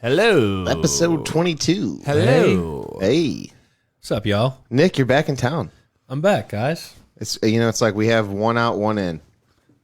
Hello. Episode 22. Hello. Hey. What's up, y'all? Nick, you're back in town. I'm back, guys. It's like we have one out, one in.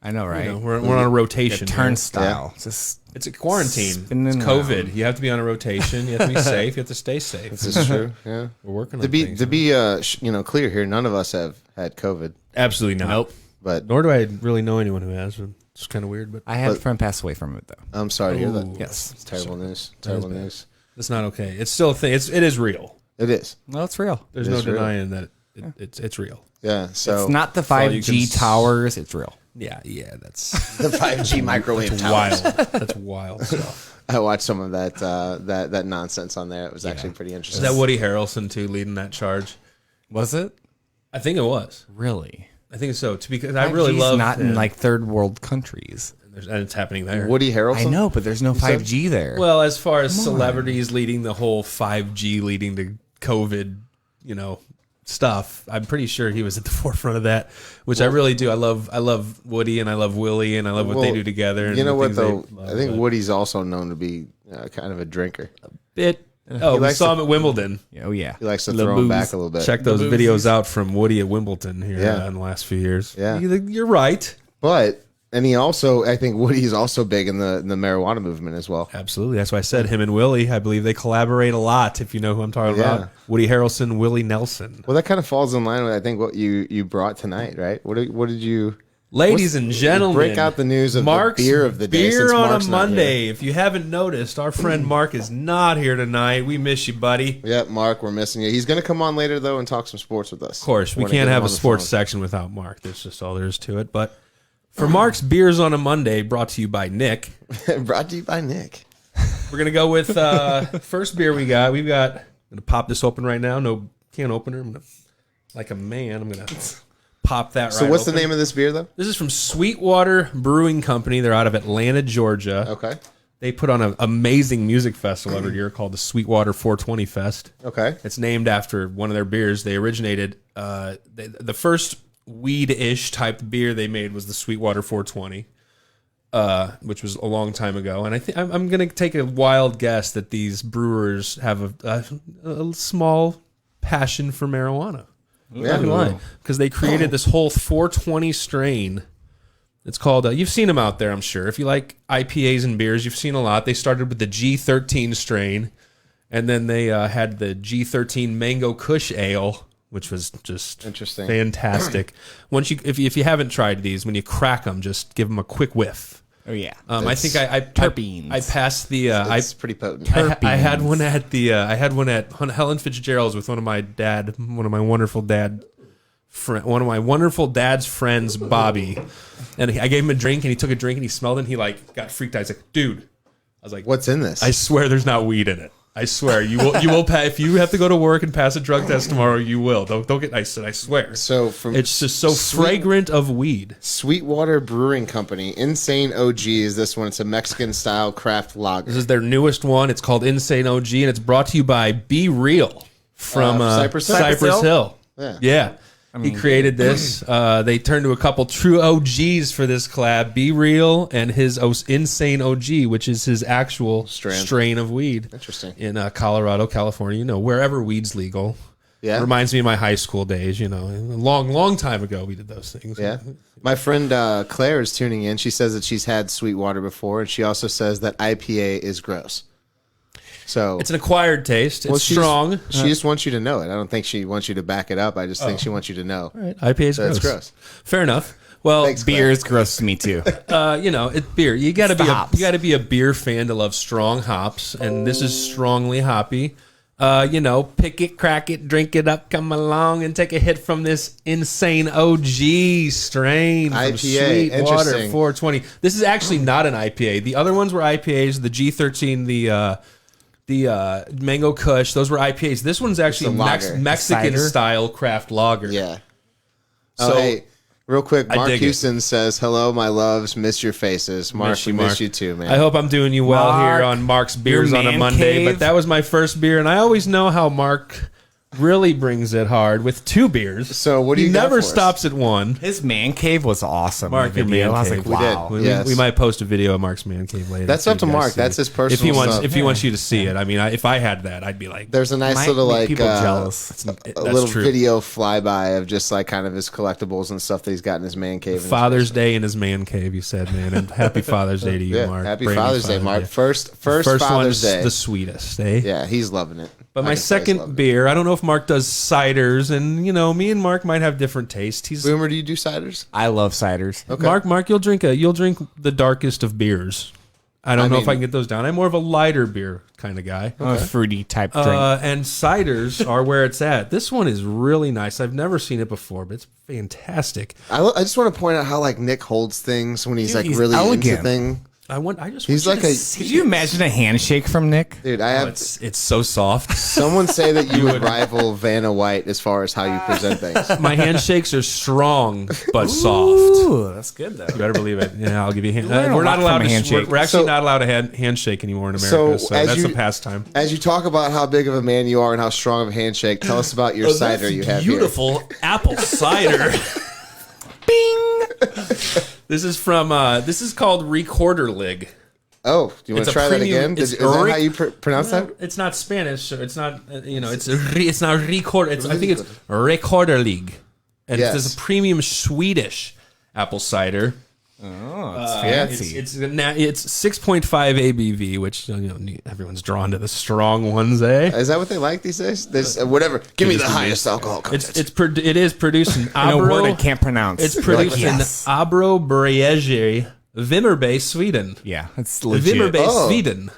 I know, right? You know, we're on a rotation. here. Turnstile. Just It's a quarantine. It's spinning COVID. around. You have to be on a rotation. You have to be safe. You have to stay safe. This is true. Yeah. We're working on To be things. clear here, none of us have had COVID, Absolutely not. Nope. but Nor do I really know anyone who has. It's kind of weird, but I had a friend pass away from it, though. I'm sorry to hear that. Yes. It's terrible news. Terrible bad. news. it's not okay. It's still a thing. It is real. It is. Well, it's real. There's It no is real. denying that it's real. Yeah. So It's not the all you 5G can towers. It's real. Yeah, that's the 5G microwave towers. wild. That's wild stuff. I watched some of that nonsense on there. It was actually pretty Is interesting. that Woody Harrelson too leading that charge? Was it? I think it was. Really? I think so. Because I really 5G's love not in like third world countries. and it's happening there. Woody Harrelson? I know, but there's no 5G there. Well, as far as celebrities leading the whole 5G leading to COVID, stuff, I'm pretty sure he was at the forefront of that, which I really do. I love Woody and I love Willie and I love what they do together. And You know the what things though? they love, I think but- Woody's also known to be kind of a drinker. Bit. Oh, we likes saw to- him at Wimbledon. Oh, yeah. He likes to The throw him booze. back a little bit. Check those videos out from Woody at Wimbledon here Yeah. in the last few years. Yeah. You're right. And he also, I think Woody's also big in the marijuana movement as well. Absolutely. That's why I said him and Willie. I believe they collaborate a lot. If you know who I'm talking Yeah. about, Woody Harrelson, Willie Nelson. Well, that kind of falls in line with I think what you brought tonight, right? What did you? Ladies and gentlemen, break out the news of Mark's the beer of the day. Beer since on Mark's a not Monday. If you haven't noticed, our friend Mark is not here tonight. We miss you, buddy. here. Yeah, Mark, we're missing you. He's going to come on later though and talk some sports with us. Of course, we Wanna get can't him have on a the sports phone. section without Mark. That's just all there is to it. But for Mark's Beers on a Monday, brought to you by Nick, Brought to you by Nick. we're going to go with first beer we got. I'm going to pop this open right now. No can opener. I'm going to, like a man, I'm going to pop that So right what's open. the name of this beer though? This is from Sweetwater Brewing Company. They're out of Atlanta, Georgia. Okay. They put on an amazing music festival every year called the Sweetwater 420 Fest. Okay. It's named after one of their beers. They originated, the first weed-ish type beer they made was the Sweetwater 420, which was a long time ago. And I think I'm going to take a wild guess that these brewers have a small passion for marijuana. Yeah. Because they created this whole 420 strain. It's called, you've seen them out there, I'm sure. If you like IPAs and beers, you've seen a lot. They started with the G13 strain, and then they had the G13 Mango Kush Ale, which was just Interesting. fantastic. If you haven't tried these, when you crack them, just give them a quick whiff. Oh, yeah. I think I terpenes. I passed the It's pretty potent. I had one at the Helen Fitzgerald's with one of my wonderful dad's friends, Bobby, and I gave him a drink and he took a drink and he smelled it and he like got freaked out. He's like, dude, I was like, What's in this? I swear there's not weed in it. I swear you will pass if you have to go to work and pass a drug test tomorrow. You will. Don't get. I said I swear. So from It's just so fragrant of weed. Sweetwater Brewing Company, Insane OG is this one. It's a Mexican style craft lager. This is their newest one. It's called Insane OG, and it's brought to you by Be Real from Cypress Hill? Cypress Hill. Yeah. He created this. They turned to a couple true OGs for this collab, Be Real and his Insane OG, which is his actual strain of weed. Interesting. In Colorado, California, wherever weed's legal. Yeah. Reminds me of my high school days, a long time ago we did those things. Yeah. My friend Claire is tuning in. She says that she's had Sweetwater before, and she also says that IPA is gross. So It's an acquired taste. It's strong. She just wants you to know it. I don't think she wants you to back it up. I just think she wants you to know. All right. IPA is So it's gross. gross. Fair enough. Well, Thanks, Beer is gross to me, too. It's beer. You got hops. to be a beer fan to love strong hops, and this is strongly hoppy. Pick it, crack it, drink it up, come along and take a hit from this Insane OG strain from IPA, Sweetwater interesting. 420. This is actually not an IPA. The other ones were IPAs. The G13, the Mango Kush, those were IPAs. This one's actually It's a lager. Mexican Cider? style craft lager. Yeah. So- Hey, real quick, I Mark dig it. Houston says, "Hello, my loves. Miss your faces, Mark. Miss you, we miss Mark. you too, man." I hope I'm doing you well Mark, here on Mark's Beers your on a man Monday. cave. But that was my first beer, and I always know how Mark really brings it hard with 2 beers. So what do he you got never for us? stops at 1. His man cave was awesome. Mark, The your video. man I was cave. like, We did. wow. Yes. We might post a video of Mark's man cave later. That's for up you to guys Mark. see. That's his If personal he wants, stuff. if he wants you to see it, I mean, if I had that, I'd be like, There's a nice Might little make like people jealous. a That's little true. video flyby of just like kind of his collectibles and stuff that he's got in his man cave. and his Father's Day in his man cave. You said, man, and happy Father's Day to you, Yeah, Mark. happy Brand new Father's Day, Mark. Day. First First Father's one's Day. the sweetest, eh? Yeah, he's loving it. But I my can tell he's loving second it. beer, I don't know if Mark does ciders, and me and Mark might have different tastes. He's Boomer, do you do ciders? I love ciders. Okay. Mark, you'll drink the darkest of beers. I don't know if I can get those down. I'm more of a lighter beer kind of guy. I'm a fruity type drink. And ciders are where it's at. This one is really nice. I've never seen it before, but it's fantastic. I just want to point out how like Nick holds things when he's Dude, like he's really into elegant. thing. He's like a Could you imagine a handshake from Nick? dude. I have it's so soft. someone say that you would rival Vanna White as far as how you present things. My handshakes are strong but soft. Ooh, that's good though. You better believe it. Yeah, I'll give you a hand. learn a We're not lot allowed from a to handshake. We're actually So- not allowed to handshake anymore in So, America. So, as that's you- a pastime. As you talk about how big of a man you are and how strong of a handshake, tell us about your cider you have here. Beautiful apple cider. Bing. This is from. This is called Recorder Lig. Oh, do you want It's to a try that premium- again? it's Is that how you pronounce that? It's not Spanish, so it's not. It's not record. I think it's Recorder League, and Yes. it's a premium Swedish apple cider. Oh, it's fancy. It's 6.5 ABV, which everyone's drawn to the strong ones, eh? Is that what they like these days? There's whatever. Give me the highest alcohol content. It is produced in In a word I Abro. can't pronounce. It's You're produced like, yes. in Abro Breege, Vimmerby, Sweden. Yeah, it's legit. Vimmerby, Oh. Sweden.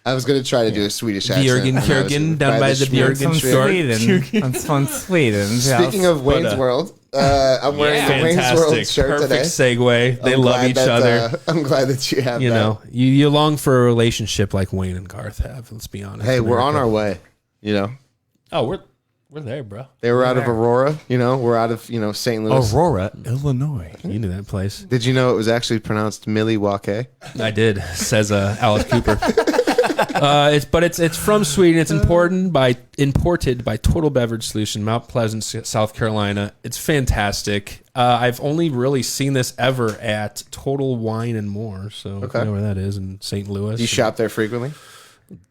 I was going to try to do a Swedish accent. Björgen and I was Kjörgen, down by the Schmidt Björgen From store. Sweden. I'm from Sweden. Speaking of Wayne's World, I'm wearing the Wayne's World Fantastic. shirt Perfect today. segue. They I'm love glad each that, other. I'm glad that you have You that. know, you long for a relationship like Wayne and Garth have. Let's be honest. Hey, we're on America. our way. You know, Oh, we're there, bro. they were out of Aurora. You know, we're out of St. Louis. Aurora, Illinois. You knew that place. Did you know it was actually pronounced Milwaukee? I did, says Alice Cooper. It's from Sweden. It's imported by Total Beverage Solution, Mount Pleasant, South Carolina. It's fantastic. I've only really seen this ever at Total Wine and More. So Okay. you know where that is in St. Louis. You shop there frequently?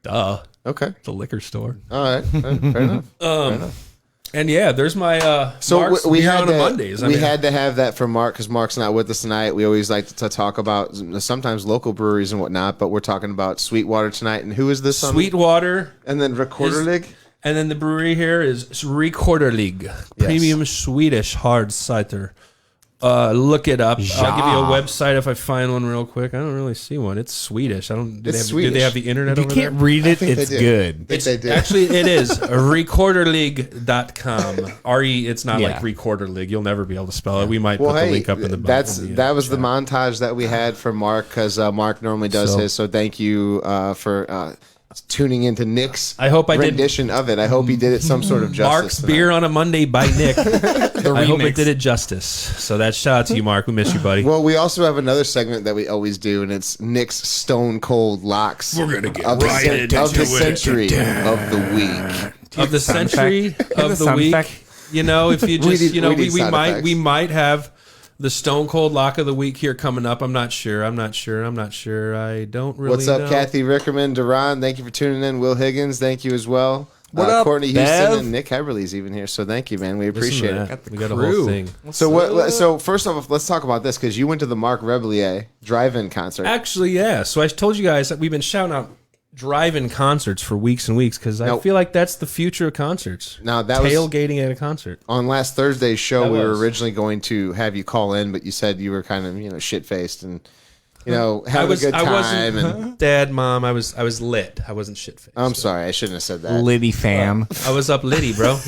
Duh, Okay. the liquor store. All right. Fair enough. And yeah, there's my So Mark's we beer had on to, a Mondays. we had to have that from Mark because Mark's not with us tonight. We always like to talk about sometimes local breweries and whatnot, but we're talking about Sweetwater tonight. And who is this? on? Sweetwater. And then Recorder League. And then the brewery here is Recorder League, premium Swedish hard cider. Look it up. I'll give you a website if I find one real quick. I don't really see one. It's Swedish. I don't. Do It's do they Swedish. have the internet If you over can't there? read it, think it's they do. good. I think they do. Actually, it is recorderleague.com. It's not Yeah. like Recorder League. You'll never be able to spell it. We might Well, put hey, the link up in the that was the montage that we had for Mark because Mark normally does So- his. So thank you for tuning into Nick's I hope I did rendition of it. I hope he did it some sort of justice. Mark's tonight. Beer on a Monday by Nick. I hope it remix. did it justice. So that's shout out to you, Mark. We miss you, buddy. Well, we also have another segment that we always do, and it's Nick's Stone Cold Locks. We're gonna get of the, right into of the it. century of the week. Of the Sound century effect. of The the sound week. effect. You know, if you We just, need- we need sound effects. we might have the Stone Cold Lock of the Week here coming up. I'm not sure. I don't really What's up, know. Kathy Rickerman, Duran? Thank you for tuning in. Will Higgins, thank you as well. What up, Courtney Houston Bev? and Nick Heberly's even here, so thank you, man. We Listen to appreciate that. it. We got a crew. whole thing. So what? So first off, let's talk about this because you went to the Mark Reblier drive-in concert. Actually, yeah. So I told you guys that we've been shouting out drive-in concerts for weeks and weeks because I Now- feel like that's the future of concerts. Now that was Tailgating at a concert. on last Thursday's show. That We were was. originally going to have you call in, but you said you were kind of shit-faced and having a good I time. wasn't. And Dad, Mom, I was lit. I wasn't shit faced. I'm sorry, I shouldn't have said that. Liddy fam. I was up litty, bro.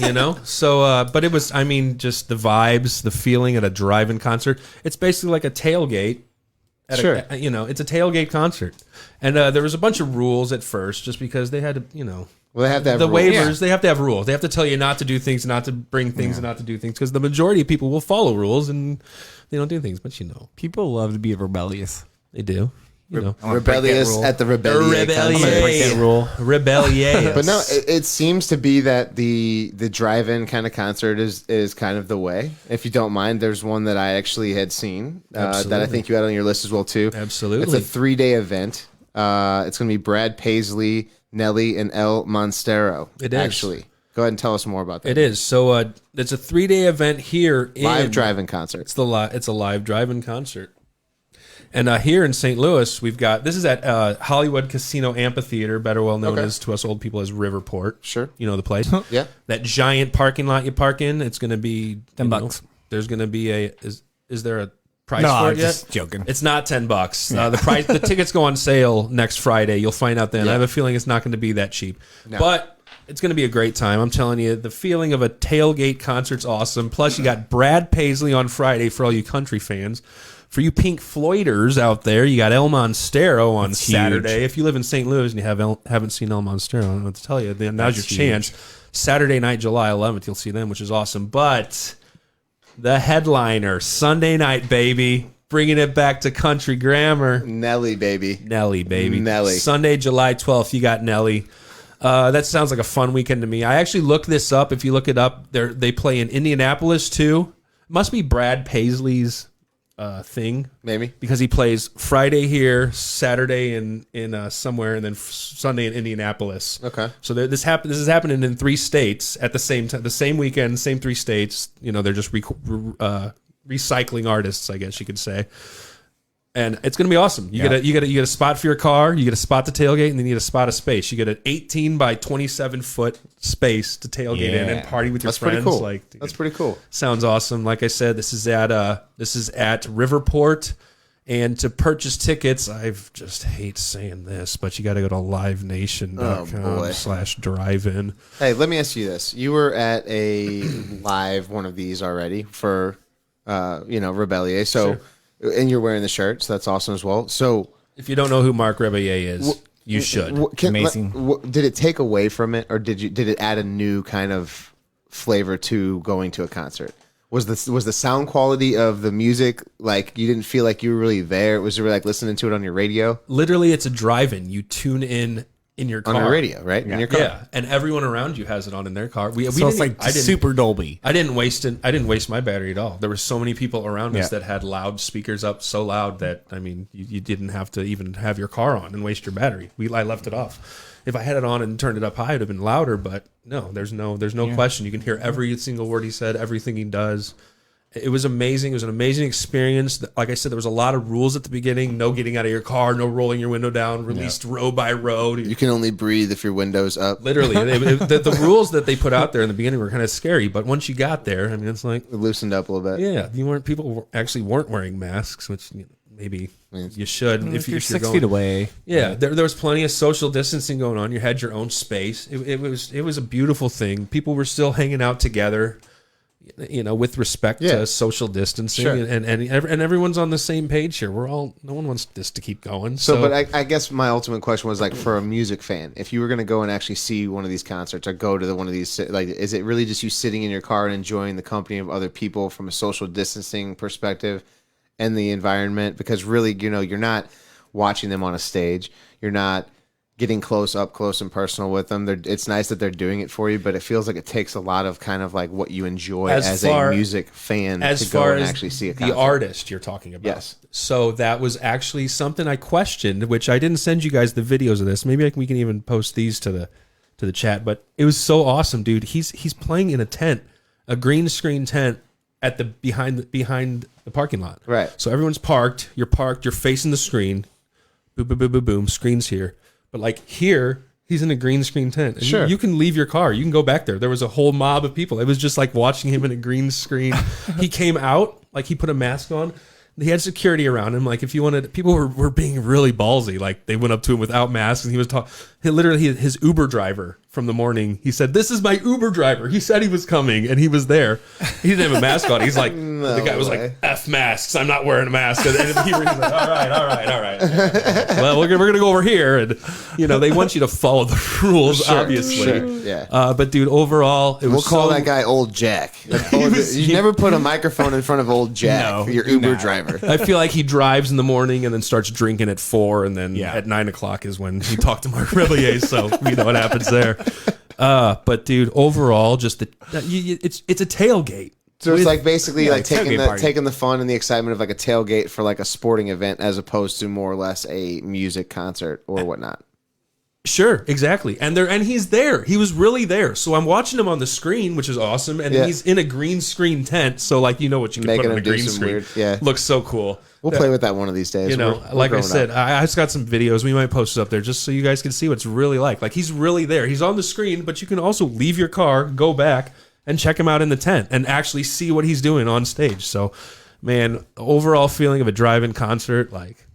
So, but it was. I mean, just the vibes, the feeling at a drive-in concert. It's basically like a tailgate. Sure. It's a tailgate concert, and there was a bunch of rules at first, just because they had to, Well, they have to have the rules. waivers. They have to have rules. They have to tell you not to do things, not to bring things, and not to do things, because the majority of people will follow rules and they don't do things. But People love to be rebellious. they do. you know, Rebellious at the Rebellion. Break that rule. Rebellious. But no, it seems to be that the drive-in kind of concert is kind of the way. If you don't mind, there's one that I actually had seen that I think you had on your list as well too. Absolutely. It's a 3-day event. It's going to be Brad Paisley, Nelly, and El Monstero. It is. Actually. Go ahead and tell us more about that. It is. So it's a 3-day event here. Live drive-in concert. It's a live drive-in concert. And here in St. Louis, we've got, this is at Hollywood Casino Amphitheater, better well known as to us old people as Riverport. Sure. You know the place. Yeah. That giant parking lot you park in, it's going to be $10. There's going to be is there a price No, for it I'm yet? just joking. It's not $10. The tickets go on sale next Friday. You'll find out then. Yeah. I have a feeling it's not going to be that cheap. No. But it's going to be a great time. I'm telling you, the feeling of a tailgate concert's awesome. Plus, you got Brad Paisley on Friday for all you country fans. For you Pink Floyders out there, you got El Monstero on Saturday. huge. If you live in St. Louis and you haven't seen El Monstero, I don't know what to tell you. Then now's your That's chance. Saturday night, July 11th, you'll see them, which is awesome. But the headliner, Sunday night, baby, bringing it back to country grammar. Nelly, baby. Nelly, baby. Nelly. Sunday, July 12th, you got Nelly. That sounds like a fun weekend to me. I actually looked this up. If you look it up, they play in Indianapolis too. It must be Brad Paisley's thing, Maybe. because he plays Friday here, Saturday in somewhere, and then Sunday in Indianapolis. Okay. So this is happening in 3 states at the same time, the same weekend, same 3 states. You know, they're just recycling artists, I guess you could say. And it's going to be awesome. You get a spot for your car, you get a spot to tailgate, and then you get a spot of space. You get an 18 by 27 foot space to tailgate in and party with your That's friends. pretty cool. Like, That's pretty cool. sounds awesome. Like I said, this is at Riverport, and to purchase tickets, I've just hate saying this, but you got to go to livenation.com/drive-in. Hey, let me ask you this. You were at a live one of these already for, Rebellier. So, Sure. And you're wearing the shirt, so that's awesome as well. So, If you don't know who Mark Rebillet is, you should. Amazing. Did it take away from it, or did it add a new kind of flavor to going to a concert? Was the sound quality of the music like you didn't feel like you were really there? Was you like listening to it on your radio? Literally, it's a drive-in. You tune in your car. On your radio, right? In your car. Yeah, and everyone around you has it on in their car. We So it's didn't- like I didn't- super Dolby. I didn't waste it. I didn't waste my battery at all. There were so many people around us Yeah. that had loud speakers up so loud that you didn't have to even have your car on and waste your battery. I left it off. If I had it on and turned it up high, it'd have been louder. But no, there's no question. You can hear every single word he said, everything he does. It was amazing. It was an amazing experience. Like I said, there was a lot of rules at the beginning. No getting out of your car, no rolling your window down, released row by row. You can only breathe if your window's up. Literally, the rules that they put out there in the beginning were kind of scary. But once you got there, I mean, it's like, It loosened up a little bit. yeah, people actually weren't wearing masks, which maybe you should If you're 6 going. feet away. Yeah, there was plenty of social distancing going on. You had your own space. It was a beautiful thing. People were still hanging out together, with respect to social distancing, Sure. and everyone's on the same page here. No one wants this to keep going. So, but I guess my ultimate question was like, for a music fan, if you were going to go and actually see one of these concerts or go to one of these, like, is it really just you sitting in your car and enjoying the company of other people from a social distancing perspective and the environment? Because really, you're not watching them on a stage. You're not getting close and personal with them. It's nice that they're doing it for you, but it feels like it takes a lot of kind of like what you enjoy as a music fan to go and actually see a concert. The artist you're talking about. Yes. So that was actually something I questioned, which I didn't send you guys the videos of this. Maybe we can even post these to the chat. But it was so awesome, dude. He's playing in a tent, a green screen tent at the behind the parking lot. Right. So everyone's parked. You're parked. You're facing the screen. Boom, boom, boom, boom, boom. Screen's here. But like here, he's in a green screen tent. And Sure. you can leave your car. You can go back there. There was a whole mob of people. It was just like watching him in a green screen. He came out, like he put a mask on. He had security around him. Like if you wanted, people were being really ballsy. Like they went up to him without masks, and he was talking. Literally, his Uber driver from the morning. He said, "This is my Uber driver. He said he was coming, and he was there. He didn't have a mask on. He's like, the guy was like, F masks. I'm not wearing a mask." And he was like, all right. Well, we're gonna go over here, and they want you to follow the rules, obviously. Sure. Yeah. But dude, overall, it was We'll call that guy Old Jack. You never put a microphone in front of Old Jack, your Uber driver. I feel like he drives in the morning and then starts drinking at 4, and then at 9 o'clock is when he talked to Mark Rebillier. So we know what happens there. But dude, overall, just it's a tailgate. So it's like basically like tailgate taking the fun and the excitement of like a tailgate for like a sporting event as opposed to more or less a music concert or whatnot. Sure, exactly. And he's there. He was really there. So I'm watching him on the screen, which is awesome. And he's in a green screen tent. So what you can Making put on a him do green some screen. weird- Looks so cool. We'll play with that one of these days. We're Like I growing said, up. I just got some videos. We might post it up there just so you guys can see what it's really like. Like he's really there. He's on the screen, but you can also leave your car, go back, and check him out in the tent and actually see what he's doing on stage. So, man, overall feeling of a drive-in concert, like,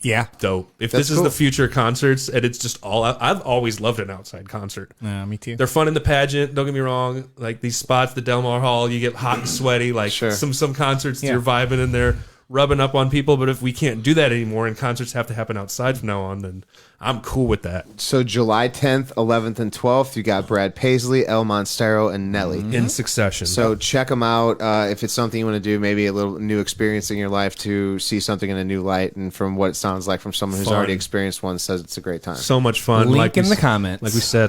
Yeah. dope. If That's this is cool. the future concerts, and it's just all out, I've always loved an outside concert. Me too. They're fun in the pageant. Don't get me wrong. Like these spots, the Del Mar Hall, you get hot and sweaty. Like Sure. some concerts, Yeah. you're vibing in there, rubbing up on people. But if we can't do that anymore, and concerts have to happen outside from now on, then I'm cool with that. So July 10th, 11th, and 12th, you got Brad Paisley, El Monstero, and Nelly. In succession. So check them out if it's something you want to do, maybe a little new experience in your life to see something in a new light. And from what it sounds like from someone who's Fun. already experienced one, says it's a great time. so much fun. Link in we the s- comments. Like we said,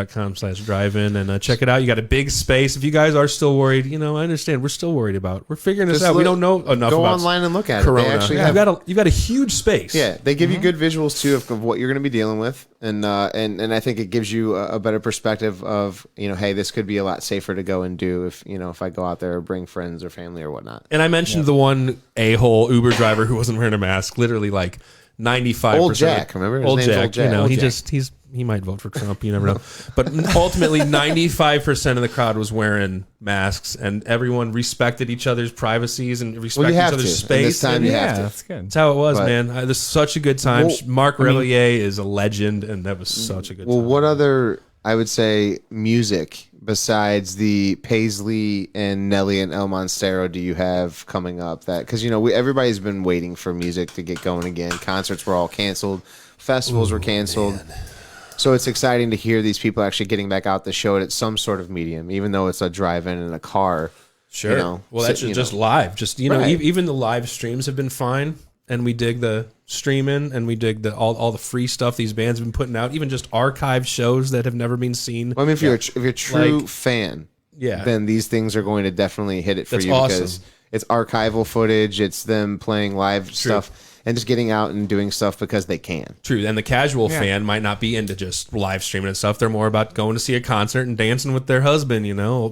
livenation.com/drive-in and check it out. You got a big space. If you guys are still worried, I understand. We're still worried about. We're figuring this Just out. We look- don't know enough Go about online and look at Corona. it. They actually You've have, got a huge space. yeah, they give you good visuals too of what you're going to be dealing with, and I think it gives you a better perspective of hey, this could be a lot safer to go and do if I go out there or bring friends or family or whatnot. And I mentioned the one a-hole Uber driver who wasn't wearing a mask. Literally, like 95%. Old Jack, remember? His Old name's Jack. Old Jack. He Old just he might vote for Trump. You never know. But ultimately, 95% of the crowd was wearing masks, and everyone respected each other's privacies and respected each have other's to. space. And this time and you yeah, have to. that's good. that's how it was, But- man. This is such a good time. Well, Mark Rebillier is a legend, and that was such a good Well, time. what other, I would say, music besides the Paisley and Nelly and El Monstero do you have coming up? That because everybody's been waiting for music to get going again. Concerts were all canceled, festivals were canceled. So it's exciting to hear these people actually getting back out to show it at some sort of medium, even though it's a drive-in in a car. Sure. Well, that's so, just live. Just Right. even the live streams have been fine, and we dig the streaming, and we dig all the free stuff these bands have been putting out. Even just archived shows that have never been seen. Well, I mean, if you're a true Like- fan, Yeah. then these things are going to definitely hit it for That's you awesome. because it's archival footage, it's them playing live stuff, and just getting out and doing stuff because they can. True, and the casual fan might not be into just live streaming and stuff. They're more about going to see a concert and dancing with their husband,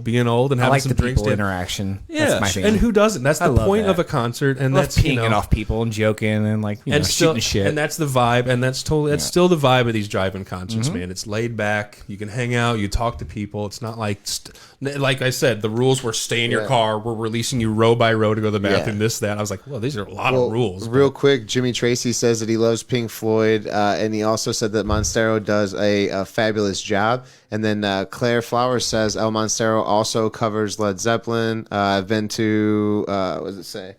being old and I having like some the drinks. people interaction. Yeah, That's my thing. and who doesn't? That's the love point that. of a concert, and I love that's peeing it off people and joking and and still shooting shit. and that's the vibe, and that's still the vibe of these drive-in concerts, man. It's laid back. You can hang out, you talk to people. It's not like like I said, the rules were stay in your Yeah. car. We're releasing you row by row to go to the bathroom. Yeah. This, that. I was like, well, these are a lot Well, of rules. Real quick, Jimmy Tracy says that he loves Pink Floyd, and he also said that Monstero does a fabulous job. And then Claire Flowers says El Monstero also covers Led Zeppelin. I've been to what does it say?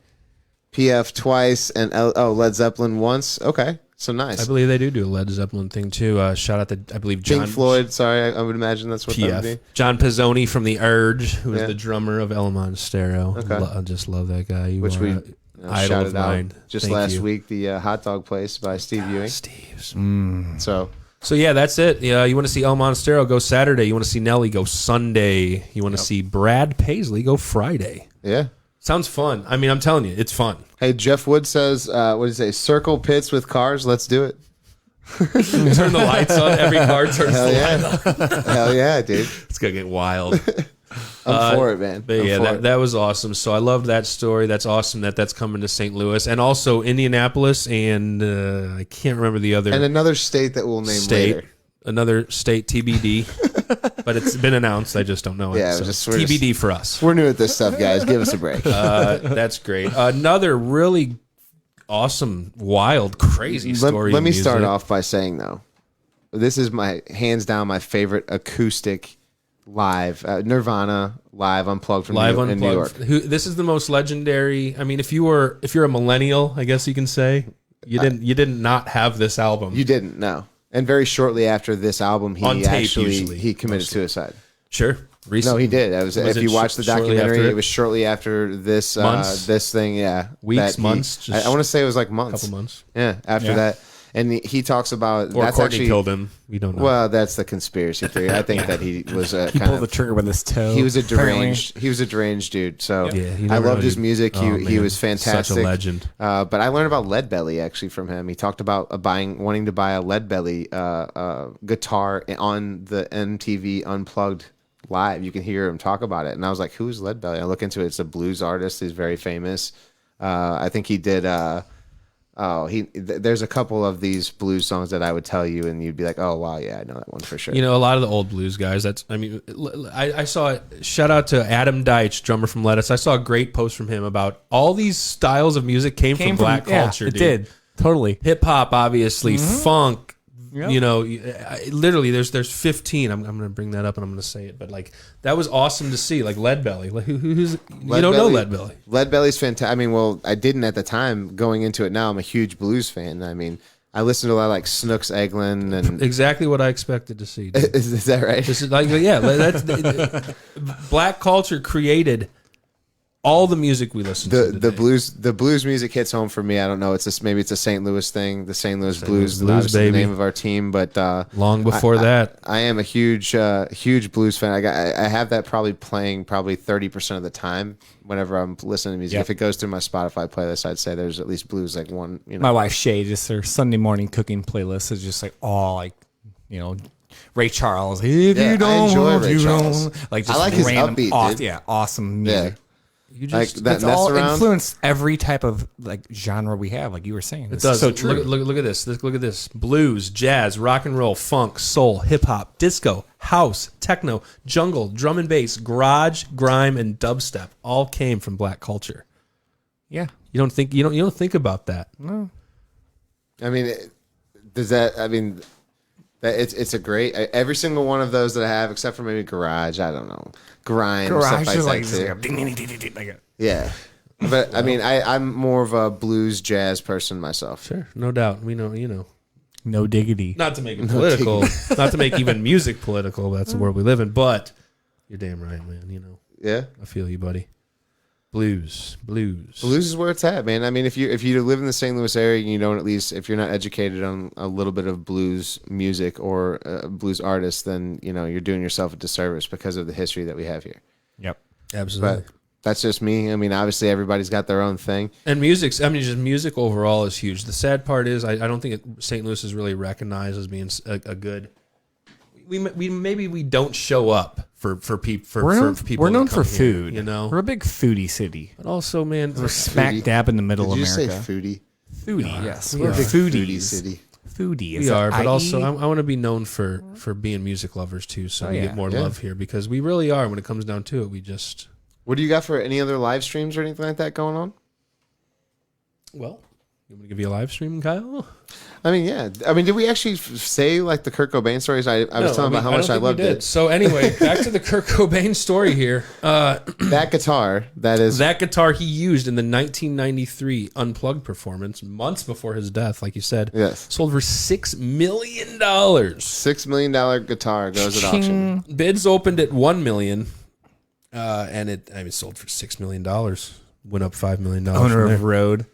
PF twice and Led Zeppelin once. Okay, so nice. I believe they do a Led Zeppelin thing too. Shout out to I believe John Pink Floyd. Sorry, I would imagine that's what that would be. PF. John Pizzoni from The Urge, who is Yeah. the drummer of El Monstero. Okay. I just love that guy. You Which are we a idol shouted of out mine. just Thank last you. week. The hot dog place by Steve Ewing. Steve's. So So yeah, that's it. Yeah, you want to see El Monstero, go Saturday. You want to see Nelly, go Sunday. You want to see Brad Paisley, go Friday. yeah. Sounds fun. I mean, I'm telling you, it's fun. Hey, Jeff Wood says, what did he say? Circle pits with cars. Let's do it. Turn the lights on. Every car turns Hell the light on. yeah. Hell yeah, dude. It's gonna get wild. I'm for it, man. But I'm yeah, for it. that was awesome. So I loved that story. That's awesome that's coming to St. Louis and also Indianapolis and I can't remember the other And another state that we'll name state. later. Another state TBD, but it's been announced. I just don't know it. Yeah, So we're TBD for us. We're new at this stuff, guys. Give us a break. That's great. Another really awesome, wild, crazy story. Let of me music. start off by saying, though, this is my hands down my favorite acoustic live Nirvana live unplugged from Live in New York. Unplugged. This is the most legendary. I mean, if you're a millennial, I guess you can say you didn't not have this album. You didn't, no. And very shortly after this album, On he tape, actually usually, he committed mostly. suicide. Sure. No, he did. If it you watch the shortly documentary, after it was shortly after this Months? this thing. Yeah, Weeks, that months? I want to say it was like months. Couple months. Yeah, after that, and he talks about Or that's Courtney actually killed him. We don't know. well, that's the conspiracy theory. I think that he was He kind pulled the of trigger with his toe. he was a apparently. deranged dude. So Yeah, you I never loved know, his dude. music. Oh, He man. was fantastic, Such a legend. But I learned about Leadbelly actually from him. He talked about wanting to buy a Leadbelly guitar on the MTV Unplugged live. You can hear him talk about it, and I was like, "Who's Leadbelly?" I look into it. It's a blues artist. He's very famous. I think he did. There's a couple of these blues songs that I would tell you, and you'd be like, "Oh wow, yeah, I know that one for sure." You know, a lot of the old blues guys. I saw it. Shout out to Adam Deitch, drummer from Lettuce. I saw a great post from him about all these styles of music came from black culture. It dude. did. Totally. Hip hop, obviously, funk. Yep. You know, literally, there's 15. I'm going to bring that up and I'm going to say it, but like that was awesome to see. Like Leadbelly, like who's you don't know Leadbelly? Leadbelly's fantastic. I mean, well, I didn't at the time. Going into it now, I'm a huge blues fan. I mean, I listen to a lot of like Snooks Eglin and Exactly what I expected to see. Dude. is that right? This is like, yeah, that's black culture created all the music we listen to. The today. blues music hits home for me. I don't know. It's just maybe it's a St. Louis thing. The St. Louis Blues, Louis obviously baby. the name of our team. But Long before that. I am a huge blues fan. I have that probably playing 30% of the time whenever I'm listening to music. Yep. If it goes through my Spotify playlist, I'd say there's at least blues like one. You know, My wife Shay, just her Sunday morning cooking playlist is just like all like, you know, Ray Charles. If Yeah, you I don't, enjoy Ray you Charles. don't. Like I just like his random, upbeat, dude. yeah, awesome yeah, music. You like just that It's mess all around. influenced every type of like genre we have, like you were saying. It It's does. so true. Look at this. Look at this. Blues, jazz, rock and roll, funk, soul, hip hop, disco, house, techno, jungle, drum and bass, garage, grime, and dubstep all came from black culture. Yeah. You don't think about that. I mean, does that? I mean, that it's a great. Every single one of those that I have, except for maybe garage. I don't know, grime, stuff Garage like is that like, too. just like a ding, ding, ding, ding, ding, like a- Yeah, but I mean, I'm more of a blues jazz person myself. Sure, no doubt. We know, you know. no diggity. Not to make it political, not to make even music political. That's the world we live in. But you're damn right, man. You know, Yeah, I feel you, buddy. Blues. blues is where it's at, man. I mean, if you live in the St. Louis area, you don't, at least if you're not educated on a little bit of blues music or blues artists, then you know you're doing yourself a disservice because of the history that we have here. Yep. Absolutely. But that's just me. I mean, obviously everybody's got their own thing. And music, I mean, just music overall is huge. The sad part is, I don't think St. Louis is really recognized as being a good. We don't show up for people. We're known, people we're that known come for here, food. you know. We're a big foodie city. But also, man, We're smack dab in the middle Did of you just America. say foodie? Foodie, yes. we We're are. foodies. Foodie city. Foodie. we are. But also, I I want to be known for being music lovers too. So we yeah. get more Yeah. love here because we really are. When it comes down to it, we just What do you got for any other live streams or anything like that going on? well. You want me to give you a live stream, Kyle? I mean, yeah. I mean, did we actually say like the Kurt Cobain stories? I was telling about how much I loved it. So anyway, back to the Kurt Cobain story here. That guitar, that is That guitar he used in the 1993 Unplugged performance, months before his death, like you said, Yes. sold for $6 million. $6 million guitar goes at auction. Bids opened at $1 million, and it sold for $6 million. Went up $5 million. owner from of there. Road.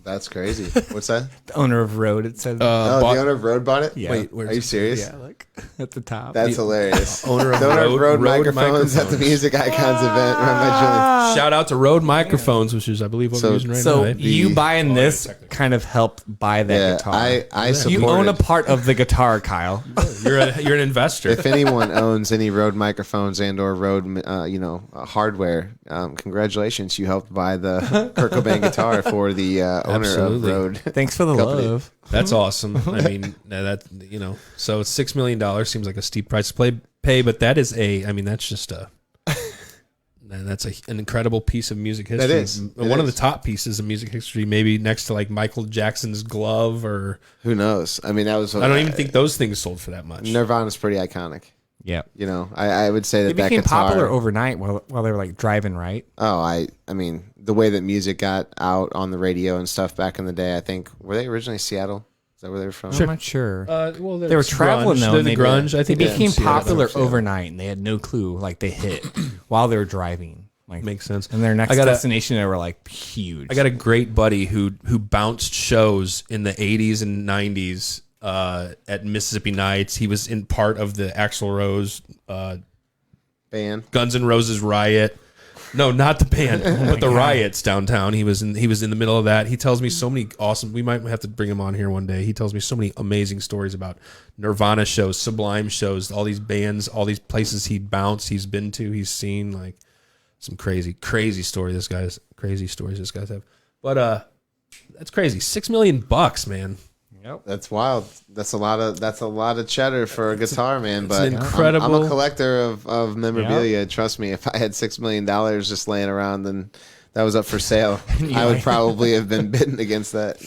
That's crazy. What's that? The owner of Road. It said. Oh, bought- the owner of Rode bought it? Yeah. Wait, where's Are you it? serious? yeah, like at the top. That's hilarious. Owner of The owner of Rode microphones at the microphones. Music Icons event run by Julian. Shout out to Rode microphones, which is, I believe, what So- we're using right so now. eh? you buying this technically. kind of helped buy that Yeah, guitar. I support you own a it. part of the guitar, Kyle. You're an investor. If anyone owns any Rode microphones and or Rode, hardware, congratulations! You helped buy the Kurt Cobain guitar for the owner Absolutely. of Rode. Thanks for the Company. love. That's awesome. I mean, so it's $6 million seems like a steep price to pay, but that is that's And that's an incredible piece of music history. That is. One of the top pieces of music history, maybe next to like Michael Jackson's glove, or Who knows? I mean, that was. I don't even think those things sold for that much. Nirvana's pretty iconic. Yeah. You know, I would say It that became guitar, popular overnight while they were like driving, right? Oh, I mean, the way that music got out on the radio and stuff back in the day, I think, were they originally Seattle? Is that where they were from? I'm not sure. Well, They were traveling though. They're and the they- grunge. I think they they're became from Seattle. popular Seattle. overnight, and they had no clue. Like they hit while they were driving. Like Makes sense. And their next I got a- destination, they were like huge. I got a great buddy who bounced shows in the 80s and 90s at Mississippi Nights. He was in part of the Axl Rose Band. Guns N' Roses riot. No, not the band, but the riots downtown. He was in the middle of that. He tells me so many awesome. We might have to bring him on here one day. He tells me so many amazing stories about Nirvana shows, Sublime shows, all these bands, all these places he bounced, he's been to, he's seen, like some crazy stories this guy's have. But that's crazy. $6 million, man. That's wild. That's a lot of cheddar for a guitar, man. But an incredible- I'm a collector of memorabilia. Trust me, if I had $6 million just laying around, then that was up for sale. I would probably have been bidding against that.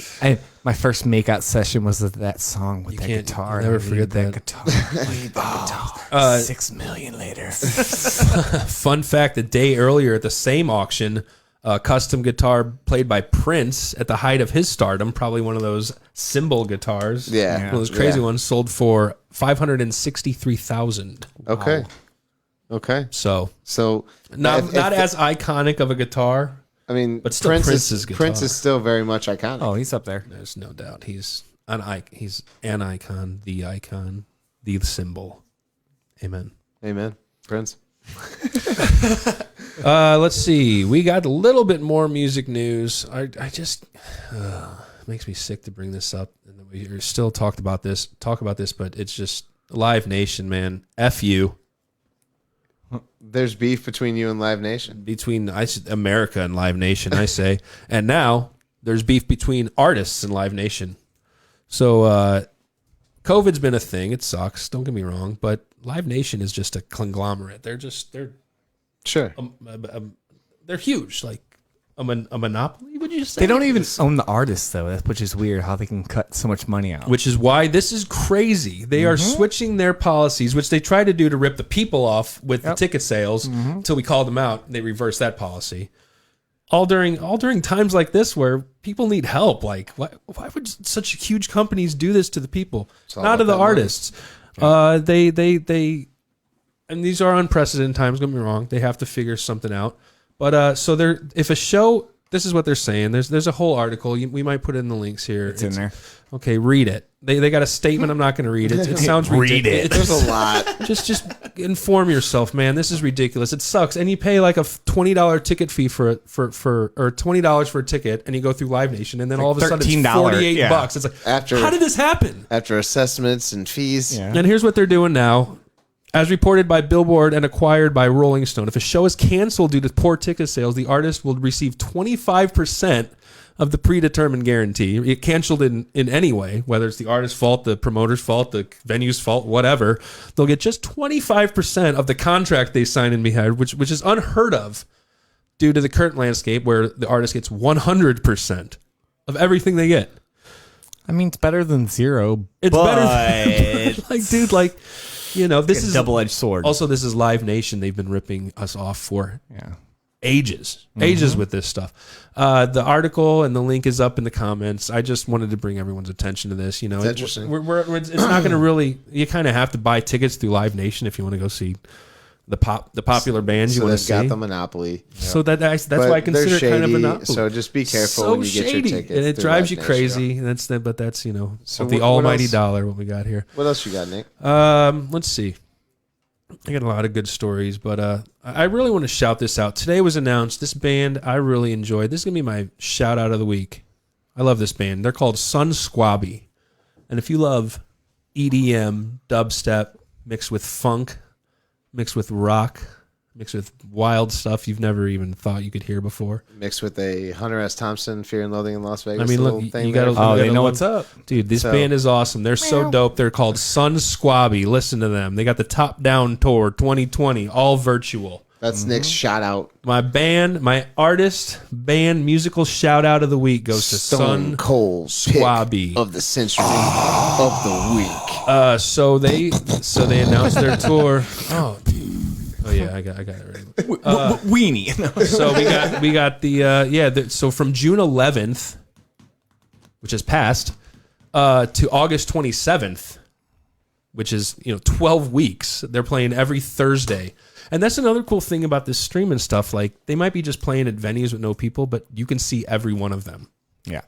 My first makeout session was with that song with that can't guitar. never I forget needed that. guitar. I needed that guitar. 6 million later. Fun fact: the day earlier at the same auction, a custom guitar played by Prince at the height of his stardom, probably one of those cymbal guitars. Yeah. One of those crazy Yeah. ones, sold for $563,000. Okay. So So not if- not as iconic of a guitar. I mean, but still Prince Prince's is, guitar. Prince is still very much iconic. Oh, he's up there. There's no doubt he's an icon, the symbol. Amen. Amen. Prince. Let's see. We got a little bit more music news. I just it makes me sick to bring this up, and we still talk about this, but it's just Live Nation, man. F you. There's beef between you and Live Nation. Between America and Live Nation, I say, and now there's beef between artists and Live Nation. So COVID's been a thing. It sucks. Don't get me wrong, but Live Nation is just a conglomerate. They're Sure. they're huge, like a monopoly. Would you say? They don't even own the artists though, which is weird how they can cut so much money out. Which is why this is crazy. They are switching their policies, which they tried to do to rip the people off with the ticket sales until we called them out. They reversed that policy. All during times like this where people need help. Like, why would such huge companies do this to the people? all Not to about the that money. artists. They and these are unprecedented times, don't get me wrong. They have to figure something out. But so if a show, this is what they're saying. There's a whole article. We might put it in the links here. It's in there. Okay, read it. They got a statement. I'm not going to read it. It sounds ridiculous. There's a lot. Just inform yourself, man. This is ridiculous. It sucks. And you pay like a $20 ticket fee for or $20 for a ticket, and you go through Live Nation, and then all of a sudden it's $13, $48. yeah. It's like, After- how did this happen? After assessments and fees. Yeah. And here's what they're doing now. As reported by Billboard and acquired by Rolling Stone, if a show is canceled due to poor ticket sales, the artist will receive 25% of the predetermined guarantee. It canceled in any way, whether it's the artist's fault, the promoter's fault, the venue's fault, whatever. They'll get just 25% of the contract they signed in behind, which is unheard of due to the current landscape where the artist gets 100% of everything they get. I mean, it's better than zero. It's but better than, like, dude, like, you know, this a is double-edged sword. Also, this is Live Nation. They've been ripping us off for Yeah. ages with this stuff. The article and the link is up in the comments. I just wanted to bring everyone's attention to this. You know, It's interesting. it's not going to really. You kind of have to buy tickets through Live Nation if you want to go see the popular bands you So want to they've see. got the monopoly. So that's But why I consider they're it kind of a shady, monopoly. so just be careful So when you get your shady, tickets and it through drives you Live Nation. crazy. That's you know, So the what almighty else? dollar. What we got here. What else you got, Nick? Let's see. I got a lot of good stories, but I really want to shout this out. Today was announced. This band I really enjoyed. This is going to be my shout out of the week. I love this band. They're called Sun Squabby. And if you love EDM, dubstep, mixed with funk, mixed with rock, mixed with wild stuff you've never even thought you could hear before. Mixed with a Hunter S. Thompson, Fear and Loathing in Las Vegas. I mean, look, little thing you gotta- there. Oh, You they gotta know look- what's up. Dude, this So- band is awesome. They're so dope. They're called Sun Squabby. Listen to them. They got the Top Down Tour 2020, all virtual. That's Nick's shout out. My band, my artist, band musical shout out of the week goes to Stone Cold pick Swabby. of the century of the week. So they announced their tour. Oh yeah, I got it ready. Weenie. So we got the so from June 11th, which has passed, to August 27th, which is 12 weeks. They're playing every Thursday. And that's another cool thing about this streaming stuff. Like, they might be just playing at venues with no people, but you can see every one of them. Yeah.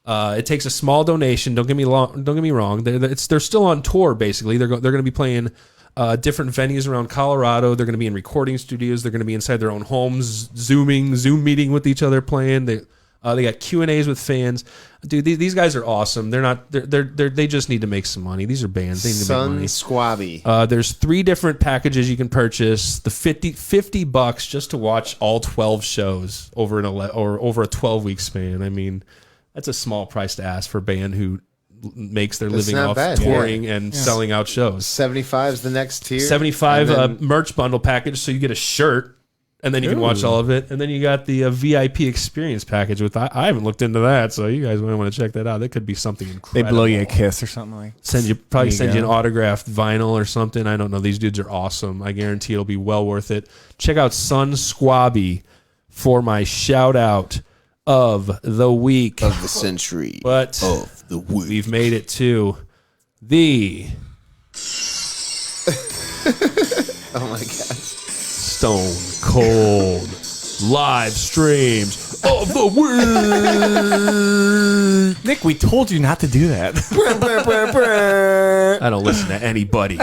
It takes a small donation. Don't get me wrong. They're still on tour. Basically, they're going to be playing different venues around Colorado. They're going to be in recording studios. They're going to be inside their own homes, Zoom meeting with each other, playing. They got Q&As with fans. Dude, these guys are awesome. They just need to make some money. These are bands. They need to make money. Swabby. There's 3 different packages you can purchase. The $50 just to watch all 12 shows over over a 12-week span. I mean, that's a small price to ask for a band who makes their living not off bad. touring and selling out shows. 75 is the next tier. 75 merch bundle package, so you get a shirt. And then you can watch all of it. And then you got the VIP experience package with I haven't looked into that, so you guys might want to check that out. That could be something They incredible. blow you a kiss or something like. Send you an autographed vinyl or something. I don't know. These dudes are awesome. I guarantee it'll be well worth it. Check out Sun Swabby for my shout out of the week. Of the century. But of the week. We've made it to the Oh my god. Stone Cold live streams of the week. Nick, we told you not to do that. I don't listen to anybody.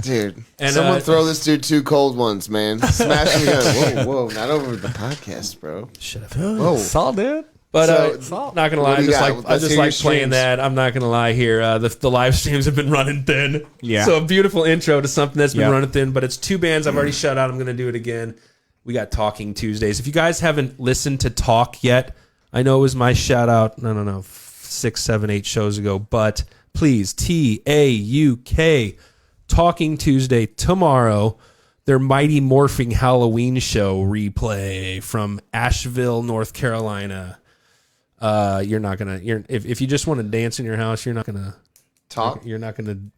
Dude, And, someone throw this dude 2 cold ones, man. Smash him again. Whoa, not over the podcast, bro. Should have. Whoa. Saw, dude. But So, not gonna what lie, do you got? I Let's just hear like your playing streams. that. I'm not gonna lie here. The live streams have been running thin. Yeah. So a beautiful intro to something that's been Yep. running thin. But it's 2 bands I've already shut out. I'm gonna do it again. We got Talking Tuesdays. If you guys haven't listened to Talk yet, I know it was my shout out. No, 6, 7, 8 shows ago. But please, TAUK, Talking Tuesday tomorrow. Their Mighty Morphing Halloween show replay from Asheville, North Carolina. You're not gonna. If you just want to dance in your house, you're not gonna Talk. You're not gonna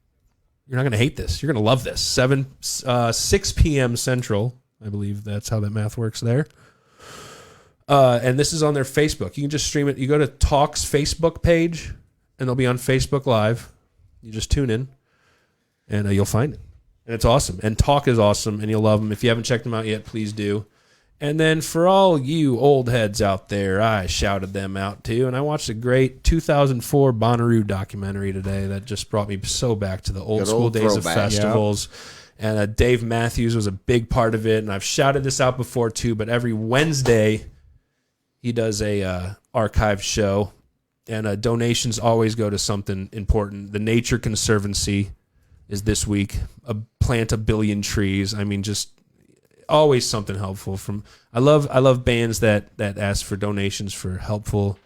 hate this. You're gonna love this. 6 p.m. Central. I believe that's how that math works there. And this is on their Facebook. You can just stream it. You go to Talk's Facebook page, and they'll be on Facebook Live. You just tune in, and you'll find it. And it's awesome. And Talk is awesome, and you'll love them. If you haven't checked them out yet, please do. And then for all you old heads out there, I shouted them out too. And I watched a great 2004 Bonnaroo documentary today that just brought me so back to the old Good school old days of throwback. festivals. And Dave Matthews was a big part of it. And I've shouted this out before too, but every Wednesday he does a archive show. And donations always go to something important. The Nature Conservancy is this week. Plant a billion trees. I mean, just always something helpful. I love bands that ask for donations for helpful,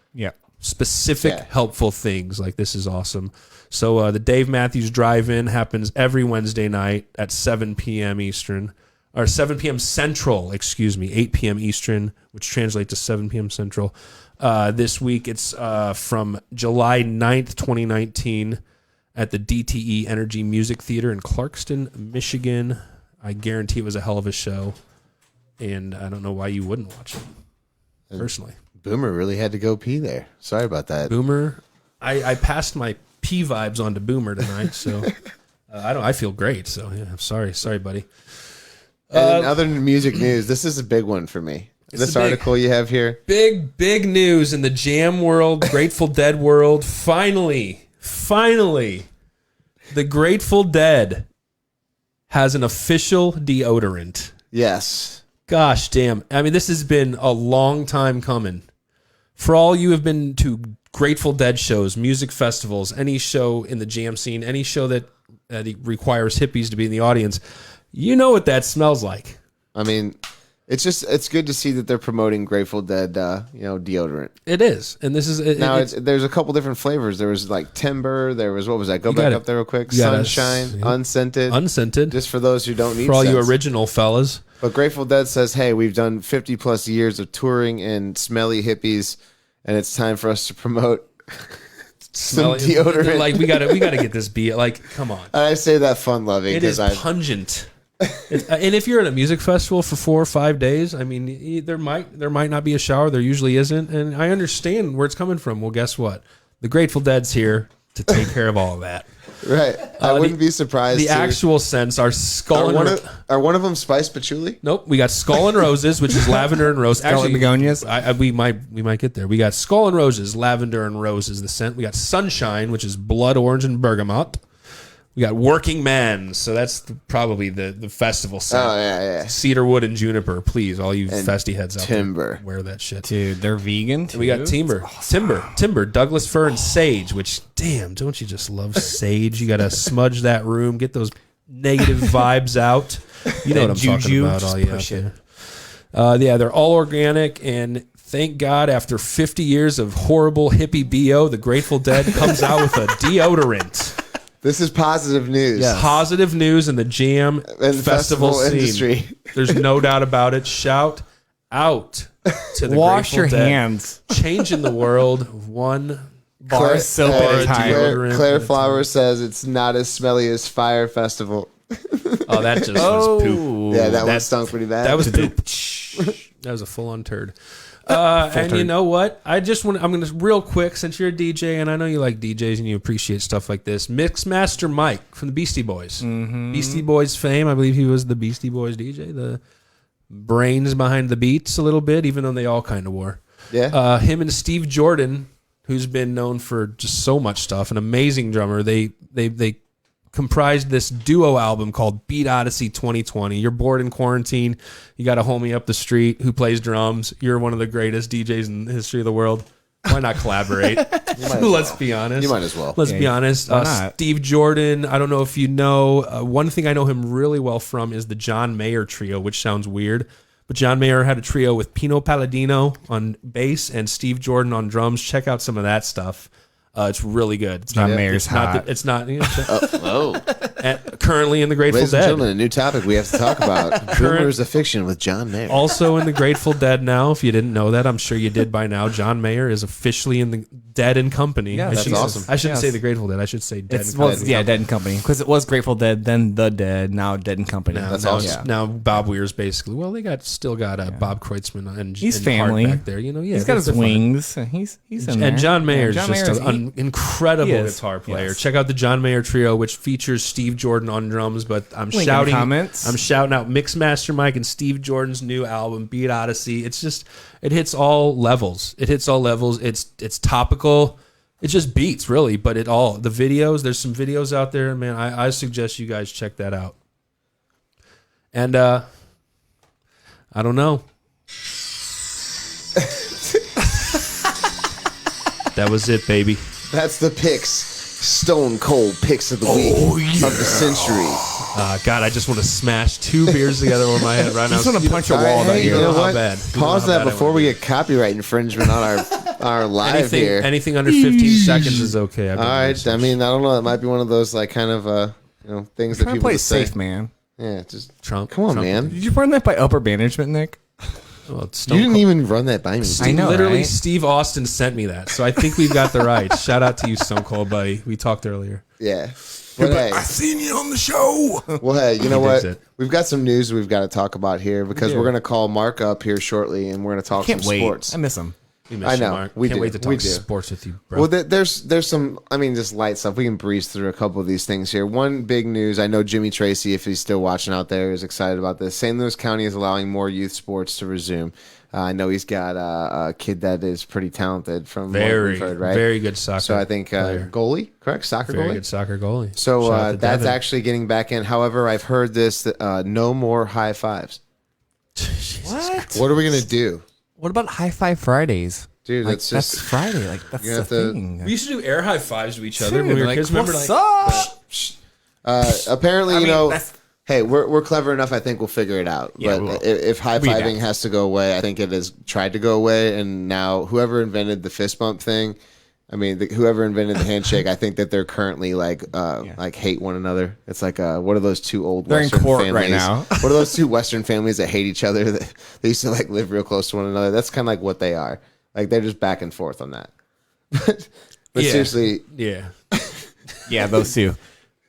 specific helpful things. Like, this is awesome. So the Dave Matthews Drive-In happens every Wednesday night at 7 p.m. Eastern, or 7 p.m. Central, 8 p.m. Eastern, which translates to 7 p.m. Central. This week it's from July 9th, 2019 at the DTE Energy Music Theater in Clarkston, Michigan. I guarantee it was a hell of a show, and I don't know why you wouldn't watch it, personally. Boomer really had to go pee there. Sorry about that. Boomer, I passed my pee vibes on to Boomer tonight, so I feel great. So yeah, I'm sorry, buddy. And in other music news, this is a big one for me. This article you have here. Big news in the jam world, Grateful Dead world. Finally, the Grateful Dead has an official deodorant. Yes. Gosh damn. I mean, this has been a long time coming. For all you have been to Grateful Dead shows, music festivals, any show in the jam scene, any show that requires hippies to be in the audience, you know what that smells like. I mean, it's good to see that they're promoting Grateful Dead, deodorant. It is. And this is... There's a couple different flavors. There was like Timber. There was, what was that? Go back up there real quick. You gotta- Sunshine, unscented. unscented. Just for those who don't need For all you scents. original fellas. But Grateful Dead says, hey, we've done 50 plus years of touring and smelly hippies, and it's time for us to promote some deodorant. Like we gotta get this beer. Like, come on. And I say that fun loving It is because pungent. And if you're at a music festival for 4 or 5 days, I mean, there might not be a shower. There usually isn't, and I understand where it's coming from. Well, guess what? The Grateful Dead's here to take care of all of that. right. I wouldn't be surprised. The too. actual sense, our skull Are one of them spiced patchouli? Nope, we got Skull and Roses, which is lavender and rose. Skull and begonias? We might get there. We got Skull and Roses, lavender and roses, the scent. We got Sunshine, which is blood orange and bergamot. We got Working Man, so that's probably the festival scent. Oh, yeah. Cedarwood and juniper, please, all you And festy heads out timber. there, wear that shit. Dude, they're vegan too. We got timber, Douglas fir, and sage. Which, damn, don't you just love sage? You got to smudge that room, get those negative vibes out. You know what I'm talking juju, about, just all you push out there. Yeah, they're all organic, and thank God, after 50 years of horrible hippie BO, the Grateful Dead comes out with a deodorant. This is positive news. Yes. Positive news in the jam And festival scene. industry. There's no doubt about it. Shout out to the Wash Grateful your Dead. hands. Changing the world one Bar soap at a time. deodorant. Claire Flower says it's not as smelly as Fire Festival. Oh, that just was poop. Yeah, that one That- stunk pretty bad. That was poop. That was a full-on turd. And you know what? I'm going to real quick, since you're a DJ, and I know you like DJs and you appreciate stuff like this. Mixmaster Mike from the Beastie Boys. Beastie Boys fame. I believe he was the Beastie Boys DJ, the brains behind the beats a little bit, even though they all kind of were. Yeah. Him and Steve Jordan, who's been known for just so much stuff, an amazing drummer. They comprised this duo album called Beat Odyssey 2020. You're bored in quarantine. You got a homie up the street who plays drums. You're one of the greatest DJs in the history of the world. Why not collaborate? Let's be honest. You might as well. Let's be honest. why not? Steve Jordan, I don't know if you know, one thing I know him really well from is the John Mayer trio, which sounds weird. But John Mayer had a trio with Pino Palladino on bass and Steve Jordan on drums. Check out some of that stuff. It's really good. It's John Mayer's hot. It's not. You know, Oh. currently in the Grateful Ladies and Dead. gentlemen, a new topic we have to talk about. Rumors of Fiction with John Mayer. Also in the Grateful Dead now. If you didn't know that, I'm sure you did by now. John Mayer is officially in the Dead and Company. Yeah, I that's shouldn't- awesome. I shouldn't Yes. say the Grateful Dead. I should say Dead It's, and well, Company. yeah, Dead and Company, because it was Grateful Dead, then The Dead, now Dead and Company. Now, That's now, awesome. it's- now Bob Weir's basically. Well, they still got Bob Kreutzmann and He's and family. Hart back there. You know, yeah, He's got his they're fine. wings. He's in there. And John Mayer is John just Mayer's- an incredible he is. guitar player. Yes. Check out the John Mayer trio, which features Steve Jordan on drums. But I'm Link in the shouting, comments. I'm shouting out Mixmaster Mike and Steve Jordan's new album, Beat Odyssey. It's just, it hits all levels. It's topical. It just beats really, but the videos. There's some videos out there, man. I suggest you guys check that out. And I don't know. That was it, baby. That's the picks. Stone cold picks of the week of the century. God, I just want to smash 2 beers together over my head right now. I just want to punch a All wall right, back hey, here. you know how what? bad. You know Pause how that bad I before wanna we be. get copyright infringement on our live here. Anything under 15 seconds is okay. All right. I mean, I don't know. It might be one of those like kind of things that Trying to people play it just say. safe, man. Yeah, just Trump. come on, Trump. man. Did you run that by upper management, Nick? Well, You didn't even run that by me. I know, Literally, right? Steve Austin sent me that, so I think we've got the rights. Shout out to you, Stone Cold buddy. We talked earlier. Yeah. But hey, seen you on the show. well, hey, you know He what? digs it. We've got some news we've got to talk about here because do. we're going to call Mark up here shortly and we're going to talk Can't some wait. sports. I miss him. We miss I you, know. Mark. We Can't do. wait to We talk do. sports with you, bro. Well, there's some, just light stuff. We can breeze through a couple of these things here. One big news, I know Jimmy Tracy, if he's still watching out there, is excited about this. St. Louis County is allowing more youth sports to resume. I know he's got a kid that is pretty talented from what very, we've heard, right? very good soccer. So I think player. goalie, correct? Soccer Very goalie? good soccer goalie. So Shout out to that's Devin. actually getting back in. However, I've heard this, no more high fives. What? What are we going to do? What about High Five Fridays? Dude, Like, that's just... that's Friday. Like that's You the have to- thing. We used to do air high fives to each other Dude, when we were like, kids. Remember, what's like, up? apparently, mean, that's- hey, we're clever enough. I think we'll figure it out. Yeah, but we will. if high We fiving got has to go away, I think it has tried to go away. And now whoever invented the fist bump thing, I mean, whoever invented the handshake, I think that they're currently like hate one another. It's like what are those two old They're in Western court families? right now. What are those two Western families that hate each other? That they used to like live real close to one another. That's kind of like what they are. Like they're just back and forth on that. But Yeah. seriously, Yeah. Yeah, those two.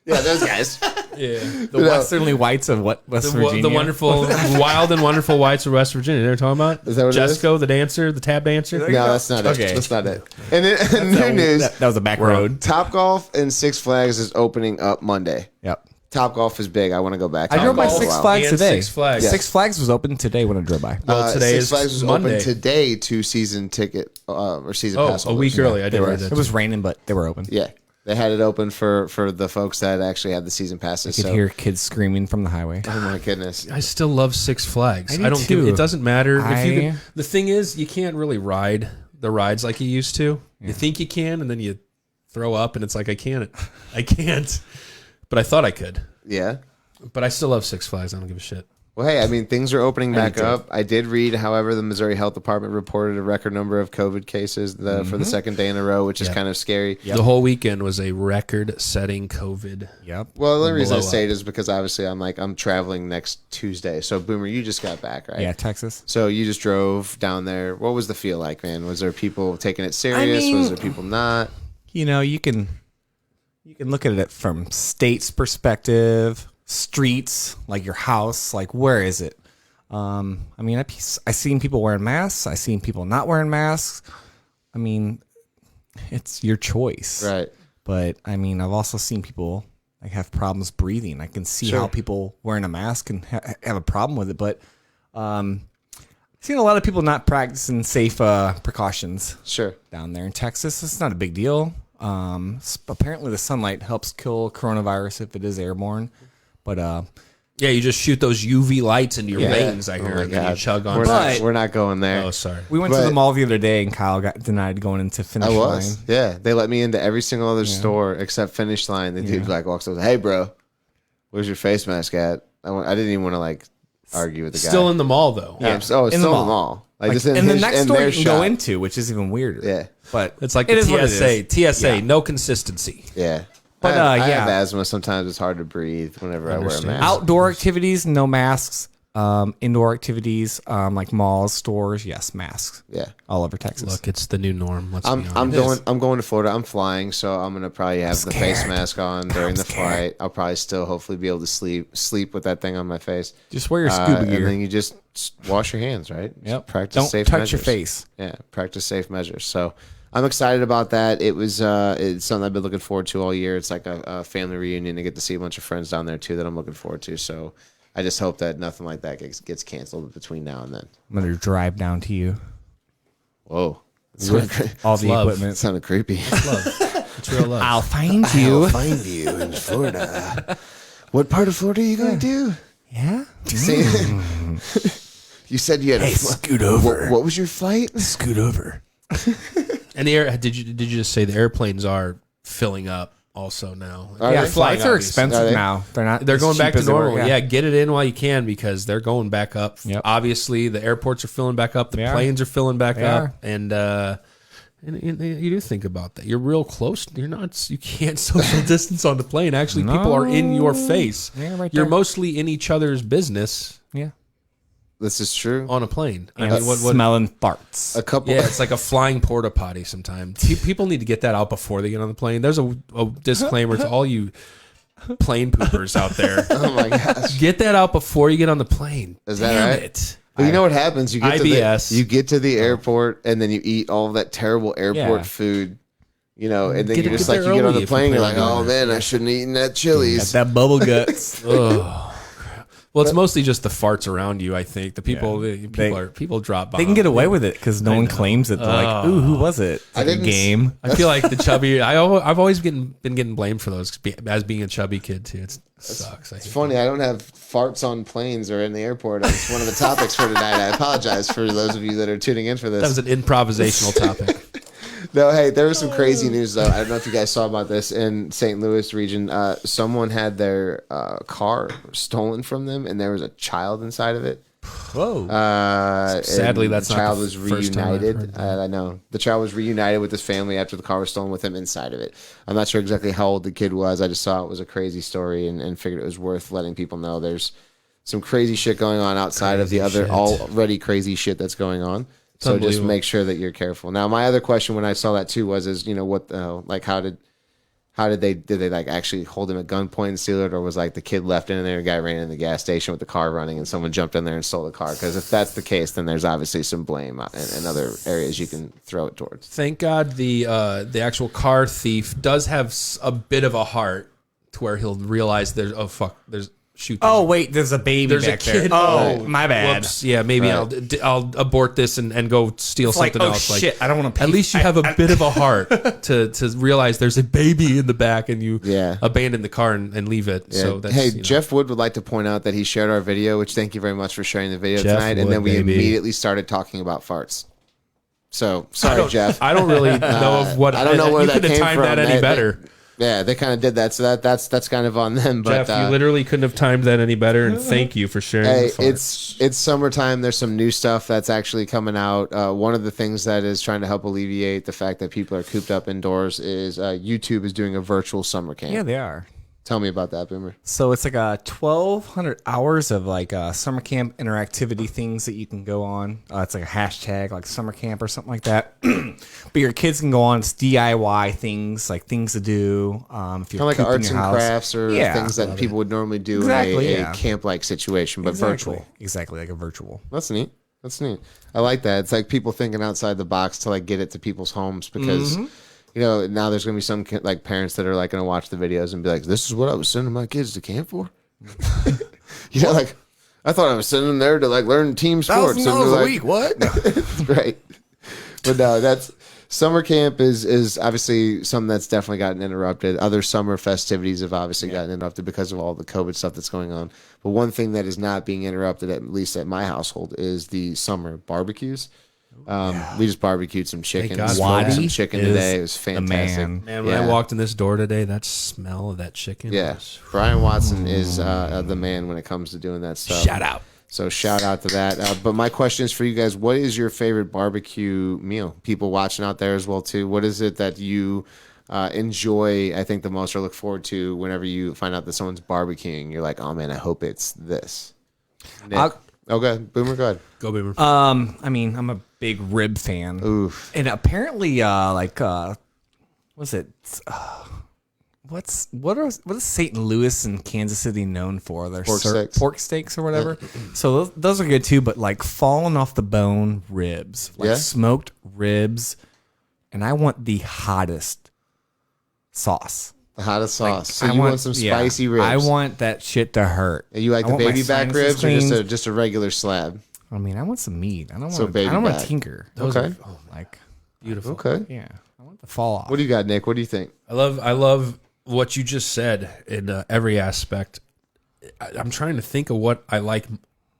yeah, those guys. Yeah. The Westernly whites of West Virginia. The wonderful, wild and wonderful whites of West Virginia. They're talking about Is that what it is? Jesco, the dancer, the tap dancer. No, that's not it. Okay. That's not it. And then, new news: That was a back road. Top Golf and Six Flags is opening up Monday. Yep. Top Golf is big. I want to go back. I drove by Topgolf. Six Wow. Flags And today. Six Flags. Six Flags was open today when I drove by. Well, today Six is Flags was Monday. open today to season ticket or season Oh, pass. a week holders. early. I did read that. It was raining, but they were open. Yeah, they had it open for the folks that actually had the season passes. You could So, hear kids screaming from the highway. oh my goodness, I still love Six Flags. I do I don't give. too. It doesn't matter if you. I- Can, the thing is, you can't really ride the rides like you used to. You think you can, and then you throw up, and it's like I can't. I can't. But I thought I could. yeah. But I still love Six Flags. I don't give a shit. Well, hey, I mean, things are opening back too. up. I did read, however, the Missouri Health Department reported a record number of COVID cases for the second day in a row, which is kind of scary. The whole weekend was a record-setting COVID. Yep. Well, the only reason I Blow say up. it is because obviously I'm traveling next Tuesday. So, Boomer, you just got back, right? Yeah, Texas. So you just drove down there. What was the feel like, man? Was there people taking it serious? mean- Was there people not? You know, you can look at it from state's perspective, streets, like your house, like where is it? I mean, I seen people wearing masks. I seen people not wearing masks. I mean, it's your choice, Right. But I mean, I've also seen people like have problems breathing. I can see Sure. how people wearing a mask can have a problem with it. But I've seen a lot of people not practicing safe precautions Sure. down there in Texas. It's not a big deal. Apparently, the sunlight helps kill coronavirus if it is airborne. But Yeah, you just shoot those UV lights into your Yeah. veins. I Oh hear, my and then you God. chug on. We're not going there. Oh, sorry. we went to But- the mall the other day, and Kyle got denied going into finish I line. was. Yeah. They let me into every single other store except Finish Line. The dude like walks over, hey, bro, where's your face mask at? I didn't even want to like argue with the guy. Still in the mall though. Yeah. It's still in the mall. Like, just in and the his- next in store their you can go shop. into, which is even weirder. Yeah. But It's like it the is what it TSA. is. TSA, Yeah. no consistency. Yeah. But, I yeah. have asthma. Sometimes it's hard to breathe whenever I wear a Understand. mask. Outdoor activities, no masks. Indoor activities, like malls, stores, yes, masks. Yeah. All over Texas. Look, it's the new norm. Let's be honest. I'm going to Florida. I'm flying, so I'm gonna probably have the face mask on during the flight. I'll probably still hopefully be able to sleep with that thing on my face. Just wear your scuba And gear. then you just wash your hands, right? Just Yep. Practice Don't safe touch measures. your face. Yeah, practice safe measures. So I'm excited about that. It's something I've been looking forward to all year. It's like a family reunion to get to see a bunch of friends down there too that I'm looking forward to. So I just hope that nothing like that gets canceled between now and then. I'm gonna drive down to you. Whoa. All the love. That equipment. sounded creepy. It's real love. I'll find I'll you. find you in Florida. What part of Florida are you going to? Yeah. See, you said you had a scoot over. What was your flight? Scoot over. And the air. Did you just say the airplanes are filling up also now? Are Yeah, they? flights are Are expensive they? now. They're not. They're as going back cheap to as they were, normal. Yeah, get it in while you can because they're going back up. Yep. Obviously, the airports are filling back up. The They are. planes are filling back They up. are. And you do think about that. You're real close. You're not. You can't social distance on the plane. Actually, people are in your face. Yeah, right You're there. mostly in each other's business Yeah. This is true. on a plane. I And mean, what? smelling farts. A couple. Yeah, it's like a flying porta potty sometimes. People need to get that out before they get on the plane. There's a disclaimer to all you plane poopers out there. Oh my gosh. Get that out before you get on the plane. Is that Damn right? it. But you know what happens? You get IBS. to you get to the airport and then you eat all that terrible airport Yeah. food. You know, and then Get you're it just there like you get on early the if you plane, you're plan like, on oh doing man, I shouldn't have eaten that Chili's. That bubble guts. Ugh. Well, it's mostly just the farts around you. I think the people, They- people drop by. They can get away with it because no one claims it. They're like, "Ooh, who was it?" It's I like a didn't game. I feel like the chubby. I've always been getting blamed for those as being a chubby kid too. It sucks. I It's hate funny. I don't have farts on planes or in the airport. It's one of the topics for tonight. I apologize for those of you that are tuning in for this. that was an improvisational topic. No, hey, there was some crazy news though. I don't know if you guys saw about this in St. Louis region. Someone had their car stolen from them, and there was a child inside of it. Whoa. Sadly, that's the not child the was first time I've reunited. heard that. I know the child was reunited with his family after the car was stolen with him inside of it. I'm not sure exactly how old the kid was. I just saw it was a crazy story and figured it was worth letting people know there's some crazy shit going on outside of the other already crazy shit that's going on. So just make sure that you're careful. Now, my other question when I saw that too was, what the hell? Like, how did they like actually hold him at gunpoint and steal it, or was like the kid left in there, a guy ran in the gas station with the car running, and someone jumped in there and stole the car? Because if that's the case, then there's obviously some blame in other areas you can throw it towards. Thank God the actual car thief does have a bit of a heart to where he'll realize there's shoot. Oh wait, there's a baby There's back a kid. there. Oh, my bad. Whoops. Yeah, maybe I'll abort this and go steal It's like, something oh else. shit, I don't want to. At least you have a bit of a heart to realize there's a baby in the back and you abandon the car and leave it. Yeah. So that's, hey, Jeff Wood would like to point out that he shared our video, which thank you very much for sharing the video tonight. And then we immediately started talking about farts. So sorry, Jeff. I don't really know of what. I don't know where you that couldn't came have timed from. that any better. They kind of did that, so that's kind of on them. But Jeff, you literally couldn't have timed that any better, and thank you for sharing. Hey, the fart. it's summertime. There's some new stuff that's actually coming out. One of the things that is trying to help alleviate the fact that people are cooped up indoors is YouTube is doing a virtual summer camp. Yeah, they are. Tell me about that, Boomer. So it's like 1,200 hours of like summer camp interactivity things that you can go on. It's like a hashtag like summer camp or something like that. But your kids can go on. It's DIY things, like things to do. If you're Kind of like cooped in arts your and house. crafts or things that people would normally do in a camp-like situation, but virtual. Exactly, like a virtual. That's neat. That's neat. I like that. It's like people thinking outside the box to like get it to people's homes because now there's gonna be some like parents that are like gonna watch the videos and be like, "This is what I was sending my kids to camp for." Like I thought I was sending them there to like learn team sports. $1,000 a week. What? Right. But no, that's summer camp is obviously something that's definitely gotten interrupted. Other summer festivities have obviously gotten interrupted because of all the COVID stuff that's going on. But one thing that is not being interrupted, at least at my household, is the summer barbecues. We just barbecued some chicken. Some chicken today. It was fantastic. Man, when I walked in this door today, that smell of that chicken. Was... Brian Watson is the man when it comes to doing that stuff. Shout out. So shout out to that. But my question is for you guys: what is your favorite barbecue meal? People watching out there as well too. What is it that you enjoy? I think the most, or look forward to whenever you find out that someone's barbecuing. You're like, oh man, I hope it's this. Nick. Okay, Boomer, go ahead. Go Boomer. I mean, I'm a big rib fan. Oof. And apparently, what's it? What is St. Louis and Kansas City known for? Their pork steaks or whatever. So those are good too. But like falling off the bone ribs, like smoked ribs, and I want the hottest sauce. The hottest sauce. Like, so you want some spicy ribs. I want that shit to hurt. And you like the baby back ribs or just a regular slab? I mean, I want some meat. I don't So want. baby I don't want back. to tinker. Okay. Like Beautiful. Okay. yeah, I want to fall off. What do you got, Nick? What do you think? I love what you just said in every aspect. I'm trying to think of what I like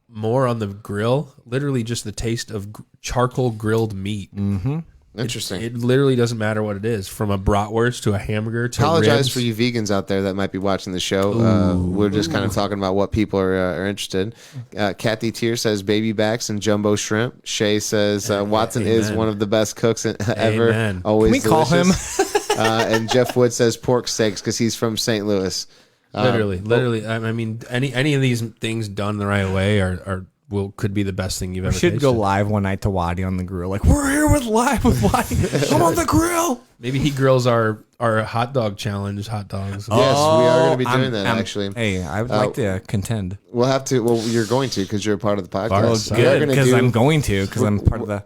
more on the grill. Literally just the taste of charcoal grilled meat. Mm-hmm. Interesting. It literally doesn't matter what it is, from a bratwurst to a hamburger to Apologize ribs. for you vegans out there that might be watching the show. We're just kind of talking about what people are interested in. Kathy Tier says baby backs and jumbo shrimp. Shay says Watson is one of the best cooks ever. Amen. Always Can we delicious. Call him? And Jeff Wood says pork steaks because he's from St. Louis. Literally. I mean, any of these things done the right way could be the best thing you've ever tasted. We should go live one night to Wadi on the grill. Like, we're here with Wadi. I'm on the grill. Maybe he grills our hot dog challenge hot dogs. Yes, we are going to be doing that, actually. Hey, I would like to contend. We'll have to. Well, you're going to because you're a part of the podcast. Well, good, because I'm going to, because I'm part of the...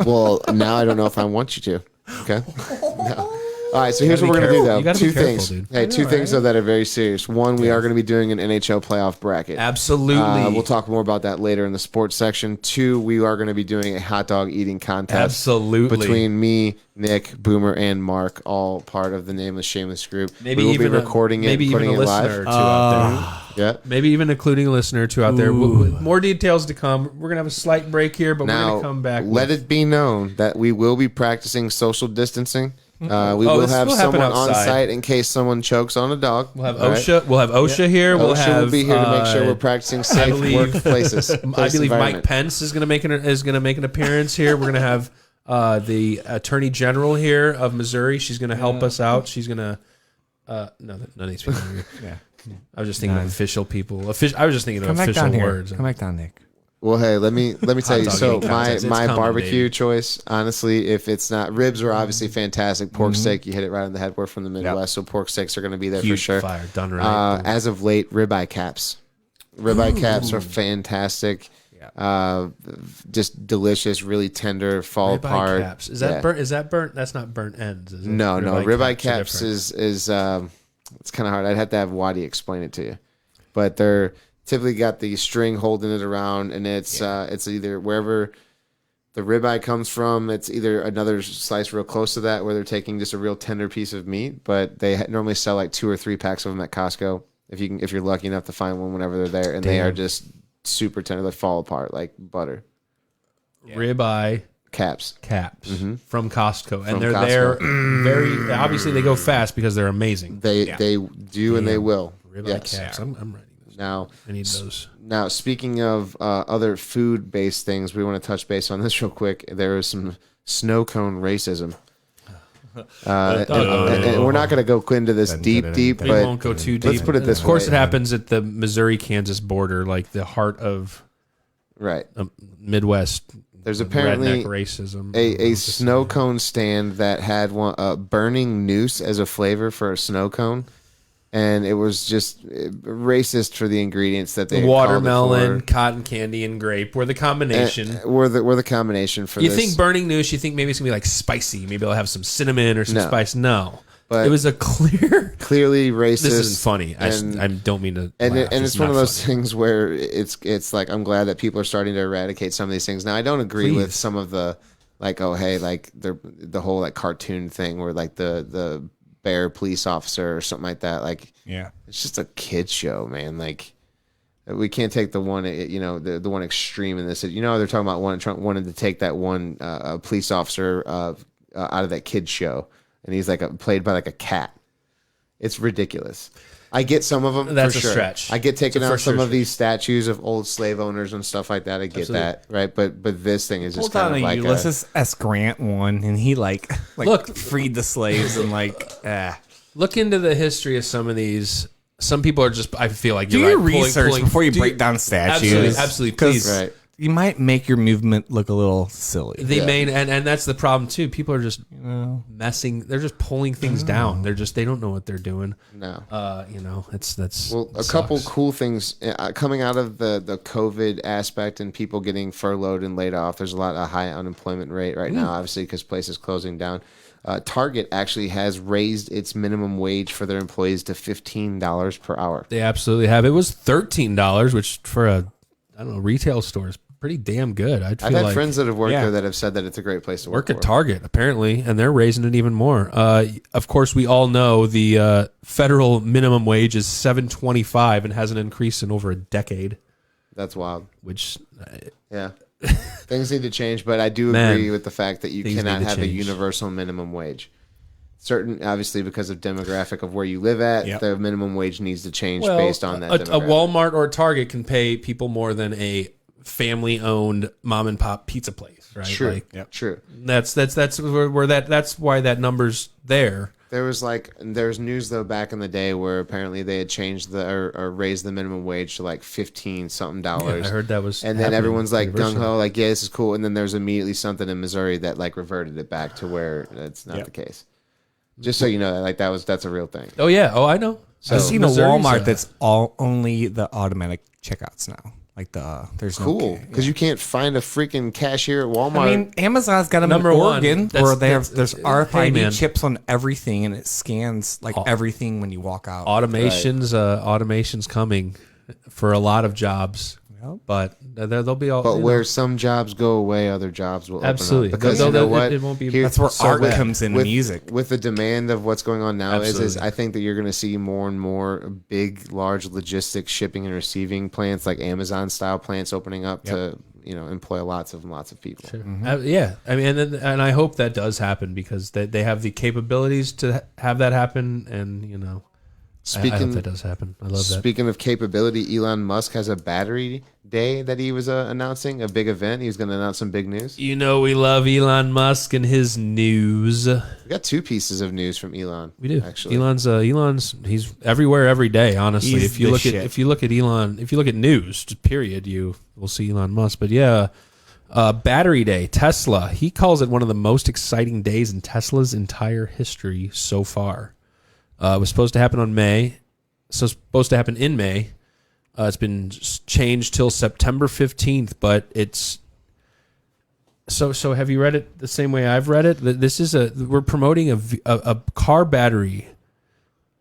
Well, now I don't know if I want you to. Okay? No. All right, so here's what we're going to do, though. You gotta Two be careful, things. dude. Hey, two things, though, that are very serious. One, we are going to be doing an NHL playoff bracket. Absolutely. We'll talk more about that later in the sports section. Two, we are going to be doing a hot dog eating contest. Absolutely. Between me, Nick, Boomer, and Mark, all part of the Nameless Shameless group. Maybe we will even be recording it, maybe putting even it a listener live. or two out there. Yeah. Maybe even including a listener or two out there. More details to come. We're gonna have a slight break here, but we're Now, gonna come back. let it be known that we will be practicing social distancing. We Oh, will this have will happen someone on outside. site in case someone chokes on a dog. We'll have All right? OSHA. We'll have OSHA here. We'll OSHA have. will be here to make sure we're practicing safe believe- workplaces. I place believe Mike environment. Pence is going to make an appearance here. We're going to have the Attorney General here of Missouri. She's going to help us out. She's going to. No, none of these people. Are here. Yeah. I was just thinking of official people. I was just thinking of Come back official down here. words. Come back down, Nick. Well, hey, let me tell you. dog So eating my contest. It's my coming, barbecue baby. choice, honestly, if it's not ribs, are obviously fantastic. Pork steak, you hit it right on the head. We're from the Midwest, so pork steaks are going to be there Huge for sure. fire done right. As of late, ribeye caps. Ribeye caps are fantastic. Just delicious, really tender, fall Ribeye apart. caps. Is that Yeah. burnt? Is that burnt? That's not burnt ends. Is it? No, ribeye caps are caps different. is it's kind of hard. I'd have to have Waddy explain it to you, but they're typically got the string holding it around, and it's either wherever the ribeye comes from. It's either another slice real close to that, where they're taking just a real tender piece of meat. But they normally sell like 2 or 3 packs of them at Costco. If you're lucky enough to find one whenever they're there, and they are just super tender. They fall apart like butter. Ribeye Caps. caps from Costco, and From they're Costco. there very obviously they go fast because they're amazing. They do and they will. Ribeye Yes. caps. I'm writing this. Now I need those. Now, speaking of other food-based things, we want to touch base on this real quick. There is some snow cone racism. And we're not going to go into this deep, We but won't go too deep. let's put it this Of course, way. it happens at the Missouri-Kansas border, like the heart of Right. Midwest. There's apparently redneck racism. a snow cone stand that had a burning noose as a flavor for a snow cone. And it was just racist for the ingredients that they had called it Watermelon, for. cotton candy, and grape were the combination. Were the combination for You this. think burning noose? You think maybe it's gonna be like spicy? Maybe it'll have some cinnamon or some No. spice? No, But it was a clear. clearly racist. This isn't funny. and- I don't mean to. And laugh. it's one of not those funny. things where it's like I'm glad that people are starting to eradicate some of these things. Now I don't agree with Please. some of the like like the whole like cartoon thing where like the bear police officer or something like that. Like Yeah. it's just a kid show, man. Like we can't take the one the one extreme in this. They're talking about wanting to take that one police officer out of that kid show, and he's like played by like a cat. It's ridiculous. I get some of them. That's for a sure. stretch. I get taking It's a out for some sure of these statues of old slave owners and stuff like that. I get Absolutely. that, right? But this thing is just Hold kind on of a like Ulysses S. Grant one, and he like Look. freed the slaves and Look into the history of some of these. Some people are just. I feel like do you're your right, research pulling- before you do break your- down statues. Absolutely, 'Cause please. Right. You might make your movement look a little silly. They made and that's the problem too. People are just messing. They're just pulling things down. They don't know what they're doing. no. That's Well, a it couple sucks. cool things coming out of the COVID aspect and people getting furloughed and laid off. There's a lot of high unemployment rate right now, obviously, because places closing down. Target actually has raised its minimum wage for their employees to $15 per hour. They absolutely have. It was $13, which for a retail store is pretty damn good. I've had like friends that have worked Yeah. there that have said that it's a great place to work. work at for. Target apparently, and they're raising it even more. Of course, we all know the federal minimum wage is $7.25 and hasn't increased in over a decade. That's wild. Which Yeah. Things need to change, but I do Man, agree with the fact that you things cannot need to have a change. universal minimum wage. Obviously, because of demographic of where you live at, Yep. the minimum wage needs to change based on that. a demographic. Walmart or a Target can pay people more than a family-owned mom and pop pizza place, right? True. Like, True. that's where that's why that number's there. There's news though back in the day where apparently they had changed or raised the minimum wage to like $15 something. I heard that was, And then happening everyone's like gung universally. ho, like, yeah, this is cool. And then there's immediately something in Missouri that like reverted it back to where it's not the case. Just so you know that, like that's a real thing. Oh yeah. Oh, I know. I've seen a Missouri's, Walmart that's only the automatic checkouts now. Like there's Cool, no. because you can't find a freaking cashier at Walmart. I mean, Amazon's got them Number in one, Oregon that's- where that's- there's hey, RFID man. chips on everything, and it scans like everything when you walk out. automation's coming for a lot of jobs. But they'll be all. But where some jobs go away, other jobs will Absolutely. open up. Because They'll- you know they'll- what? it won't be- Here- That's where so art with- comes in with, music. With the demand of what's going on now, is Absolutely. I think that you're going to see more and more big, large logistics, shipping and receiving plants, like Amazon style plants, opening up to employ lots of people. Yeah, I mean, and I hope that does happen because they have the capabilities to have that happen, and I hope that does happen. I love that. Speaking of capability, Elon Musk has a battery day that he was announcing, a big event. He was going to announce some big news. We love Elon Musk and his news. We got two pieces of news from Elon. We do. Actually. Elon's he's everywhere every day. Honestly, He's if you the look shit. if you look at Elon, if you look at news, just period, you will see Elon Musk. But yeah, battery day, Tesla. He calls it one of the most exciting days in Tesla's entire history so far. It was supposed to happen in May. It's been changed till September 15th, but it's so. Have you read it the same way I've read it? This is we're promoting a car battery,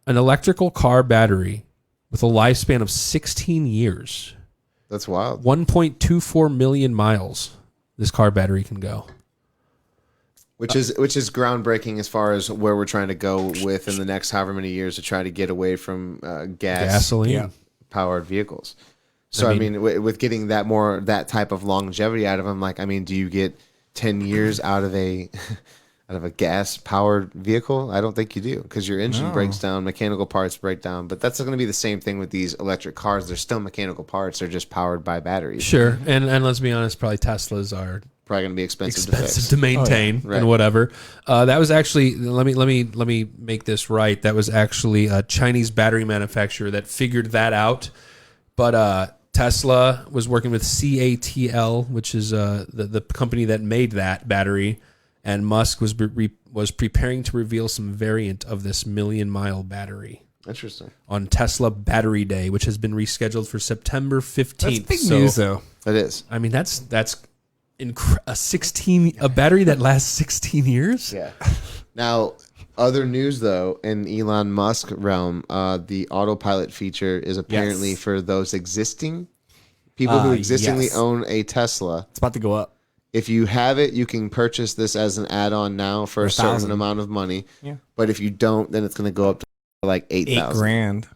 an electrical car battery with a lifespan of 16 years, That's wild. 1.24 million miles. This car battery can go. Which is groundbreaking as far as where we're trying to go with in the next however many years to try to get away from Gasoline. Yeah. powered vehicles. So I mean, with getting that type of longevity out of them, like, I mean, do you get 10 years out of a gas powered vehicle? I don't think you do, because your engine breaks down, mechanical parts break down. But that's going to be the same thing with these electric cars. They're still mechanical parts. They're just powered by batteries. Sure, and let's be honest, probably Teslas are Probably going to be expensive to fix. to maintain Right. and whatever. That was actually let me make this right. That was actually a Chinese battery manufacturer that figured that out. But Tesla was working with CATL, which is the company that made that battery, and Musk was preparing to reveal some variant of this million-mile battery Interesting. on Tesla Battery Day, which has been rescheduled for September 15th. That's big news, though. It is. I mean, that's a battery that lasts 16 years. Yeah. Now, other news though, in Elon Musk realm, the autopilot feature is apparently Yes. for those existing people who existingly yes. own a Tesla. It's about to go up. If you have it, you can purchase this as an add-on now for a certain 1,000. amount of money. Yeah. But if you don't, then it's going to go up to like 8,000. $8,000.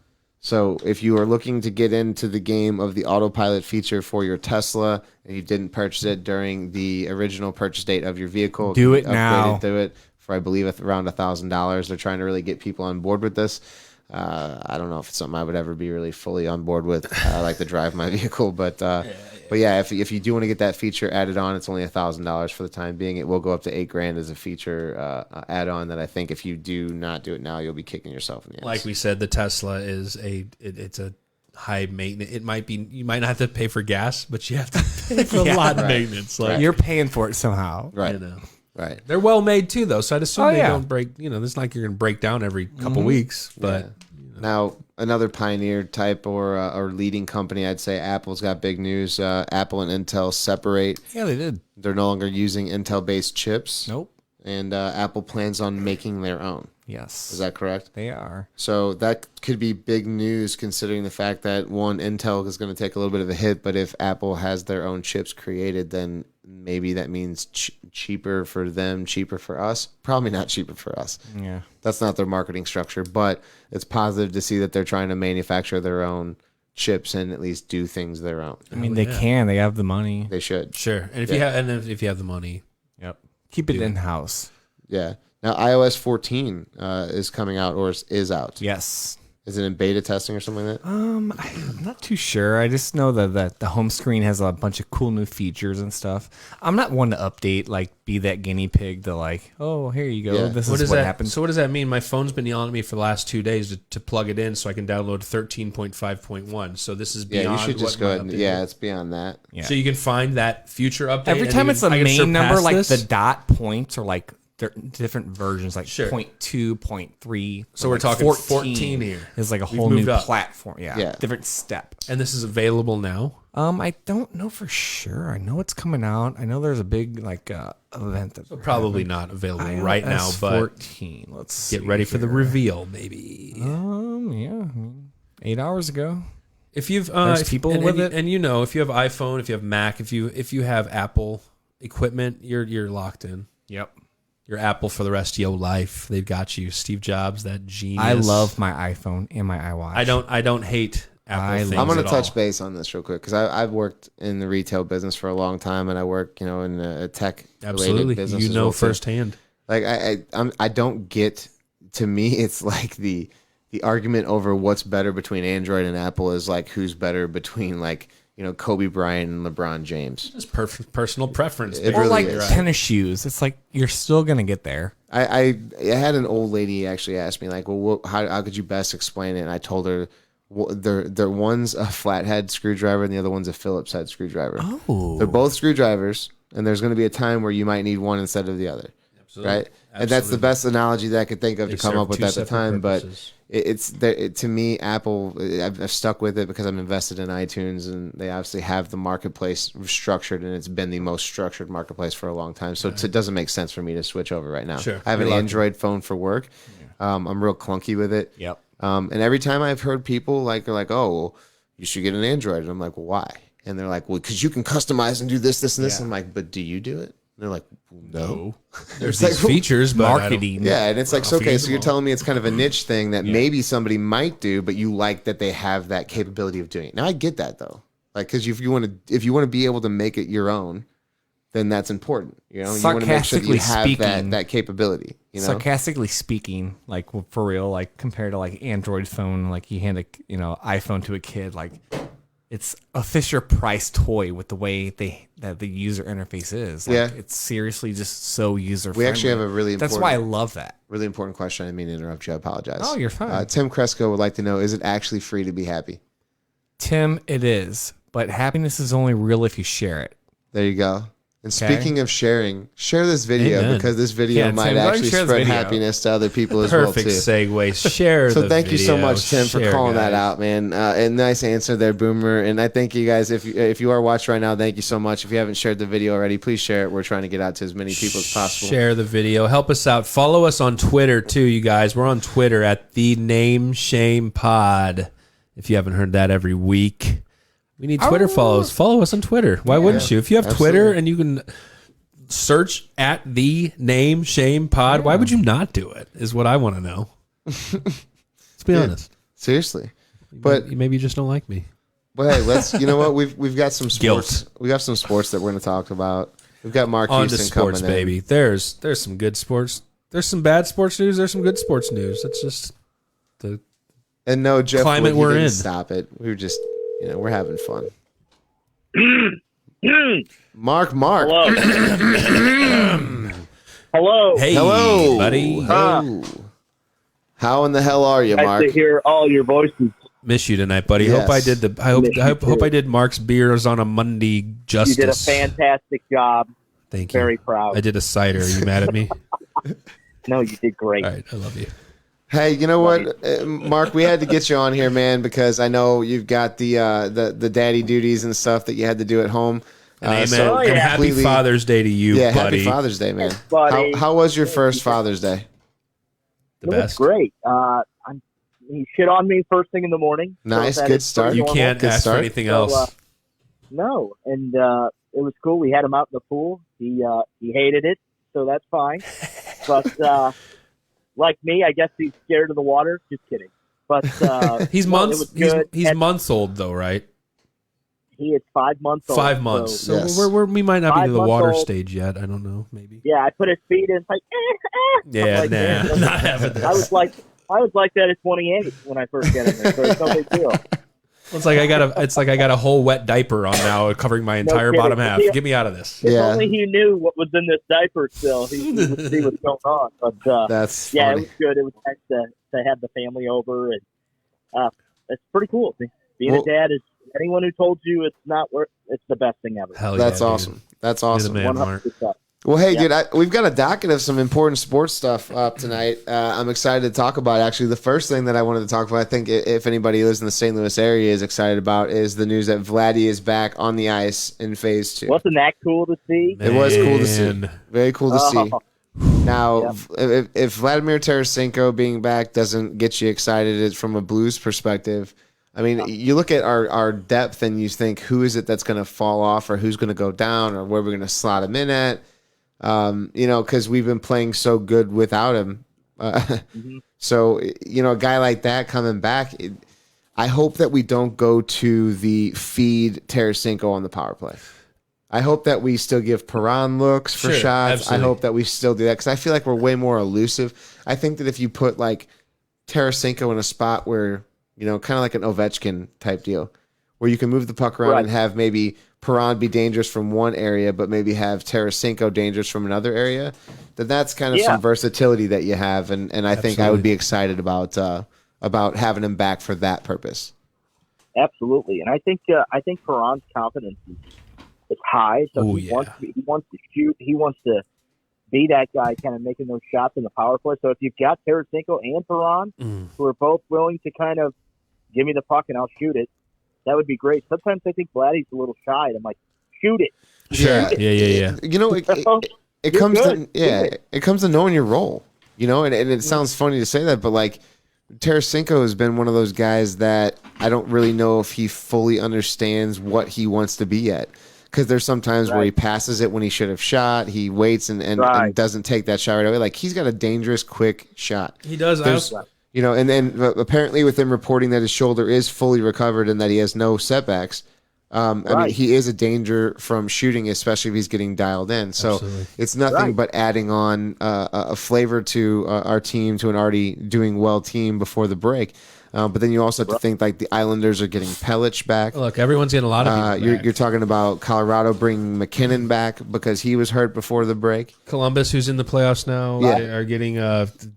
So if you are looking to get into the game of the autopilot feature for your Tesla and you didn't purchase it during the original purchase date of your vehicle, Do it upgrade now. Do it for, I believe, around $1,000. They're trying to really get people on board with this. I don't know if it's something I would ever be really fully on board with. I like to drive my vehicle, but yeah, if you do want to get that feature added on, it's only $1,000 for the time being. It will go up to $8,000 as a feature add-on that I think if you do not do it now, you'll be kicking yourself in the ass. Like we said, the Tesla is it's a high maintenance. It might be, you might not have to pay for gas, but you have to pay for a lot of maintenance. Like, You're paying for it somehow. right, you know, right. they're well made too, though. So I'd assume Oh, they yeah. don't break. It's not like you're going to break down every couple weeks, but. Now, another pioneer type or leading company, I'd say Apple's got big news. Apple and Intel separate. Yeah, they did. They're no longer using Intel-based chips. Nope. And Apple plans on making their own. Yes. Is that correct? They are. So that could be big news considering the fact that, one, Intel is going to take a little bit of a hit, but if Apple has their own chips created, then maybe that means cheaper for them, cheaper for us. Probably not cheaper for us. Yeah. That's not their marketing structure, but it's positive to see that they're trying to manufacture their own chips and at least do things their own. I mean, they can. They have the money. They should. Sure, and if you have the money, Yep. Keep it in house. Yeah. Now, iOS 14 is coming out or is out. Yes. Is it in beta testing or something like that? I'm not too sure. I just know that the home screen has a bunch of cool new features and stuff. I'm not one to update, like be that guinea pig to like, oh, here you go. Yeah. This what is does what that? happens. So what does that mean? My phone's been yelling at me for the last 2 days to plug it in so I can download 13.5.1. So this is Yeah, beyond. you should just what go my ahead and, update yeah, is. it's beyond that. Yeah. So you can find that future update Every and time you it's a can- I can main number, surpass like this? the dot points are like they're different versions, like Sure. 0.2, 0.3. So we're like talking 14 here. Is like a We've whole new moved up. platform. Yeah. Yeah. Different step. And this is available now. I don't know for sure. I know it's coming out. I know there's a big like event that Probably not available right now, but 14. Let's get see ready for the here. reveal, maybe. Yeah, I mean, 8 hours ago. If you've There's people with it. and you know, if you have iPhone, if you have Mac, if you have Apple equipment, you're locked in. Yep. You're Apple for the rest of your life. They've got you. Steve Jobs, that genius. I love my iPhone and my iWatch. I don't hate Apple I things love I'm going at to touch all. base on this real quick because I've worked in the retail business for a long time, and I work, in a tech Absolutely, related business. you as know well, too. firsthand. Like I don't get. To me, it's like the argument over what's better between Android and Apple is like who's better between Kobe Bryant and LeBron James. Just personal preference. It Or really like is. tennis shoes. It's like you're still gonna get there. I had an old lady actually ask me like, well, how could you best explain it? And I told her, well, they're one's a flathead screwdriver and the other one's a Phillips head screwdriver. Oh, They're both screwdrivers, and there's going to be a time where you might need one instead of the other. Absolutely. Right? And that's the best analogy that I could think of They to come serve up with two at the separate time. purposes. But to me, Apple, I've stuck with it because I'm invested in iTunes, and they obviously have the marketplace structured, and it's been the most structured marketplace for a long time. So it doesn't make sense for me to switch over right now. Sure. I have an You're lucky. Android phone for work. I'm real clunky with it. Yep. And every time I've heard people are like, oh, well, you should get an Android. And I'm like, well, why? And they're like, well, because you can customize and do this, this, and this. Yeah. I'm like, but do you do it? And they're like, no. There's these features, but Marketing. Yeah, and it's like, so, okay, so you're feasible. telling me it's kind of a niche thing that maybe somebody might do, but you like that they have that capability of doing it. Now I get that though, like because if you want to be able to make it your own, then that's important. You want to make sure that you have speaking- that capability. Sarcastically speaking, like for real, like compared to like Android phone, like you hand a iPhone to a kid, like it's a Fisher Price toy with the way that the user interface is. Like, Yeah. it's seriously just so user friendly. We actually have a really That's important, why I love that. really important question. I didn't mean to interrupt you. I apologize. Oh, you're fine. Tim Cresco would like to know: is it actually free to be happy? Tim, it is, but happiness is only real if you share it. There you go. And Okay. speaking of sharing, share this video Amen. because this video Yeah, might Tim, go ahead and actually share this spread video. happiness to other people as perfect well too. segue. Share So the thank you so video. much, Tim, for Share, calling that guys. out, man. And nice answer there, Boomer. And I thank you guys. If you are watching right now, thank you so much. If you haven't shared the video already, please share it. We're trying to get out to as many people as possible. Share the video. Help us out. Follow us on Twitter too, you guys. We're on Twitter at the Name Shame Pod. If you haven't heard that every week, we need Twitter follows. Follow us on Twitter. Why wouldn't you? If you have Twitter absolutely. and you can search at the Name Shame Pod, why would you not do it? Is what I want to know. Let's be honest. Seriously. But Maybe you just don't like me. hey, let's. You know what? We've got some sports. Guilt. We got some sports that we're going to talk about. We've got Mark On to Houston sports, coming in. baby. There's some good sports. There's some bad sports news. There's some good sports news. That's just the And no, Jeff, Climate Wood, he we're didn't in. Stop it. We were just, we're having fun. Mark. Hello. Hello. hey, Hello, buddy. Hello. How in the hell are you, Nice Mark? to hear all your voices. Miss you tonight, buddy. Yes. Hope I did the. I Miss you hope too. I did Mark's beers on a Monday justice. You did a fantastic job. Thank you. Very proud. I did a cider. Are you mad at me? No, you did great. All right, I love you. Hey, you know what, Mark? We had to get you on here, man, because I know you've got the daddy duties and stuff that you had to do at home. And amen. so and happy completely- Father's Day to you, Yeah, buddy. happy Father's Day, man. buddy. How was your first Father's Day? the It was best. great. He shit on me first thing in the morning. Nice, that good is start. pretty You normal. can't Good ask start. for anything So, else. No, and it was cool. We had him out in the pool. He hated it, so that's fine. But like me, I guess he's scared of the water. Just kidding. But He's no, it months. was good. He's And months old though, right? he is 5 months old. 5 months. So, So Yes. we might not be to 5 the months water old. stage yet. I don't know. Maybe. yeah, I put his feet in. It's like, Yeah, like nah, that. not having I was this. like that at 28 when I first got in there, so it's no big deal. It's like I got a whole wet diper on now, covering my entire kidding. bottom half. Yeah. Get me out of this. If Yeah. only he knew what was in this diaper still, he would see what's going on. But That's yeah, funny. it was good. It was nice to have the family over, and it's pretty cool. Being Well- a dad is anyone who told you it's not worth. It's the best thing ever. Hell That's yeah, dude. awesome. That's You're the awesome. man, Mark. 100%. Well, hey, Yeah. dude, we've got a docket of some important sports stuff up tonight. I'm excited to talk about. Actually, the first thing that I wanted to talk about, I think if anybody who lives in the St. Louis area is excited about, is the news that Vladdy is back on the ice in Phase 2. Wasn't that cool to see? It was cool to see. Man. Very cool to see. Oh, Now, Yep. if Vladimir Tarasenko being back doesn't get you excited from a Blues perspective, I mean, you look at our depth and you think, who is it that's going to fall off or who's going to go down or where we're going to slot him in at? Because we've been playing so good without him. So, a guy like that coming back, I hope that we don't go to the feed Tarasenko on the power play. I hope that we still give Perron looks for Sure, shots. absolutely. I hope that we still do that because I feel like we're way more elusive. I think that if you put like Tarasenko in a spot where, kind of like an Ovechkin type deal, where you can move the puck around Right. and have maybe Perron be dangerous from one area, but maybe have Tarasenko dangerous from another area, then that's kind of some versatility that you have. And I think I would be excited about having him back for that purpose. Absolutely, and I think Perron's confidence is high. So Oh, he yeah. wants to shoot. He wants to be that guy, kind of making those shots in the power play. So if you've got Tarasenko and Perron, who are both willing to kind of give me the puck and I'll shoot it, that would be great. Sometimes I think Vladdy's a little shy, and I'm like, shoot it. Yeah. It You're comes good. it comes to knowing your role, and it sounds funny to say that, but like Tarasenko has been one of those guys that I don't really know if he fully understands what he wants to be yet. Because there's some times where he passes it when he should have shot. He waits and doesn't take that shot right away. Like he's got a dangerous, quick shot. He does. There's- and then apparently with him reporting that his shoulder is fully recovered and that he has no setbacks, I mean, he is a danger from shooting, especially if he's getting dialed in. So Absolutely. it's nothing but adding on a flavor to our team, to an already doing well team before the break. But then you also have to think like the Islanders are getting Pellich back. Look, everyone's getting a lot of people back. You're talking about Colorado bringing McKinnon back because he was hurt before the break. Columbus, who's in the playoffs now, Yeah. are getting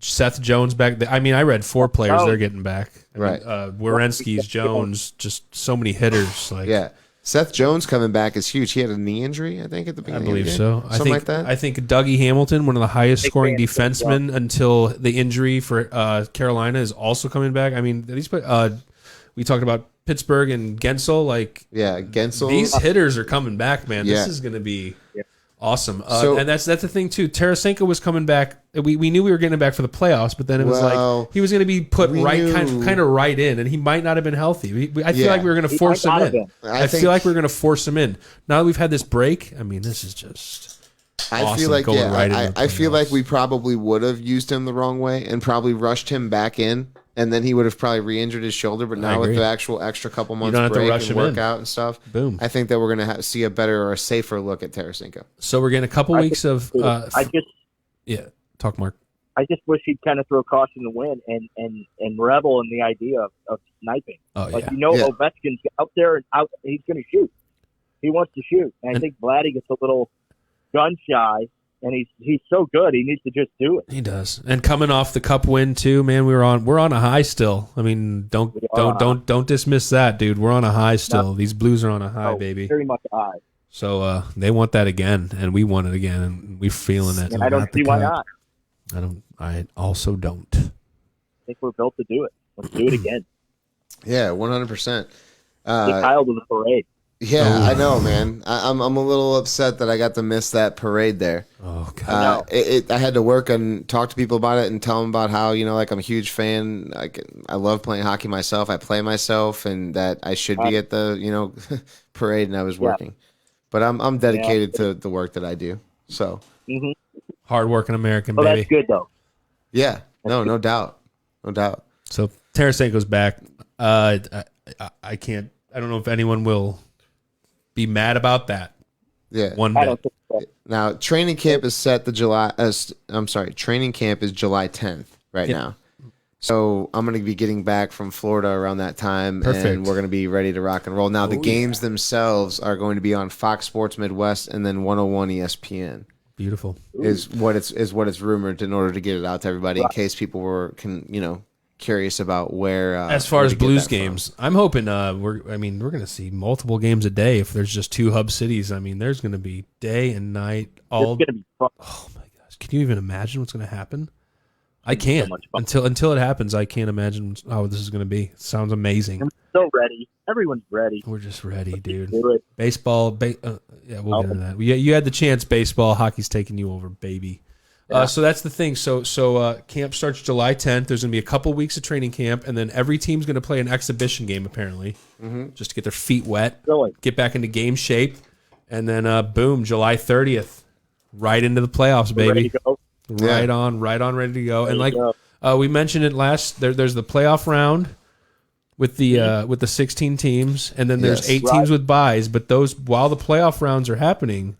Seth Jones back. I mean, I read 4 players they're getting back. Right. Werenski's, Jones, just so many hitters. Like, Yeah. Seth Jones coming back is huge. He had a knee injury, I think, at the I beginning. believe of the so. game. Something like that. I think Dougie Hamilton, one of the highest scoring fan. defensemen until the injury for Carolina, is also coming back. I mean, these we talked about Pittsburgh and Gensel. Like, Yeah, Gensel. these hitters are coming back, man. Yeah. This is going to be awesome. So- And that's the thing too. Tarasenko was coming back. We knew we were getting him back for the playoffs, but then it was Well, like he was going to be put we right knew- kind of right in, and he might not have been healthy. I feel Yeah. like we were going to He force might him not have in. been. I think- feel like we were going to force him in. Now that we've had this break, I mean, this is just. I awesome feel like going right into the I feel like playoffs. we probably would have used him the wrong way and probably rushed him back in, and then he would have probably re-injured his shoulder. But now with agree. the actual extra couple months don't have to break rush and him in. workout and stuff, Boom. I think that we're gonna see a better or a safer look at Tarasenko. So we're getting a couple weeks of. Talk, Mark. I just wish he'd kind of throw caution to the wind and revel in the idea of sniping. Oh Like, yeah. Yeah. Ovechkin's out there and out. He's going to shoot. He wants to shoot. And I think Vladdy gets a little gun shy, and he's so good. He needs to just do it. He does, and coming off the cup win too, man. We're on a high still. I mean, don't dismiss that, dude. We're on a high still. These Blues are on a high, baby. Very much high. So they want that again, and we want it again, and we're feeling it. And I don't Not the see why cup. not. I also don't. I think we're built to do it. Let's do it again. Yeah, 100%. Take Kyle to the parade. Yeah, I know, man. I'm a little upset that I got to miss that parade there. Oh god. I had to work and talk to people about it and tell them about how, like I'm a huge fan. I love playing hockey myself. I play myself, and that I should be at the parade, and I was working. But I'm dedicated to the work that I do. So Hard-working American, Well, baby. that's good, though. yeah, no doubt. So Tarasenko's back. I can't. I don't know if anyone will be mad about that. Yeah. One I bit. don't think so. Now training camp is set to training camp is July 10th right Yeah. now. So I'm going to be getting back from Florida around that time, Perfect. and we're going to be ready to rock and roll. Now the games themselves are going to be on Fox Sports Midwest and then 101 ESPN. Beautiful. Is what it's rumored in order to get it out to everybody in case people were curious about where. As far where as to get Blues that from. games, I'm hoping we're going to see multiple games a day. If there's just 2 hub cities, I mean, there's going to be day and night all. It's going to be fun. Oh my gosh! Can you even imagine what's going to happen? I can't much fun. until it happens. I can't imagine how this is going to be. It sounds amazing. I'm so ready. Everyone's ready. We're just ready, dude. Do it. Baseball, yeah, we'll get into that. You had the chance. Baseball, hockey's taking you over, baby. So that's the thing. So camp starts July 10th. There's going to be a couple weeks of training camp, and then every team's going to play an exhibition game, apparently, just to get their feet wet, Really? get back into game shape, and then boom, July 30th, right into the playoffs, Ready baby. to go? Right on, ready to go. And Ready to like we mentioned it last, there's the playoff round with the 16 teams, and then there's Yes. 8 teams with buys. But those, while the playoff rounds are happening,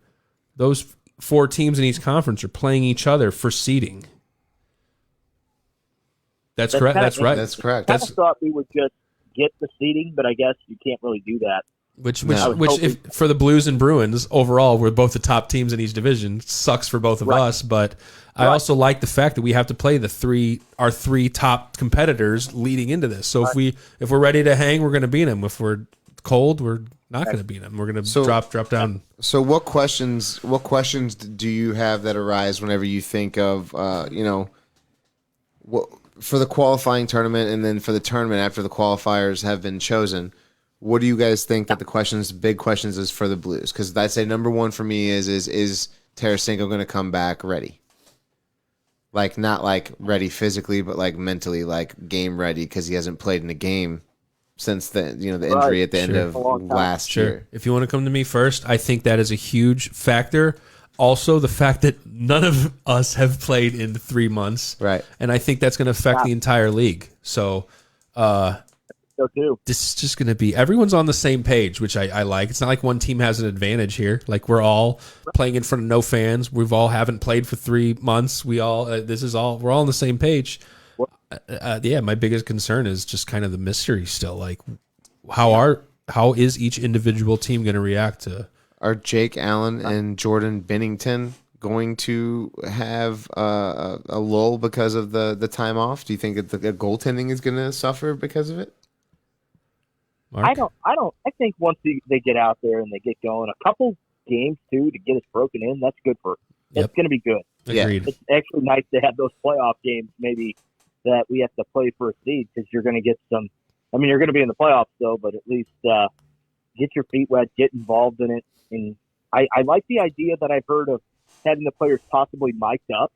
those 4 teams in each conference are playing each other for seeding. That's correct. kinda That's right. That's correct. I thought we would just get the seeding, but I guess you can't really do that. Which No. if for the Blues and Bruins overall, we're both the top teams in each division. Sucks for both of us, but I also like the fact that we have to play our three top competitors leading into this. So if we're ready to hang, we're going to beat them. If we're cold, we're not going to beat them. We're going to drop down. So what questions do you have that arise whenever you think of what for the qualifying tournament and then for the tournament after the qualifiers have been chosen? What do you guys think that the big questions is for the Blues? Because I'd say number one for me is Tarasenko going to come back ready? Like not like ready physically, but like mentally, like game ready because he hasn't played in a game since the injury at the end of last year. If you want to come to me first, I think that is a huge factor. Also, the fact that none of us have played in 3 months, Right. And I think that's going to affect the entire league. So. So too. This is just going to be everyone's on the same page, which I like. It's not like one team has an advantage here. Like we're all playing in front of no fans. We've all haven't played for 3 months. We all we're all on the same page. My biggest concern is just kind of the mystery still. Like how is each individual team going to react to? Are Jake Allen and Jordan Binnington going to have a lull because of the time off? Do you think that the goaltending is going to suffer because of it? Mark? I think once they get out there and they get going, a couple games too to get us broken in, that's good for. It's going to be good. Agreed. It's actually nice to have those playoff games maybe that we have to play for a seed because you're going to get some. I mean, you're going to be in the playoffs though, but at least get your feet wet, get involved in it. And I like the idea that I've heard of having the players possibly mic'd up.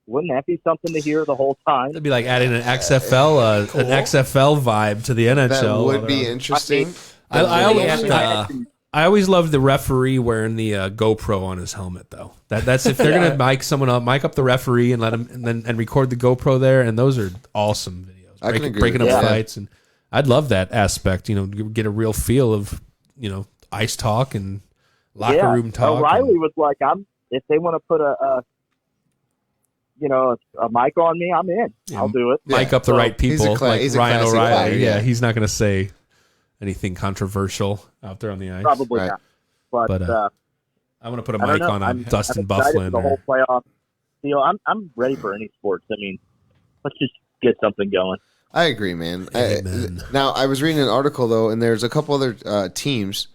Wouldn't that be something to hear the whole time? It'd be like adding an XFL an XFL vibe to the NHL. That would be interesting. I always love the referee wearing the GoPro on his helmet, though. That's if they're gonna mic someone up, mic up the referee and let him and record the GoPro there, and those are awesome videos. I can agree breaking with up that. fights, and I'd love that aspect. Get a real feel of ice talk and locker room talk. O'Reilly was like, if they want to put a mic on me, I'm in. I'll do it. Mic up the right people, like he's a Ryan classy O'Reilly. guy, Yeah, he's not going to say anything controversial out there on the ice. Probably Right. not. But I want to put a I don't mic know. on I'm Dustin excited for Byfuglien. the whole playoff deal. I'm ready for any sports. I mean, let's just get something going. I agree, man. Amen. Now, I was reading an article, though, and there's a couple other teams,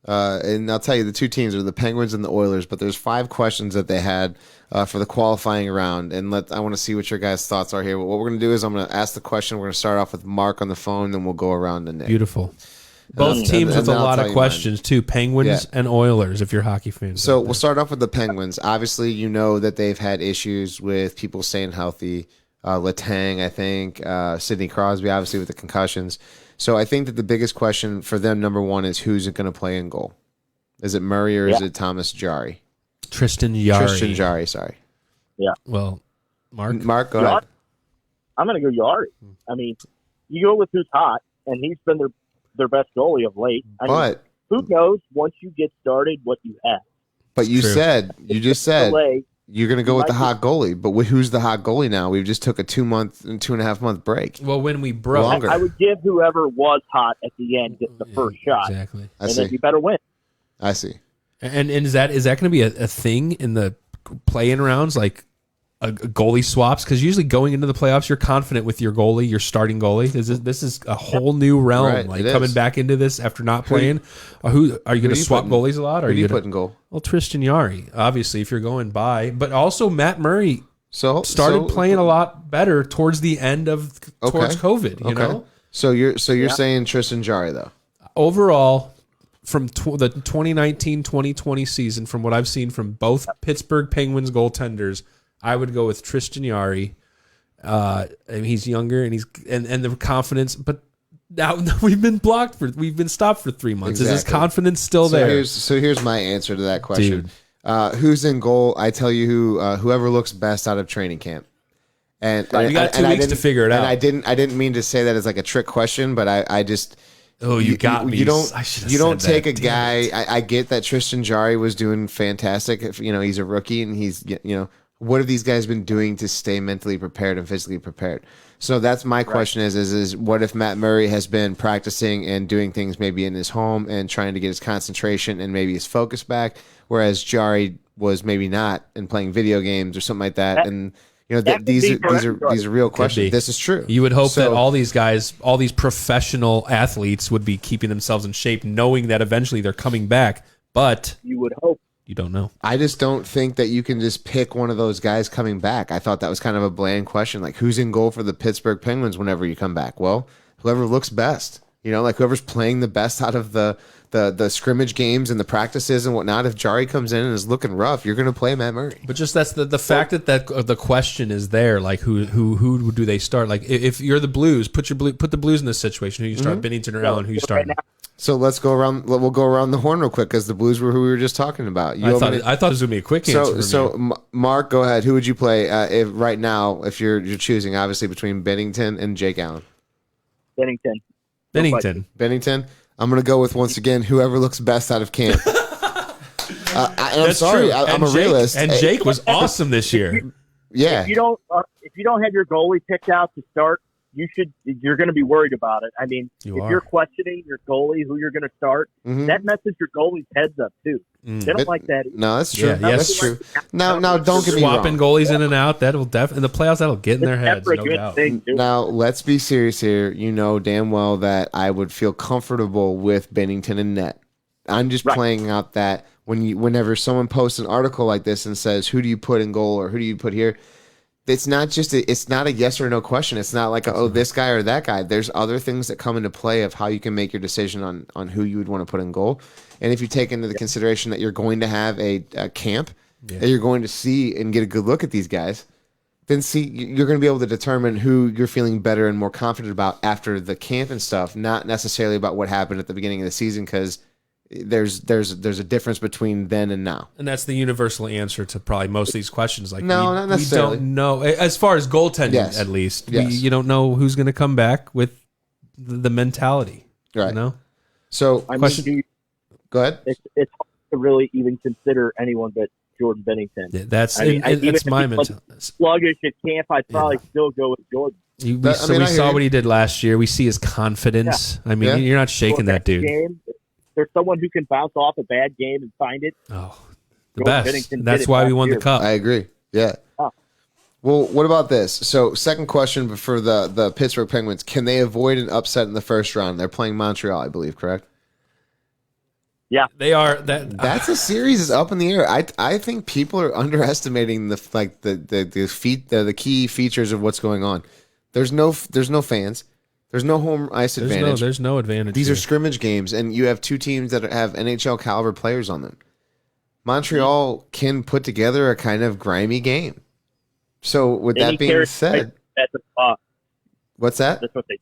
and I'll tell you the two teams are the Penguins and the Oilers, but there's 5 questions that they had for the qualifying round, and I want to see what your guys' thoughts are here. What we're going to do is I'm going to ask the question. We're going to start off with Mark on the phone, then we'll go around to Nick. Beautiful. Both And- teams and with a then I'll lot tell of you questions, too. Penguins Yeah. and Oilers, if you're hockey fans. So out we'll there. start off with the Penguins. Obviously, you know that they've had issues with people staying healthy. Letang, I think, Sidney Crosby, obviously with the concussions. So I think that the biggest question for them, number one, is who's going to play in goal? Is it Murray or is it Thomas Jari? Tristan Jarry. Tristan Jari, sorry. Well, Mark? Mark, go ahead. I'm going to go Yari. I mean, you go with who's hot, and he's been their best goalie of late. I mean, But who knows once you get started what you have? you True. just said Delay. you're going to go with the Might hot goalie. But who's the hot goalie now? We've just took a 2.5 month break. Well, when we broke. Longer. I would give whoever was hot at the end get the first shot, Exactly. I and then see. you better win. I see. And is that going to be a thing in the play-in rounds, like a goalie swaps? Because usually going into the playoffs, you're confident with your goalie, your starting goalie. This is a whole new realm. Right, like it coming is. back into this after not playing. Who are you going to do you swap put in- goalies a lot? Or Who are do you you gonna, put in goal? Well, Tristan Jarry, obviously, if you're going by, but also Matt Murray So started playing a lot better towards the end of towards Okay. COVID. You know, So you're saying Tristan Jari though. overall, from the 2019-2020 season, from what I've seen from both Pittsburgh Penguins goaltenders, I would go with Tristan Yari. And he's younger and and the confidence, but now we've been stopped for 3 months. Is his Exactly. confidence still there? Here's my answer to that question. Who's in goal? I tell you whoever looks best out of training camp. And You got 2 weeks to figure it out. And I didn't mean to say that as like a trick question, but I just you got me. You don't I should have you don't said take that. a guy. I get that Tristan Jari was doing fantastic. If, he's a rookie and he's what have these guys been doing to stay mentally prepared and physically prepared? So that's my question is what if Matt Murray has been practicing and doing things maybe in his home and trying to get his concentration and maybe his focus back, whereas Jari was maybe not and playing video games or something like that. And these are real questions. This is true. You would hope So- that all these guys, all these professional athletes would be keeping themselves in shape, knowing that eventually they're coming back, but You would hope. you don't know. I just don't think that you can just pick one of those guys coming back. I thought that was kind of a bland question. Like, who's in goal for the Pittsburgh Penguins whenever you come back? Well, whoever looks best. Like whoever's playing the best out of the scrimmage games and the practices and whatnot. If Jari comes in and is looking rough, you're going to play Matt Murray. But just that's the fact that the question is there. Like who do they start? Like if you're the Blues, put the Blues in this situation. Who you start? Bennington or Allen? Who you starting? So let's go around. We'll go around the horn real quick because the Blues were who we were just talking about. I thought this was gonna be a quick answer. Mark, go ahead. Who would you play right now if you're choosing obviously between Bennington and Jake Allen? Bennington. Bennington. I'm going to go with, once again, whoever looks best out of camp. I'm sorry. True. I'm a realist. And Jake was awesome this year. Yeah. If you don't have your goalie picked out to start, you're going to be worried about it. I mean, if you're questioning your goalie, who you're going to start, that messes your goalie's heads up too. They don't like that. No, that's true. Yeah, That's true. Now, don't get me wrong. Swapping goalies in and out, that'll in the playoffs, that'll get in their heads, Never a no good doubt. thing, too. Now, let's be serious here. You know damn well that I would feel comfortable with Bennington and net. I'm just playing out that whenever someone posts an article like this and says, who do you put in goal or who do you put here? It's not a yes or no question. It's not like, this guy or that guy. There's other things that come into play of how you can make your decision on who you would want to put in goal. And if you take into the consideration that you're going to have a camp, that you're going to see and get a good look at these guys, then you're going to be able to determine who you're feeling better and more confident about after the camp and stuff, not necessarily about what happened at the beginning of the season, because there's a difference between then and now. And that's the universal answer to probably most of these questions. Like, No, not necessarily. We don't know, as far as goaltending, Yes. at least. Yes. You don't know who's going to come back with the mentality. Right. You know? So, I Question- mean, go ahead. it's hard to really even consider anyone but Jordan Bennington. Yeah, that's even that's if my he was mentality. sluggish at camp, I'd probably still go with Jordan. We I hear saw you. what he did last year. We see his confidence. I mean, Yeah. you're not shaking that dude. Game, there's someone who can bounce off a bad game and find it. Oh, the Jordan best. Bennington did That's it why we last won the year. cup. I agree. Yeah. Oh. Well, what about this? So, second question for the Pittsburgh Penguins: can they avoid an upset in the first round? They're playing Montreal, I believe, correct? They are that. That's a series is up in the air. I think people are underestimating the key features of what's going on. There's no fans. There's no home ice advantage. There's no advantage. These here. are scrimmage games, and you have two teams that have NHL caliber players on them. Montreal can put together a kind of grimy game. So, with that being said, what's that? That's what they.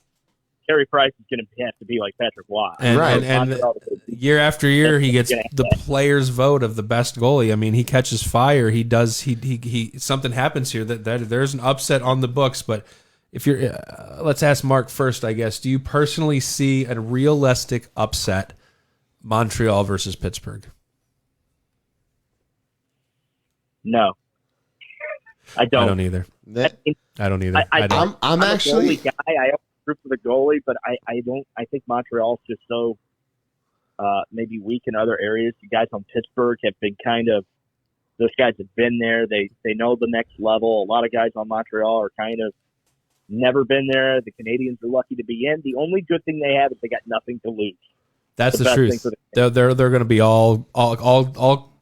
Carey Price is going to have to be like Patrick Waugh. And, Right. and year after year, he gets the players' vote of the best goalie. I mean, he catches fire. He does. He something happens here that there's an upset on the books. But if you're, let's ask Mark first, I guess. Do you personally see a realistic upset, Montreal versus Pittsburgh? No, I don't. I don't either. I don't either. I don't. I'm a actually. goalie guy. I have root for the goalie, but I don't. I think Montreal's just so maybe weak in other areas. You guys on Pittsburgh have been kind of. Those guys have been there. They know the next level. A lot of guys on Montreal are kind of never been there. The Canadians are lucky to be in. The only good thing they have is they got nothing to lose. That's the the best thing truth. for the They're going to be all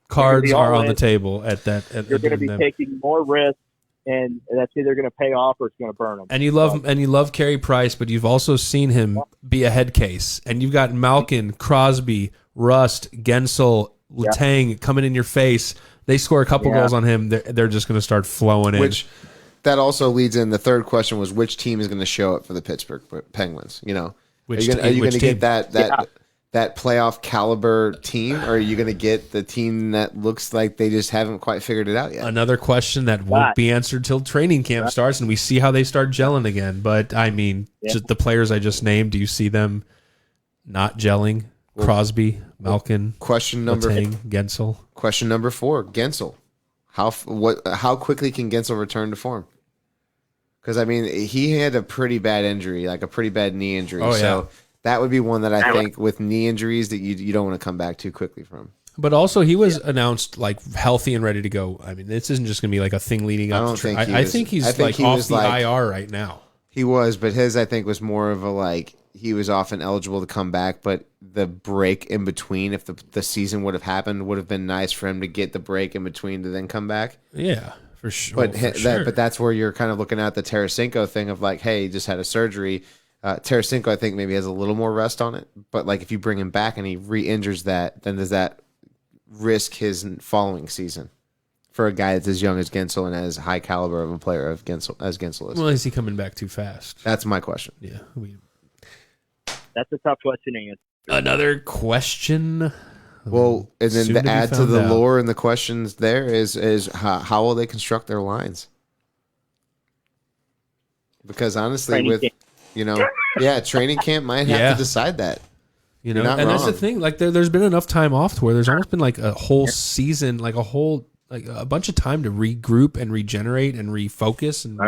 cards be are all on the in. table at that. You're going to be taking more risks, and that's either going to pay off or it's going to burn them. And you love Carey Price, but you've also seen him be a head case. And you've got Malkin, Crosby, Rust, Gensel, Letang coming in your face. They score a couple goals on him. They're just going to start flowing in. Which that also leads in. The third question was which team is going to show up for the Pittsburgh Penguins? You know, Which are you going to team? get that playoff caliber team, or are you going to get the team that looks like they just haven't quite figured it out yet? Another question that won't be answered till training camp starts and we see how they start gelling again. But I mean, just the players I just named, do you see them not gelling? Crosby, Malkin, Question number Letang, Gensel. Question number 4, Gensel. How quickly can Gensel return to form? Because I mean, he had a pretty bad injury, like a pretty bad knee injury. Oh, yeah. So that would be one that I think with knee injuries that you don't want to come back too quickly from. But also, he was announced like healthy and ready to go. I mean, this isn't just going to be like a thing leading up. I think he's like off the IR right now. He was, but his I think was more of a like he was often eligible to come back, but the break in between, if the season would have happened, would have been nice for him to get the break in between to then come back. Yeah, for sure. But that's where you're kind of looking at the Tarasenko thing of like, hey, he just had a surgery. Tarasenko, I think maybe has a little more rest on it, but like if you bring him back and he re-injures that, then does that risk his following season for a guy that's as young as Gensel and as high caliber of a player as Gensel is? Well, is he coming back too fast? That's my question. Yeah. That's a tough question to answer. Another question. Well, and then Soon to be add to found the out. lore and the questions there is how will they construct their lines? Because honestly, Training with camp. training camp might have to decide that. You know, You're not and that's the wrong. thing. Like, there's been enough time off to where there's almost been like a whole season, like a bunch of time to regroup and regenerate and refocus and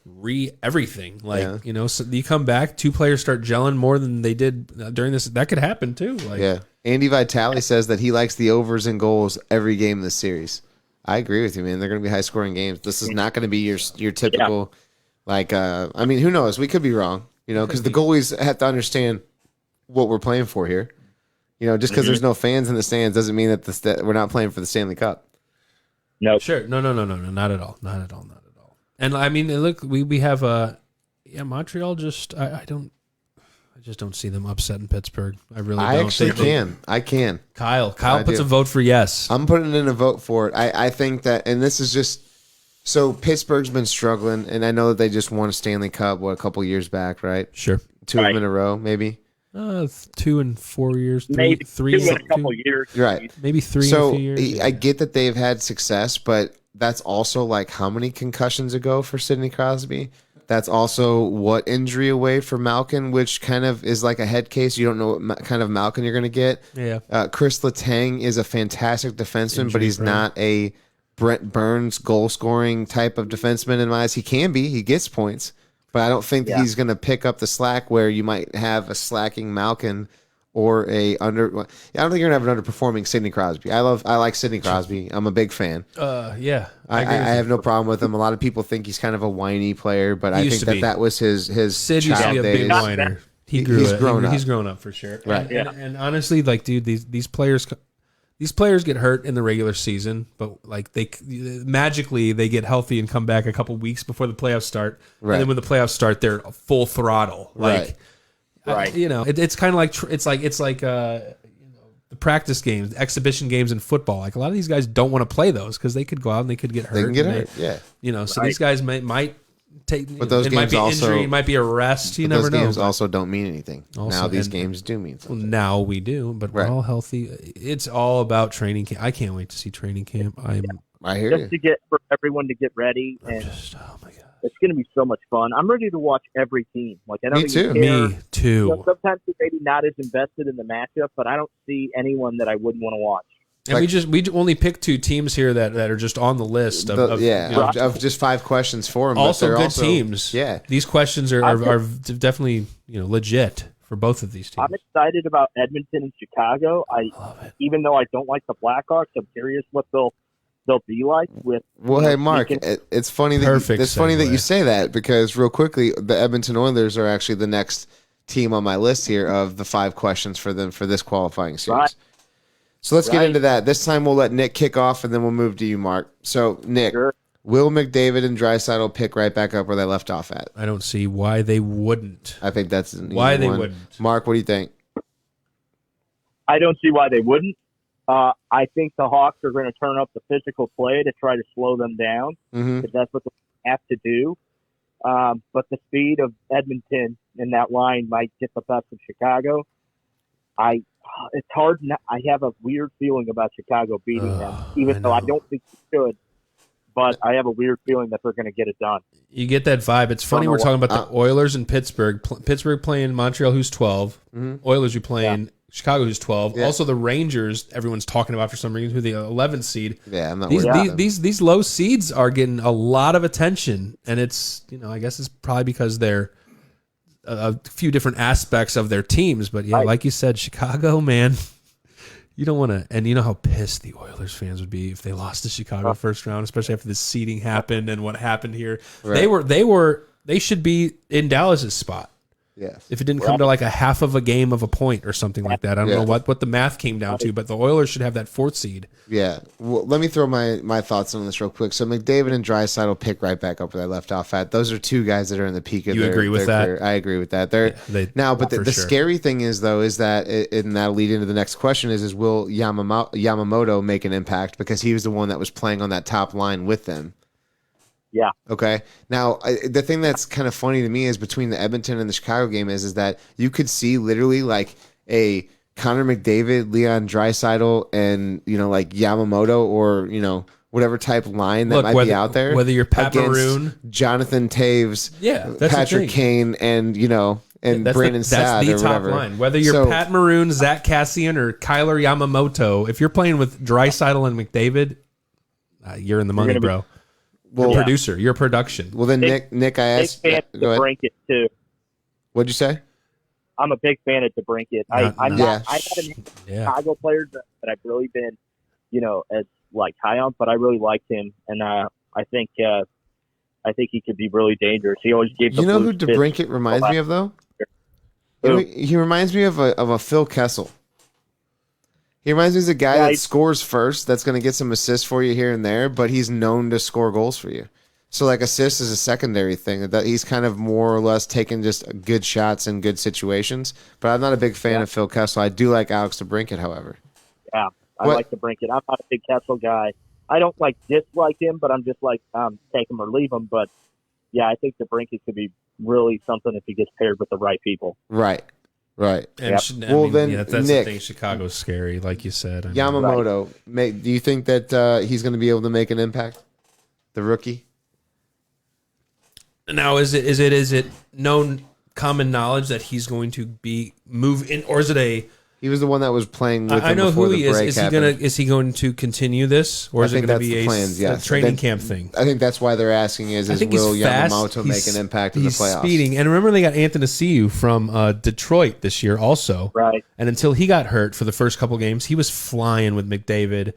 re everything. Like, you know, so you come back, 2 players start gelling more than they did during this. That could happen too. Like, Yeah. Andy Vitale says that he likes the overs and goals every game in the series. I agree with you, man. They're going to be high scoring games. This is not going to be your typical, I mean, who knows? We could be wrong, you know, because the goalies have to understand what we're playing for here. You know, just because there's no fans in the stands doesn't mean that we're not playing for the Stanley Cup. No. Sure. No, not at all. Not at all. And I mean, look, we have Montreal just I just don't see them upsetting Pittsburgh. I really don't. I actually can. I can. Kyle I puts do. a vote for yes. I'm putting in a vote for it. I think that, and this is just, so Pittsburgh's been struggling, and I know that they just won a Stanley Cup, a couple years back, right? Sure. 2 of them in a row, maybe. 2 in 4 years. Maybe three two in a couple years. Right. maybe 3 So in a few years. I get that they've had success, but that's also like how many concussions ago for Sidney Crosby? That's also what injury away for Malkin, which kind of is like a head case. You don't know what kind of Malkin you're going to get. Yeah. Chris Letang is a fantastic defenseman, but he's prone. not a Brent Burns goal scoring type of defenseman in my eyes. He can be. He gets points. But I don't think that he's going to pick up the slack where you might have a slacking Malkin or I don't think you're going to have an underperforming Sidney Crosby. I like Sidney Crosby. I'm a big fan. Yeah. I agree with you. have no problem with him. A lot of people think he's kind of a whiny player, but I used think to be. that was his Sid used to child be a big days. whiner. He's grown up. He's grown up for sure. Right. And honestly, like, dude, these players get hurt in the regular season, but like they magically they get healthy and come back a couple weeks before the playoffs start. Right. And then when the playoffs start, they're full throttle. Like, Right. you know, it's kind of like it's like the practice games, exhibition games in football. Like a lot of these guys don't want to play those because they could go out and they could get hurt. They can get and hurt. Yeah. You know, so these guys might take. But those it might games be also- injury, it might be arrest. You But never those know. games also don't mean anything. Also, Now these and- games do mean Well, something. now we do, but Right. we're all healthy. It's all about training camp. I can't wait to see training camp. I hear Just you. to get for everyone to get ready, and Oh my god. it's going to be so much fun. I'm ready to watch every team. Like I don't Me even too. care. Me too. You know, sometimes they're maybe not as invested in the matchup, but I don't see anyone that I wouldn't want to watch. And we only pick 2 teams here that are just on the list of you know, of just 5 questions for them. also but good they're teams. Yeah. These questions are definitely, you know, legit for both of these teams. I'm excited about Edmonton and Chicago. Even though I don't like the Blackhawks, I'm curious what they'll be like with. Well, hey, Mark, it's funny that Perfect it's funny that segue. you say that because real quickly, the Edmonton Oilers are actually the next team on my list here of the 5 questions for them for this qualifying series. Right. So let's get into that. This time we'll let Nick kick off, and then we'll move to you, Mark. So, Nick, Sure. will McDavid and Draisaitl pick right back up where they left off at? I don't see why they wouldn't. I think that's an Why easy they one. wouldn't. Mark, what do you think? I don't see why they wouldn't. I think the Hawks are going to turn up the physical play to try to slow them down, Mm-hmm. because that's what they have to do. But the speed of Edmonton in that line might get the best of Chicago. It's hard. I have a weird feeling about Chicago beating them, even though I don't think they should. But I have a weird feeling that they're going to get it done. You get that vibe. It's funny we're talking about the Oilers and Pittsburgh. Pittsburgh playing Montreal, who's 12. Oilers, you playing Chicago, who's 12. Yeah. Also, the Rangers, everyone's talking about for some reason, who the 11th seed. Yeah, I'm not These, worried about them. these low seeds are getting a lot of attention, and it's, I guess it's probably because they're a few different aspects of their teams. But yeah, Right. like you said, Chicago, man, you don't want to. And you know how pissed the Oilers fans would be if they lost to Chicago first round, especially after the seeding happened and what happened here. Right. They should be in Dallas's spot. Yes. If it didn't come to like a half of a game of a point or something like that. I don't Yeah. know what the math came down to, but the Oilers should have that 4th seed. Yeah. Well, let me throw my thoughts on this real quick. So McDavid and Draisaitl will pick right back up where they left off at. Those are two guys that are in the peak of You their agree with their that? career. I agree with that. But for the sure. scary thing is though is that and that'll lead into the next question is will Yamamoto make an impact, because he was the one that was playing on that top line with them. Yeah. Okay. Now, the thing that's kind of funny to me is between the Edmonton and the Chicago game is that you could see literally like a Connor McDavid, Leon Draisaitl, and like Yamamoto, or whatever type line that Look, might whether- be out there. whether you're Pat against Maroon- Jonathan Taves, Yeah, that's the Patrick thing. Kane, and Brandon Saad that's the or top whatever. line. Whether you're So- Pat Maroon, Zach Cassian, or Kyler Yamamoto, if you're playing with Draisaitl and McDavid, you're in the money, gonna be- bro. Well, You're a producer. You're production. well then, Big- Nick, I Big asked. fan of Go ahead. DeBrincat too. What'd you say? I'm a big fan of DeBrincat. I haven't Yeah. Chicago players that I've really been, as like high on, but I really liked him, and I think he could be really dangerous. He always gave the You know who Blues fits. DeBrincat reminds me of though? Who? He reminds me of a Phil Kessel. He reminds me of a guy Yeah, that scores first, that's going to get some assists for you here and there, but he's known to score goals for you. So like assist is a secondary thing. That he's kind of more or less taking just good shots in good situations. But I'm not a big fan of Phil Kessel. I do like Alex DeBrincat, however. Yeah, I What- like DeBrincat. I'm not a big Kessel guy. I don't dislike him, but I'm just take him or leave him. But yeah, I think DeBrincat could be really something if he gets paired with the right people. Right. And Yep. that's Nick, the thing. Chicago's scary, like you said. I mean, Yamamoto, do you think that he's going to be able to make an impact? The rookie? Now, is it known common knowledge that he's going to be move in, or is it a? He was the one that was playing with I him know before who the he is. break happened. Is he going to continue this, or I is it think going to that's be the a, plans, yes. a training I think- camp thing? I think that's why they're asking is I think he's will fast. Yamamoto make He's- an impact in the he's playoffs? speeding, and remember they got Anthony Ciu from Detroit this year also. Right. And until he got hurt for the first couple games, he was flying with McDavid.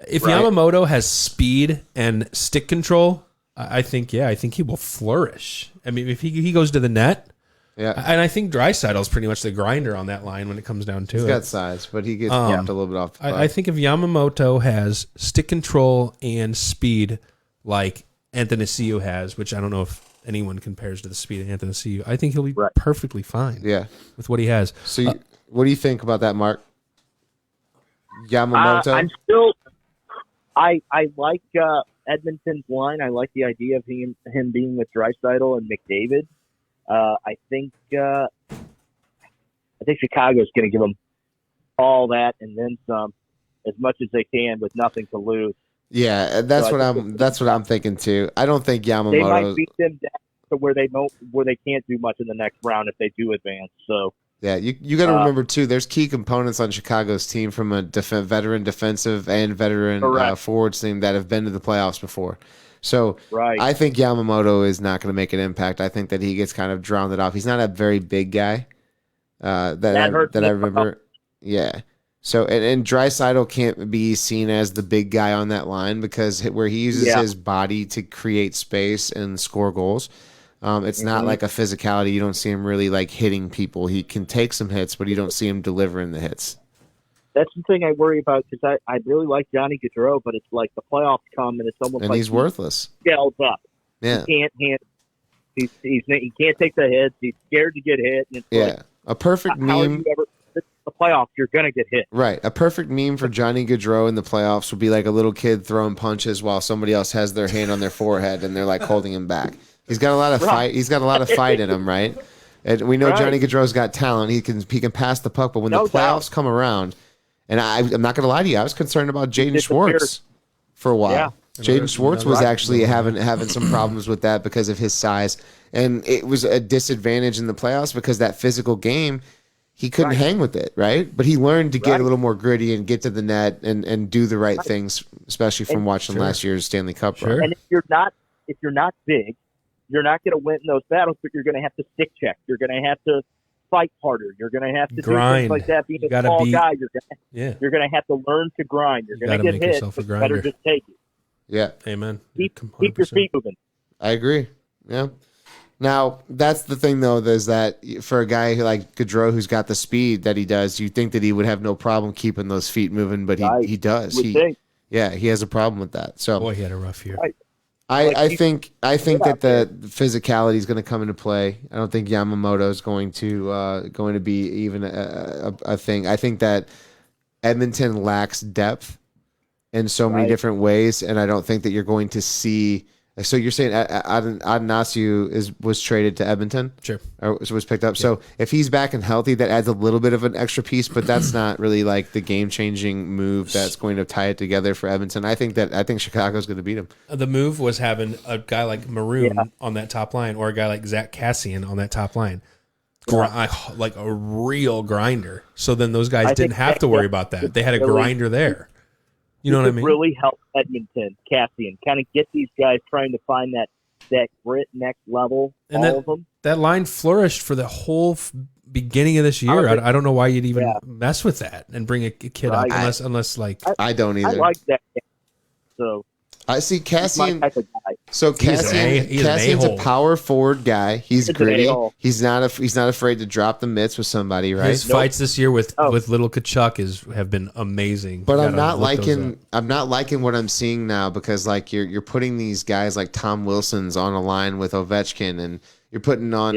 If Right. Yamamoto has speed and stick control, I think he will flourish. I mean, if he goes to the net, Yeah. and I think Draisaitl's pretty much the grinder on that line when it comes down to He's it. got size, but he gets bumped a little bit off the puck. I think if Yamamoto has stick control and speed like Anthony Ciu has, which I don't know if anyone compares to the speed of Anthony Ciu, I think he'll be Right. perfectly fine Yeah. with what he has. So, what do you think about that, Mark? Yamamoto. I'm still. I like Edmonton's line. I like the idea of him being with Draisaitl and McDavid. I think Chicago's going to give them all that and then some, as much as they can, with nothing to lose. Yeah, that's So what I I'm. think- That's what I'm thinking too. I don't think They might Yamamoto. beat them down to where they can't do much in the next round if they do advance. So Yeah, you got to remember too. There's key components on Chicago's team from a veteran defensive and veteran Correct. forwards team that have been to the playoffs before. So right, I think Yamamoto is not going to make an impact. I think that he gets kind of drowned off. He's not a very big guy. That hurts I me. remember. Yeah. So and Draisaitl can't be seen as the big guy on that line because where he uses Yeah. his body to create space and score goals. It's not Mm-hmm. like a physicality. You don't see him really like hitting people. He can take some hits, but you don't see him delivering the hits. that's the thing I worry about because I really like Johnny Gaudreau, but it's like the playoffs come and it's almost And like he's worthless. he scales up. Yeah. He can't handle. He can't take the hits. He's scared to get hit. And it's Yeah. like, A perfect how are meme. you ever? the playoffs, you're gonna get hit. Right. A perfect meme for Johnny Gaudreau in the playoffs would be like a little kid throwing punches while somebody else has their hand on their forehead and they're like holding him back. He's got a lot of fight. He's got a lot of fight in him, right? And we know Johnny Gaudreau's got talent. He can pass the puck, but when the playoffs come around, and I'm not going to lie to you, I was concerned about Jaden Schwartz for a while. Yeah. Jaden Schwartz was actually having some problems with that because of his size, and it was a disadvantage in the playoffs because that physical game, he couldn't hang with it, right? But he learned to get a little more gritty and get to the net and do the right things, especially from watching last year's Stanley Cup run. And if you're not big, you're not going to win those battles, but you're going to have to stick check. You're going to have to fight harder. You're going to have to grind. do things like that. Being a small guy, you're going to have to learn to grind. You're going to get hit, but better just take it. Yeah. Amen. Keep your feet moving. I agree. Yeah. Now, that's the thing, though, is that for a guy like Gaudreau who's got the speed that he does, you think that he would have no problem keeping those feet moving, but he does. Yeah, he has a problem with that. So, boy, he had a rough year. I think that the physicality is going to come into play. I don't think Yamamoto is going to be even a thing. I think that Edmonton lacks depth in so many different ways, and I don't think that you're going to see. So you're saying Adonasiu was traded to Edmonton? Sure. Or was picked up. Yeah. So if he's back and healthy, that adds a little bit of an extra piece, but that's not really like the game-changing move that's going to tie it together for Edmonton. I think Chicago's going to beat him. The move was having a guy like Maroon on that top line or a guy like Zach Cassian on that top line. Like a real grinder. So then those guys didn't have to worry about that. They had a grinder there. You know what I mean? Really help Edmonton, Cassian, kind of get these guys trying to find that grit next level. And all of them. That line flourished for the whole beginning of this year. I don't know why you'd even mess with that and bring a kid up unless like I don't either. I like that. So I see Cassian. So Cassian's a power forward guy. He's gritty. He's not afraid to drop the mitts with somebody. Right. His fights this year with little Kachuk have been amazing. But I'm not liking what I'm seeing now because like you're putting these guys like Tom Wilson's on a line with Ovechkin and you're putting on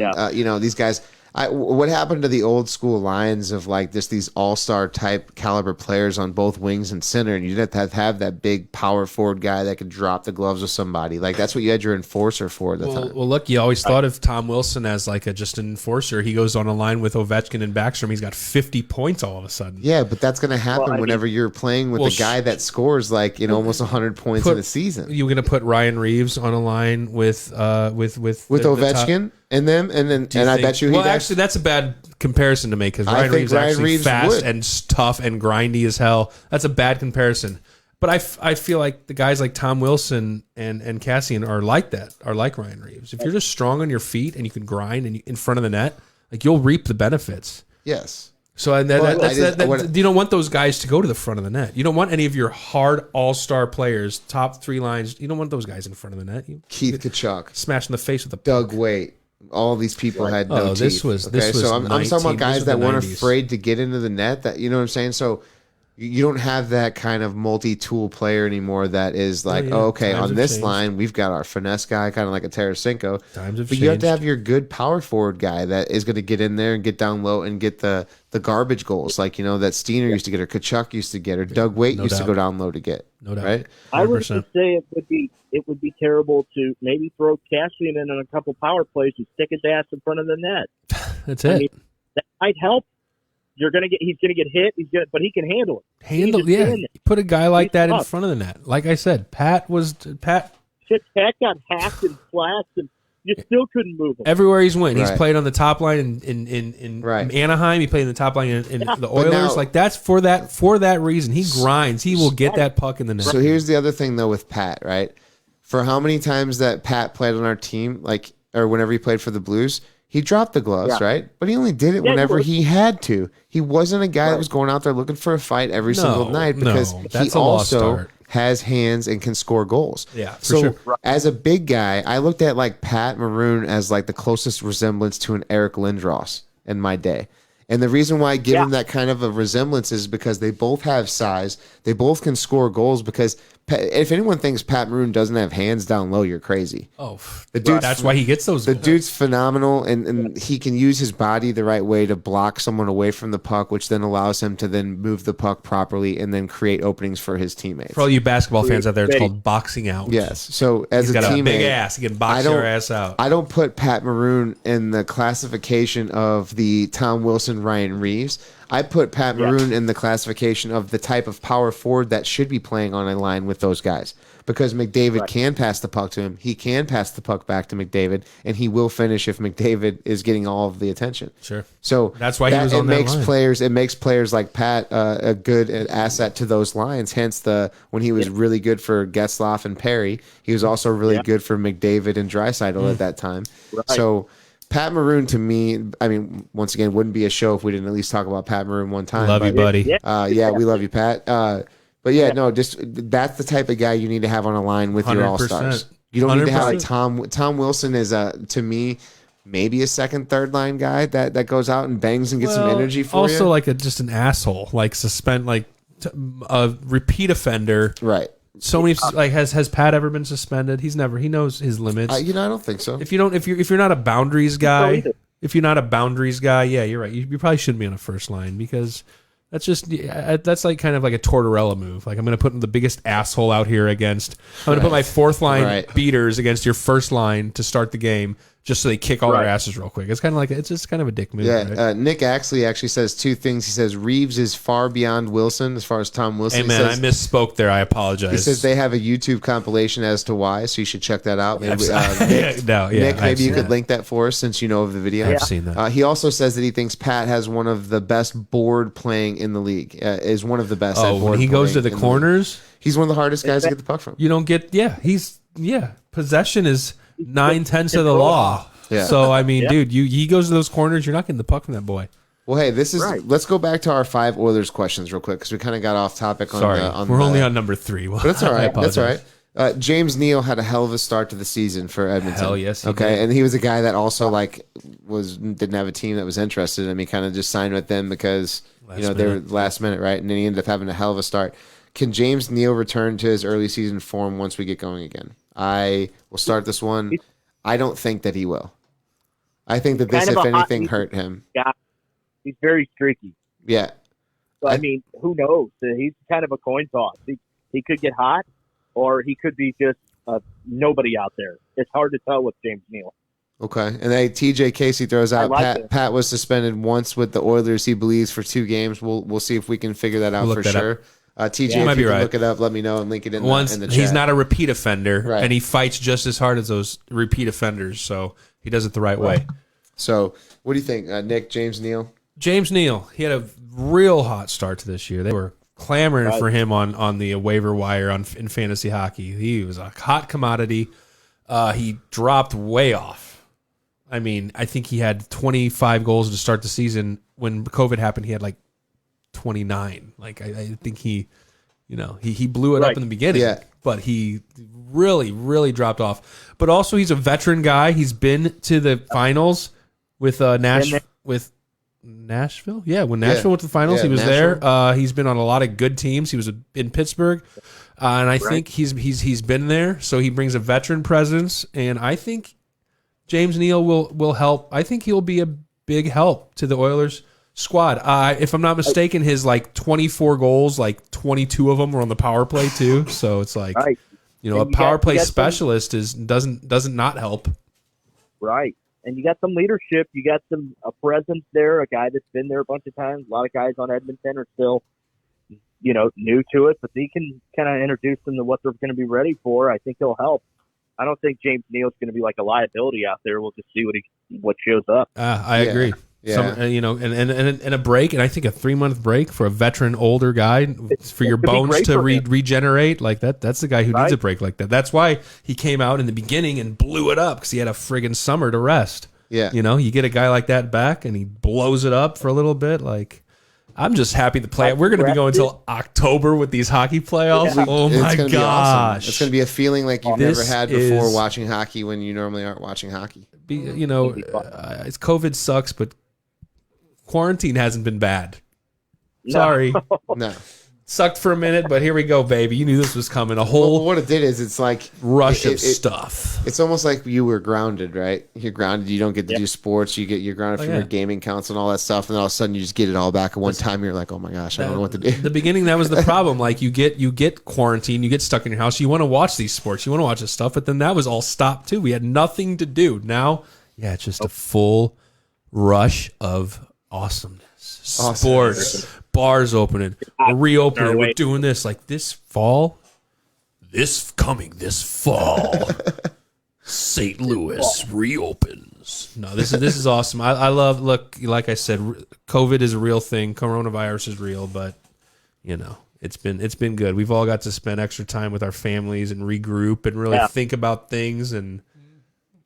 these guys. What happened to the old school lines of like just these all-star type caliber players on both wings and center, and you didn't have that big power forward guy that could drop the gloves with somebody. Like that's what you had your enforcer for at the time. Well, look, you always thought of Tom Wilson as like just an enforcer. He goes on a line with Ovechkin and Backstrom. He's got 50 points all of a sudden. Yeah, but that's going to happen whenever you're playing with a guy that scores like almost 100 points in a season. You're going to put Ryan Reeves on a line with Ovechkin. And I bet you. Actually, that's a bad comparison to make because Ryan Reeves actually fast and tough and grindy as hell. That's a bad comparison. But I feel like the guys like Tom Wilson and Cassian are like that. Are like Ryan Reeves. If you're just strong on your feet and you can grind and in front of the net, like you'll reap the benefits. Yes. So you don't want those guys to go to the front of the net. You don't want any of your hard all-star players, top three lines. You don't want those guys in front of the net. Keith Kachuk, smash in the face with a Doug Weight. All these people had no teeth. This was so I'm talking about guys that weren't afraid to get into the net. That you know what I'm saying. So you don't have that kind of multi-tool player anymore. That is like, on this line we've got our finesse guy, kind of like a Tarasenko. But you have to have your good power forward guy that is going to get in there and get down low and get the garbage goals, like that Steiner used to get, or Kachuk used to get, or Doug Weight used to go down low to get. No doubt. Right? 100%. I would just say it would be terrible to maybe throw Cassian in on a couple power plays and stick his ass in front of the net. That's it. I mean, that might help. He's gonna get hit. But he can handle it. Put a guy like that in front of the net. Like I said, Pat got hacked and slashed, and you still couldn't move him. Everywhere he's went, he's played on the top line in Anaheim. He played in the top line in the Oilers. Like that's for that reason. He grinds. He will get that puck in the net. So here's the other thing though with Pat, right? For how many times that Pat played on our team, or whenever he played for the Blues, he dropped the gloves, right? But he only did it whenever he had to. He wasn't a guy that was going out there looking for a fight every single night because he also has hands and can score goals. Yeah, for sure. As a big guy, I looked at like Pat Maroon as like the closest resemblance to an Eric Lindros in my day. And the reason why I give him that kind of a resemblance is because they both have size. They both can score goals because if anyone thinks Pat Maroon doesn't have hands down low, you're crazy. Oh, The dude, that's why he gets those. the dude's phenomenal, and he can use his body the right way to block someone away from the puck, which then allows him to then move the puck properly and then create openings for his teammates. For all you basketball fans out there, it's called boxing out. Yes. So as He's a got teammate, a big ass. He can box your ass out. I don't put Pat Maroon in the classification of the Tom Wilson, Ryan Reeves. I put Pat Maroon in the classification of the type of power forward that should be playing on a line with those guys. Because McDavid can pass the puck to him. He can pass the puck back to McDavid, and he will finish if McDavid is getting all of the attention. Sure. So That's why he was on that line. It makes players like Pat a good asset to those lines. Hence, when he was really good for Getzlaf and Perry, he was also really good for McDavid and Draisaitl at that time. Right. So Pat Maroon, to me, I mean, once again, wouldn't be a show if we didn't at least talk about Pat Maroon one time. Love you, buddy. We love you, Pat. But no, just that's the type of guy you need to have on a line with your all stars. You don't need to have like Tom Wilson is to me maybe a second, third line guy that goes out and bangs and gets some energy for you. Also, like just an asshole, like a repeat offender. Right. So many has Pat ever been suspended? He knows his limits. I don't think so. If you're not a boundaries guy, yeah, you're right. You probably shouldn't be on a first line because. That's like kind of like a Tortorella move. Like I'm going to put the biggest asshole out here against. I'm going to put my fourth line beaters against your first line to start the game, just so they kick all their asses real quick. It's kind of like it's just kind of a dick move. Yeah. Right? Nick Axley actually says two things. He says Reeves is far beyond Wilson as far as Tom Wilson. Hey man, I misspoke there. I apologize. He says they have a YouTube compilation as to why, so you should check that out. Maybe, Nick, maybe you could link that for us since you know of the video. I've seen that. He also says that he thinks Pat has one of the best board playing in the league. Is one of the best. Oh, when he goes to the corners, he's one of the hardest guys to get the puck from. You don't get. Possession is 9/10 of the law. Yeah. So I mean, dude, he goes to those corners. You're not getting the puck from that boy. Well, hey, this is. Let's go back to our 5 Oilers questions real quick because we kind of got off topic. We're only on number 3. But that's all right. That's all right. James Neal had a hell of a start to the season for Edmonton. Hell yes. He okay, did. and he was a guy that also didn't have a team that was interested in him. He kind of just signed with them because they were last minute, right? And then he ended up having a hell of a start. Can James Neal return to his early season form once we get going again? I will start this one. I don't think that he will. I think that this, if anything, hurt him. Yeah, he's very streaky. Yeah. So, I mean, who knows? He's kind of a coin toss. He could get hot, or he could be just nobody out there. It's hard to tell with James Neal. Okay. And then TJ Casey throws out Pat was suspended once with the Oilers, he believes, for 2 games. We'll see if we can figure that out for sure. TJ, if you can look it up, let me know and link it in the chat. He's not a repeat offender, and he fights just as hard as those repeat offenders, so he does it the right way. So, what do you think, Nick, James Neal? James Neal, he had a real hot start to this year. They were clamoring for him on the waiver wire in fantasy hockey. He was a hot commodity. He dropped way off. I mean, I think he had 25 goals to start the season. When COVID happened, he had like 29. Like I think he blew it up in the beginning, but he really, really dropped off. But also, he's a veteran guy. He's been to the finals with Nashville. Yeah, when Nashville went to the finals, he was there. He's been on a lot of good teams. He was in Pittsburgh, and I think he's been there. So he brings a veteran presence, and I think James Neal will help. I think he'll be a big help to the Oilers squad. If I'm not mistaken, his 24 goals, 22 of them were on the power play too. So it's like a power play specialist doesn't not help. Right. And you got some leadership. You got a presence there, a guy that's been there a bunch of times. A lot of guys on Edmonton are still, new to it, but they can kind of introduce them to what they're going to be ready for. I think he'll help. I don't think James Neal's going to be like a liability out there. We'll just see what shows up. I agree. Yeah. And a break, and I think a 3-month break for a veteran older guy for your bones to regenerate like that. That's the guy who needs a break like that. That's why he came out in the beginning and blew it up because he had a friggin' summer to rest. Yeah, you get a guy like that back and he blows it up for a little bit. Like, I'm just happy to play. We're going to be going until October with these hocky playoffs. Yeah. Oh my gosh, awesome. It's going to be a feeling like you've never had before watching hockey when you normally aren't watching hockey. It's COVID sucks, but quarantine hasn't been bad. Sorry. No. Sucked for a minute, but here we go, baby. You knew this was coming. A Well, whole what it did is it's like rush of it- stuff. It's almost like you were grounded, right? You're grounded. You don't get to do sports. You're grounded from yeah. your gaming accounts and all that stuff, and then all of a sudden you just get it all back at one time. You're like, oh my gosh, I don't know what to do. The beginning, that was the problem. Like you get quarantined, you get stuck in your house. You want to watch these sports, you want to watch this stuff, but then that was all stopped too. We had nothing to do. Now, yeah, it's just a full rush of awesomeness. Sports, bars opening, we're reopening, we're doing this like this fall. This fall, St. Louis reopens. No, this is awesome. I love. Look, like I said, COVID is a real thing. Coronavirus is real, but you know it's been good. We've all got to spend extra time with our families and regroup and really think about things. And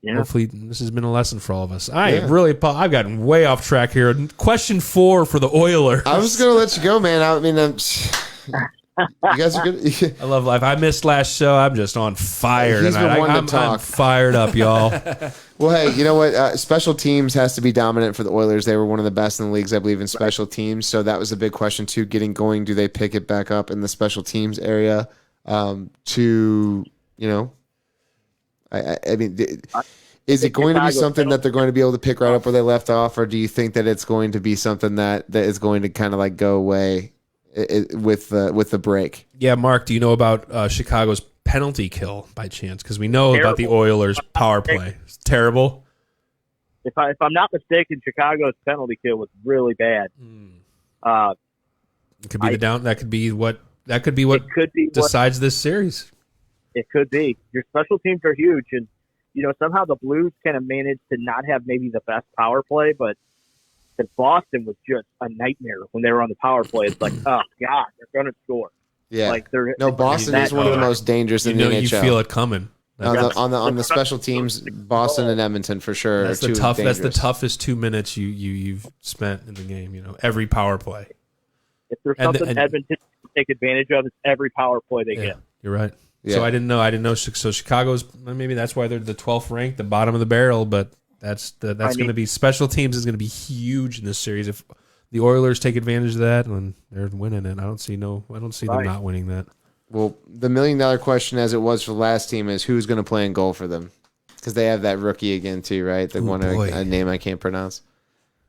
hopefully, this has been a lesson for all of us. I've gotten way off track here. Question 4 for the Oilers. I was gonna let you go, man. I mean, you guys are good. I love life. I missed last show. I'm just on fire He's been tonight. wanting to I'm talk. fired up, y'all. Well, hey, you know what? Special teams has to be dominant for the Oilers. They were one of the best in the leagues, I believe, in special teams. So that was a big question too. Getting going, do they pick it back up in the special teams area? I mean, is it going to be something that they're going to be able to pick right up where they left off, or do you think that it's going to be something that is going to kind of like go away with the break? Yeah, Mark, do you know about Chicago's penalty kill by chance? Because we know about the Oilers' power play. It's terrible. If I'm not mistaken, Chicago's penalty kill was really bad. It could be that could be what It could be decides this series. It could be. Your special teams are huge, and somehow the Blues kind of managed to not have maybe the best power play, but Boston was just a nightmare when they were on the power play. It's like, oh god, they're going to score. Yeah, No, Boston is one of the most dangerous in the NHL. You feel it coming. On the special teams, Boston and Edmonton for sure. That's the toughest 2 minutes you've spent in the game. Every power play. If there's something Edmonton can take advantage of, it's every power play they get. You're right. Yeah. So I didn't know. So Chicago's, maybe that's why they're the 12th ranked, the bottom of the barrel. But that's going to be special teams is going to be huge in this series. If the Oilers take advantage of that, and they're winning it, I don't see them not winning that. Well, the $1 million question, as it was for the last team, is who's going to play in goal for them? Because they have that rookie again too, right? The a name I can't pronounce.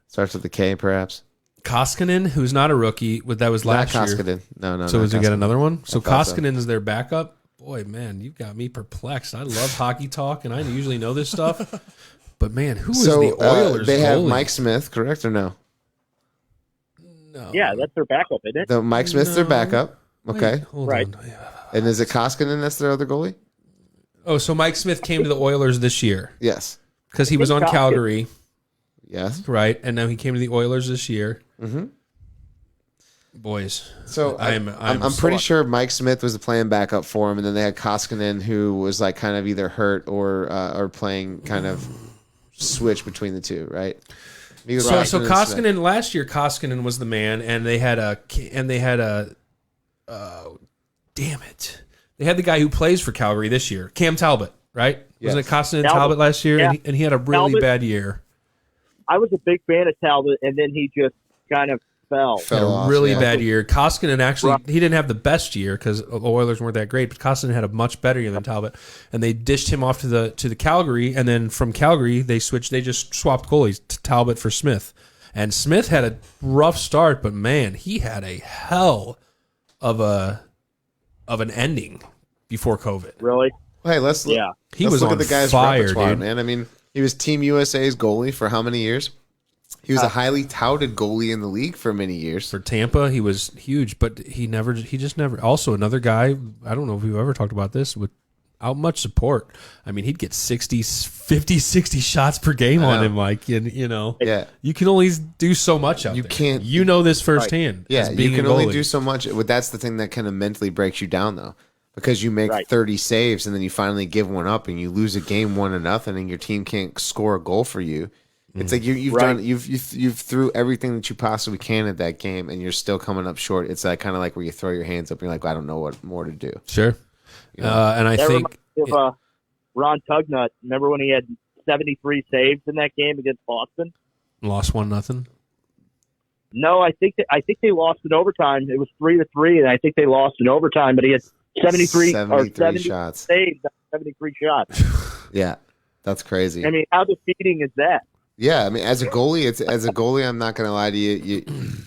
Starts with a K, perhaps. Koskinen, who's not a rookie, that was last Not year. Koskinen. No. So is he got another one? So thought so. Koskinen is their backup? Boy, man, you've got me perplexed. I love hockey talk, and I usually know this stuff. But, man, who is the Oilers they have goalie? Mike Smith, correct or no? No. Yeah, that's their backup, isn't it? The Mike Smith's their backup. Okay. Hold Right. on. And is it Koskinen that's their other goalie? Oh, so Mike Smith came to the Oilers this year Yes. because he was on Calgary, Yes. right? And now he came to the Oilers this year. Mm-hmm. Boys, So I'm pretty sure Mike Smith was playing backup for him, and then they had Koskinen, who was like kind of either hurt or playing kind of switch between the two, right? Because So and Smith. Koskinen last year, Koskinen was the man, and they had a damn it, they had the guy who plays for Calgary this year, Cam Talbot, right? Yes. Wasn't it Koskinen and Talbot. Talbot last year? Yeah. And he had a really Talbot. bad year. I was a big fan of Talbot, and then he just kind of fell. Had a off, really yeah. bad year. Koskinen actually, he didn't have the best year because the Oilers weren't that great, but Koskinen had a much better year than Talbot, and they dished him off to the Calgary, and then from Calgary they just swapped goalies to Talbot for Smith, and Smith had a rough start, but man, he had a hell of an ending before COVID. Really? Hey, let's Yeah. He let's was look on at the guy's fire, repertoire, dude. man. I mean, he was Team USA's goalie for how many years? He was a highly touted goalie in the league for many years. For Tampa, he was huge, but he just never. Also, another guy, I don't know if we've ever talked about this, without much support. I mean, he'd get 50, 60 shots per game on him, like, and, Yeah. you can only do so much out You there. can't- You know this firsthand. Yeah, as being you can a only goalie. do so much. But that's the thing that kind of mentally breaks you down, though, because you make Right. 30 saves and then you finally give one up and you lose a game 1-0, and your team can't score a goal for you. It's like you've Right. done you've threw everything that you possibly can at that game, and you're still coming up short. It's like kind of like where you throw your hands up and you're like, I don't know what more to do. Sure. And I That think reminds me of Ron Tugnut. Remember when he had 73 saves in that game against Boston? lost 1-0. No, I think they lost in overtime. It was 3-3, and I think they lost in overtime. But he had 73 shots. saves, 73 shots. Yeah, that's crazy. I mean, how defeating is that? Yeah, I mean, as a goalie, I'm not gonna lie to you.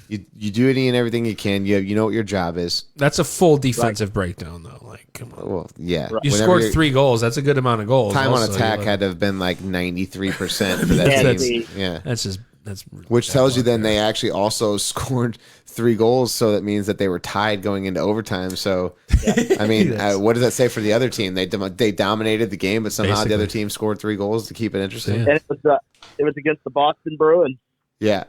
You do any and everything you can. You know what your job is. That's a full defensive breakdown, though. Like, come on. Well, yeah. Right. You Whenever scored your 3 goals. That's a good amount of goals. time on also. attack Like, had to have been like 93% for that Yeah, team. Yeah. That's Which tells you then they actually also scored 3 goals, so that means that they were tied going into overtime. So, I mean, what does that say for the other team? They dominated the game, but somehow Basically. the other team scored 3 goals to keep it interesting. Yeah. And it was against the Boston Bruins. Yeah.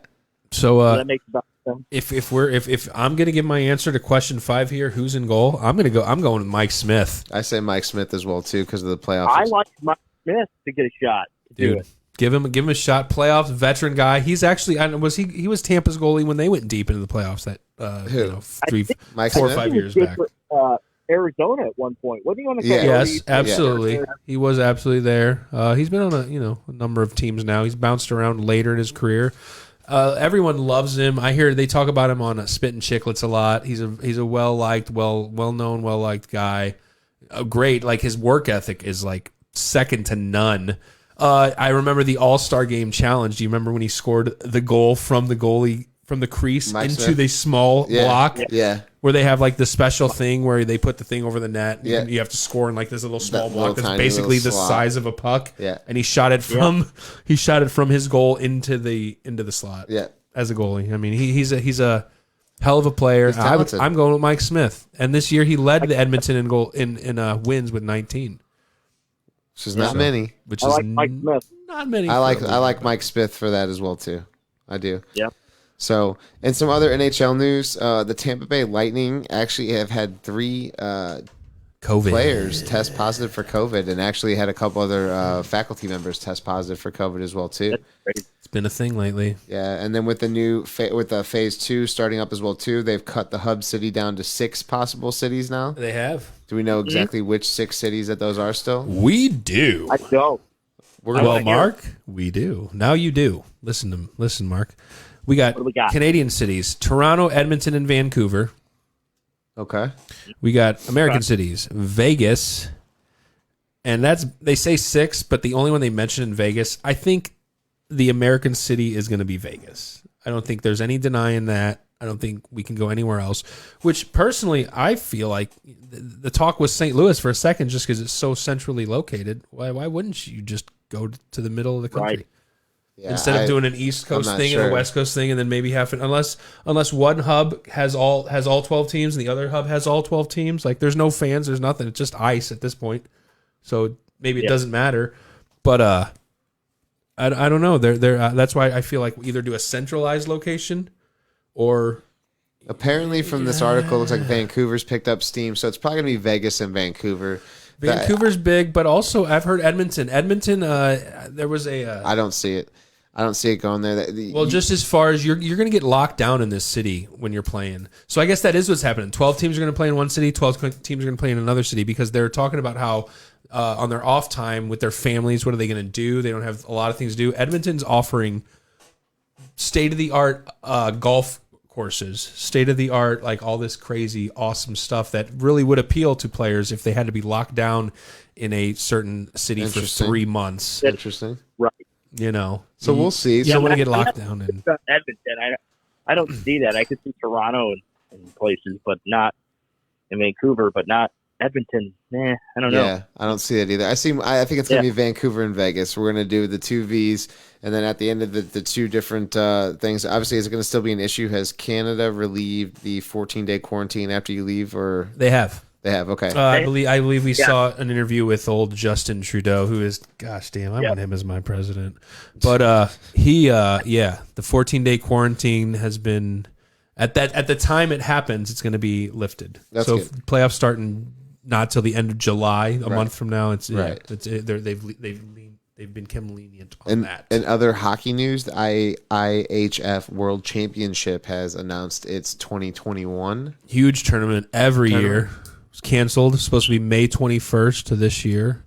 So So that makes about sense. if I'm gonna give my answer to question 5 here, who's in goal? I'm going with Mike Smith, I say Mike Smith as well too because of the playoffs. I like Mike Smith to get a shot. To do dude. it. Give him a shot. Playoffs veteran guy. He's actually he was Tampa's goalie when they went deep into the playoffs. That Who? Mike 4 or Smith? 5 years He was back. good for, Arizona at one point. Wasn't he on the Yeah. Coyotes? Yes, absolutely. He was absolutely there. He's been on a number of teams now. He's bounced around later in his career. Everyone loves him. I hear they talk about him on Spittin' Chicklets a lot. He's a well liked, well known, well liked guy. Great. Like his work ethic is like second to none. I remember the All-Star Game challenge. Do you remember when he scored the goal from the goalie from the crease Mike into Smith? the small block? Yeah. Where they have like the special thing where they put the thing over the net. Yeah. And you have to score in like this little small That block little that's tiny basically little the slot. size of a puck. Yeah. And he shot it from his goal into the slot. Yeah. As a goalie, I mean he's a hell of a player. talented. I'm going with Mike Smith, and this year he led the Edmonton in goal in wins with 19, Which is not many. which I is like Mike Smith. not many. I for a like Mike Smith for that as well too. I do. Yep. So, and some other NHL news, the Tampa Bay Lightning actually have had 3 COVID players test positive for COVID, and actually had a couple other faculty members test positive for COVID as well too. That's crazy. It's been a thing lately. Yeah, and then with the new phase 2 starting up as well too, they've cut the hub city down to 6 possible cities now. They have. Do we know exactly which 6 cities that those are still? We do. I don't. Well, Mark, we do. Now you do. Listen, Mark. We got, What do we got? Canadian cities: Toronto, Edmonton, and Vancouver. Okay. We got American cities: Vegas, and they say 6, but the only one they mention in Vegas, I think, the American city is going to be Vegas. I don't think there's any denying that. I don't think we can go anywhere else. Which personally, I feel like the talk was St. Louis for a second, just because it's so centrally located. Why wouldn't you just go to the middle of the country? Right. Yeah, Instead of doing an East Coast not thing and sure. a West Coast thing, and then maybe have it, unless one hub has all 12 teams and the other hub has all 12 teams. Like there's no fans, there's nothing. It's just ice at this point. So maybe it doesn't matter. But I don't know. That's why I feel like we either do a centralized location or Apparently, from this article, it looks like Vancouver's picked up steam, so it's probably going to be Vegas and Vancouver. Vancouver's big, but also I've heard Edmonton. Edmonton, there was a I don't see it. I don't see it going there. well, just as far as you're going to get locked down in this city when you're playing. So I guess that is what's happening. 12 teams are going to play in one city. 12 teams are going to play in another city because they're talking about how on their off time with their families, what are they going to do? They don't have a lot of things to do. Edmonton's offering state of the art golf courses, state of the art, like all this crazy, awesome stuff that really would appeal to players if they had to be locked down in a certain city for Interesting. 3 months. interesting. Right. You know, So we'll see. You don't So want to get locked down. And Edmonton. I don't see that. I could see Toronto and places, but not in Vancouver, but not Edmonton. I don't know. yeah, I don't see that either. I think it's going to be Vancouver and Vegas. We're going to do the 2 Vs, and then at the end of the 2 different things. Obviously, is it going to still be an issue? Has Canada relieved the 14-day quarantine after you leave, or they have. they have? Okay. I believe we saw an interview with old Justin Trudeau, who is, gosh damn, I want him as my president. But the 14-day quarantine has been at the time it happens, it's going to be lifted. That's so good. playoffs starting not till the end of July, a month from now. It's Right. They've become lenient on And, that. and other hockey news, the IHF World Championship has announced its 2021. Huge tournament every year. It was canceled. It's supposed to be May 21st to this year.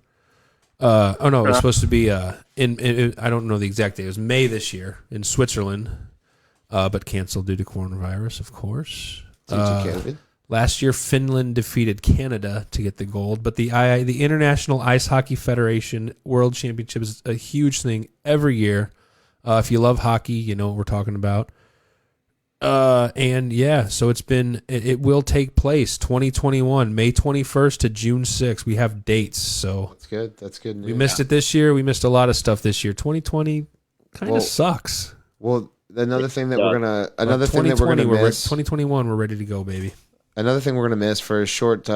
It was supposed to be I don't know the exact date. It was May this year in Switzerland. but canceled due to coronavirus, of course. Seems okay. Last year, Finland defeated Canada to get the gold, but the International Ice Hockey Federation World Championship is a huge thing every year. If you love hockey, you know what we're talking about. And yeah, so it will take place 2021, May 21st to June 6th. We have dates, so That's good. That's good news. we missed it this year. We missed a lot of stuff this year. 2020 kind of sucks. Well, another thing that we're gonna miss. 2021, we're ready to go, baby. Another thing we're gonna miss for a short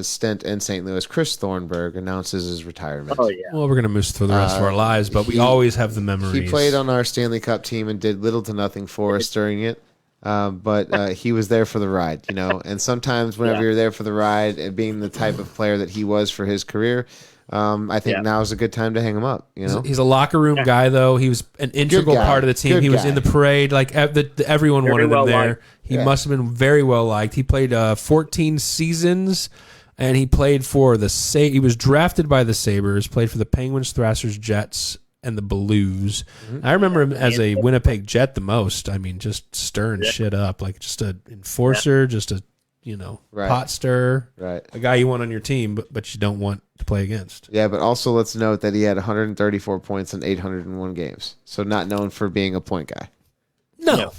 stint in St. Louis. Chris Thornberg announces his retirement. Oh yeah. Well, we're gonna miss for the rest of our lives, but we always have the memories. He played on our Stanley Cup team and did little to nothing for us during it. But he was there for the ride, you know. And sometimes whenever you're there for the ride, and being the type of player that he was for his career, I think now is a good time to hang him up. You know, He's a locker room guy, though. He was an integral guy. part of the team. Good he was guy. in the parade. Like everyone Very wanted well him there. liked. He must have been very well liked. He played 14 seasons, and he played for he was drafted by the Sabres, played for the Penguins, Thrashers, Jets, and the Blues. I remember him as a Winnipeg Jet the most. I mean, just stirring shit up, like just an enforcer, just a pot stirrer, right? a guy you want on your team, but you don't want to play against. Yeah, but also let's note that he had 134 points in 801 games, so not known for being a point guy. No.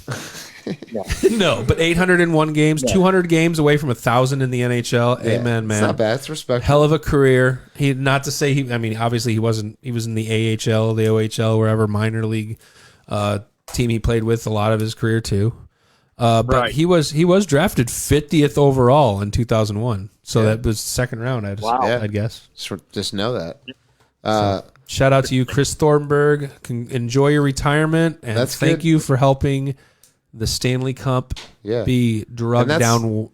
No, but 801 games, 200 games away from 1,000 in the NHL. Yeah, Amen, man. It's not bad. It's respectable. Hell of a career. Not to say I mean, obviously he was in the AHL, the OHL, wherever minor league team he played with a lot of his career too. But Right. he was drafted 50th overall in 2001. So that was second round, I'd guess. Just know that. Shout out to you, Chris Thornberg. Enjoy your retirement, and That's thank good. you for helping the Stanley Cup be drugged And down,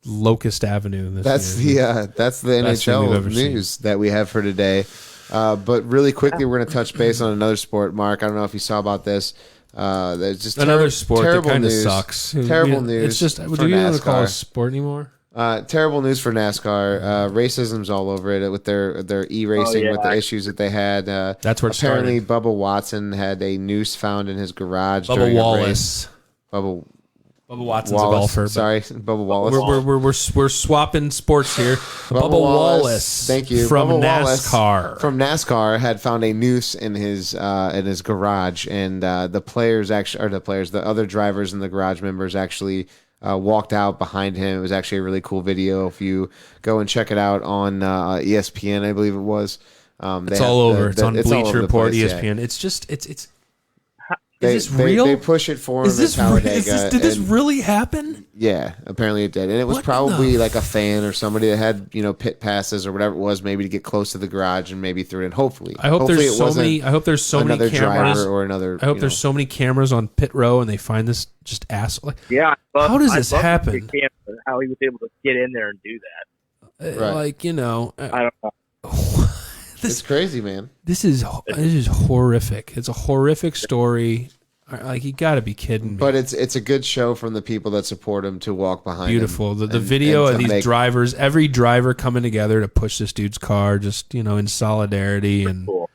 Locust Avenue. That's year. the Best thing we've NHL ever news that we have for today. But really quickly, we're going to touch base on another sport. Mark, I don't know if you saw about this. There's just another sport that terrible kind of news. sucks. Terrible news. It's just, for do you even call it a NASCAR. sport anymore? Terrible news for NASCAR. Racism's all over it with their e-racing, with the issues that they had. That's where it apparently Bubba Watson had a noose found in his garage. Bubba during a Wallace. race. Bubba Bubba Watson's Wallace. a golfer. Sorry, Bubba Wallace. We're swapping sports here. Bubba Wallace. Thank you. From Bubba Wallace NASCAR. From NASCAR had found a noose in his garage, and the other drivers and the garage members actually walked out behind him. It was actually a really cool video. If you go and check it out on ESPN, I believe it was. It's all over. It's on all over Bleacher the Report, place, ESPN. It's just it's. Is this real? They push it for him Is this at Talladega. did this and- really happen? Yeah, apparently it did, and it was What probably the- like a fan or somebody that had pit passes or whatever it was, maybe to get close to the garage and maybe threw it in. Hopefully, I hope Hopefully there's it so wasn't many. I hope there's so another many cameras. driver or another. I hope there's so many cameras on pit row, and they find this just ass. Like, Yeah. How does this I'd love to happen? see how he was able to get in there and do that. Right. like I don't know. It's crazy, man. this is horrific. It's a horrific story. Like, you got to be kidding me. But it's a good show from the people that support him to walk behind. Beautiful. him The and- video and of to these make- drivers, every driver coming together to push this dude's car, just in solidarity, and Cool.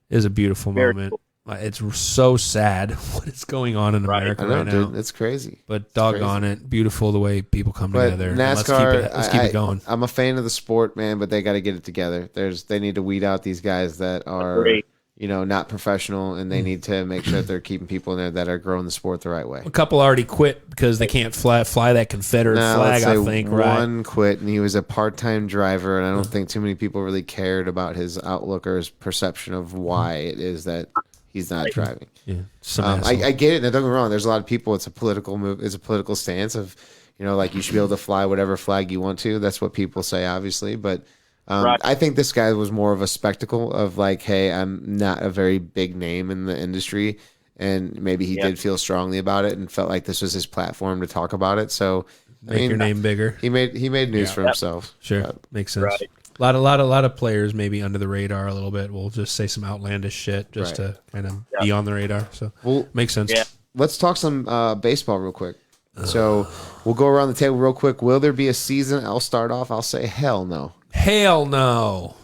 is a beautiful Very moment. cool. It's so sad what is going on in Right. America I know, right now. dude. It's crazy. But doggone it, beautiful the way people come But together. And NASCAR, let's keep it going. I'm a fan of the sport, man, but they got to get it together. They need to weed out these guys that are, Agreed. not professional, and they need to make sure that they're keeping people in there that are growing the sport the right way. A couple already quit because they can't fly that Confederate Now, flag. let's I say think right. one quit, and he was a part-time driver, and I don't think too many people really cared about his outlook or his perception of why it is that he's not driving. Yeah, some asshole. I get it. Now, don't get me wrong. There's a lot of people. It's a political move. It's a political stance of, like you should be able to fly whatever flag you want to. That's what people say, obviously. But Right. I think this guy was more of a spectacle of like, hey, I'm not a very big name in the industry, and maybe he did feel strongly about it and felt like this was his platform to talk about it. So, Make your name bigger. He made news for himself. Sure, makes sense. Right. A lot of players maybe under the radar a little bit. We'll just say some outlandish shit just to kind of be on the radar. So Well, makes sense. Yeah. let's talk some baseball real quick. So we'll go around the table real quick. Will there be a season? I'll start off. I'll say hell no. Hell no.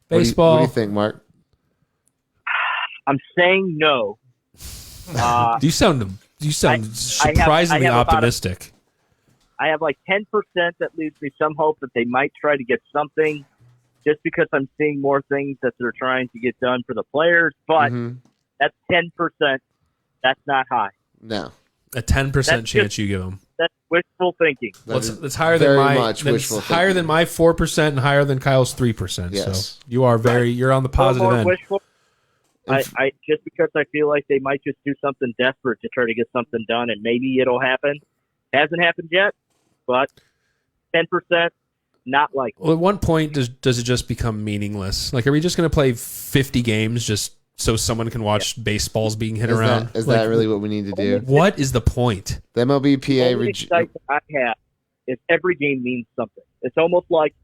What Baseball. do you think, Mark? I'm saying no. You sound You sound I have surprisingly about optimistic. I have like 10% that leaves me some hope that they might try to get something, just because I'm seeing more things that they're trying to get done for the players. But that's 10%. That's not high. No. A 10% That's chance you give them. That's wishful thinking. That's higher very than my much that's wishful higher thinking. than my 4% and higher than Kyle's 3%. Yes. So you are you're on the A positive little more end. wishful. I just because I feel like they might just do something desperate to try to get something done, and maybe it'll happen. Hasn't happened yet, but 10%, not likely. Well, at one point, does it just become meaningless? Like, are we just going to play 50 games just so someone can watch baseballs being hit around? Is Like, that really what we need to do? what is the point? The MLBPA The only excitement I have is every game means something. It's almost like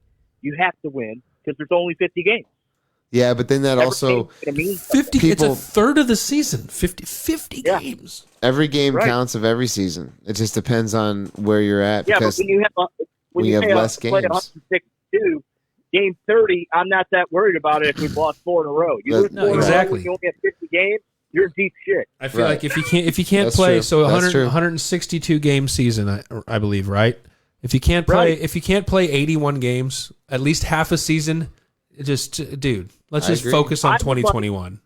you have to win because there's only 50 games. yeah, but then that Every also game's gonna mean something. 50. It's a People- third of the season. 50 Yeah. games. every game Right. counts of every season. It just depends on where you're at. Yeah, but Because when you have when you have less play games. 162, game 30, I'm not that worried about it if we've lost 4 in a row. You lose No, 4 in a row exactly. when you only have 50 games, you're in deep shit. I feel Right. like if you can't That's play, true. so That's true. 162 game season, I believe, right? If you can't play, Right. if you can't play 81 games, at least half a season, dude, let's I just agree. focus on I would 2021.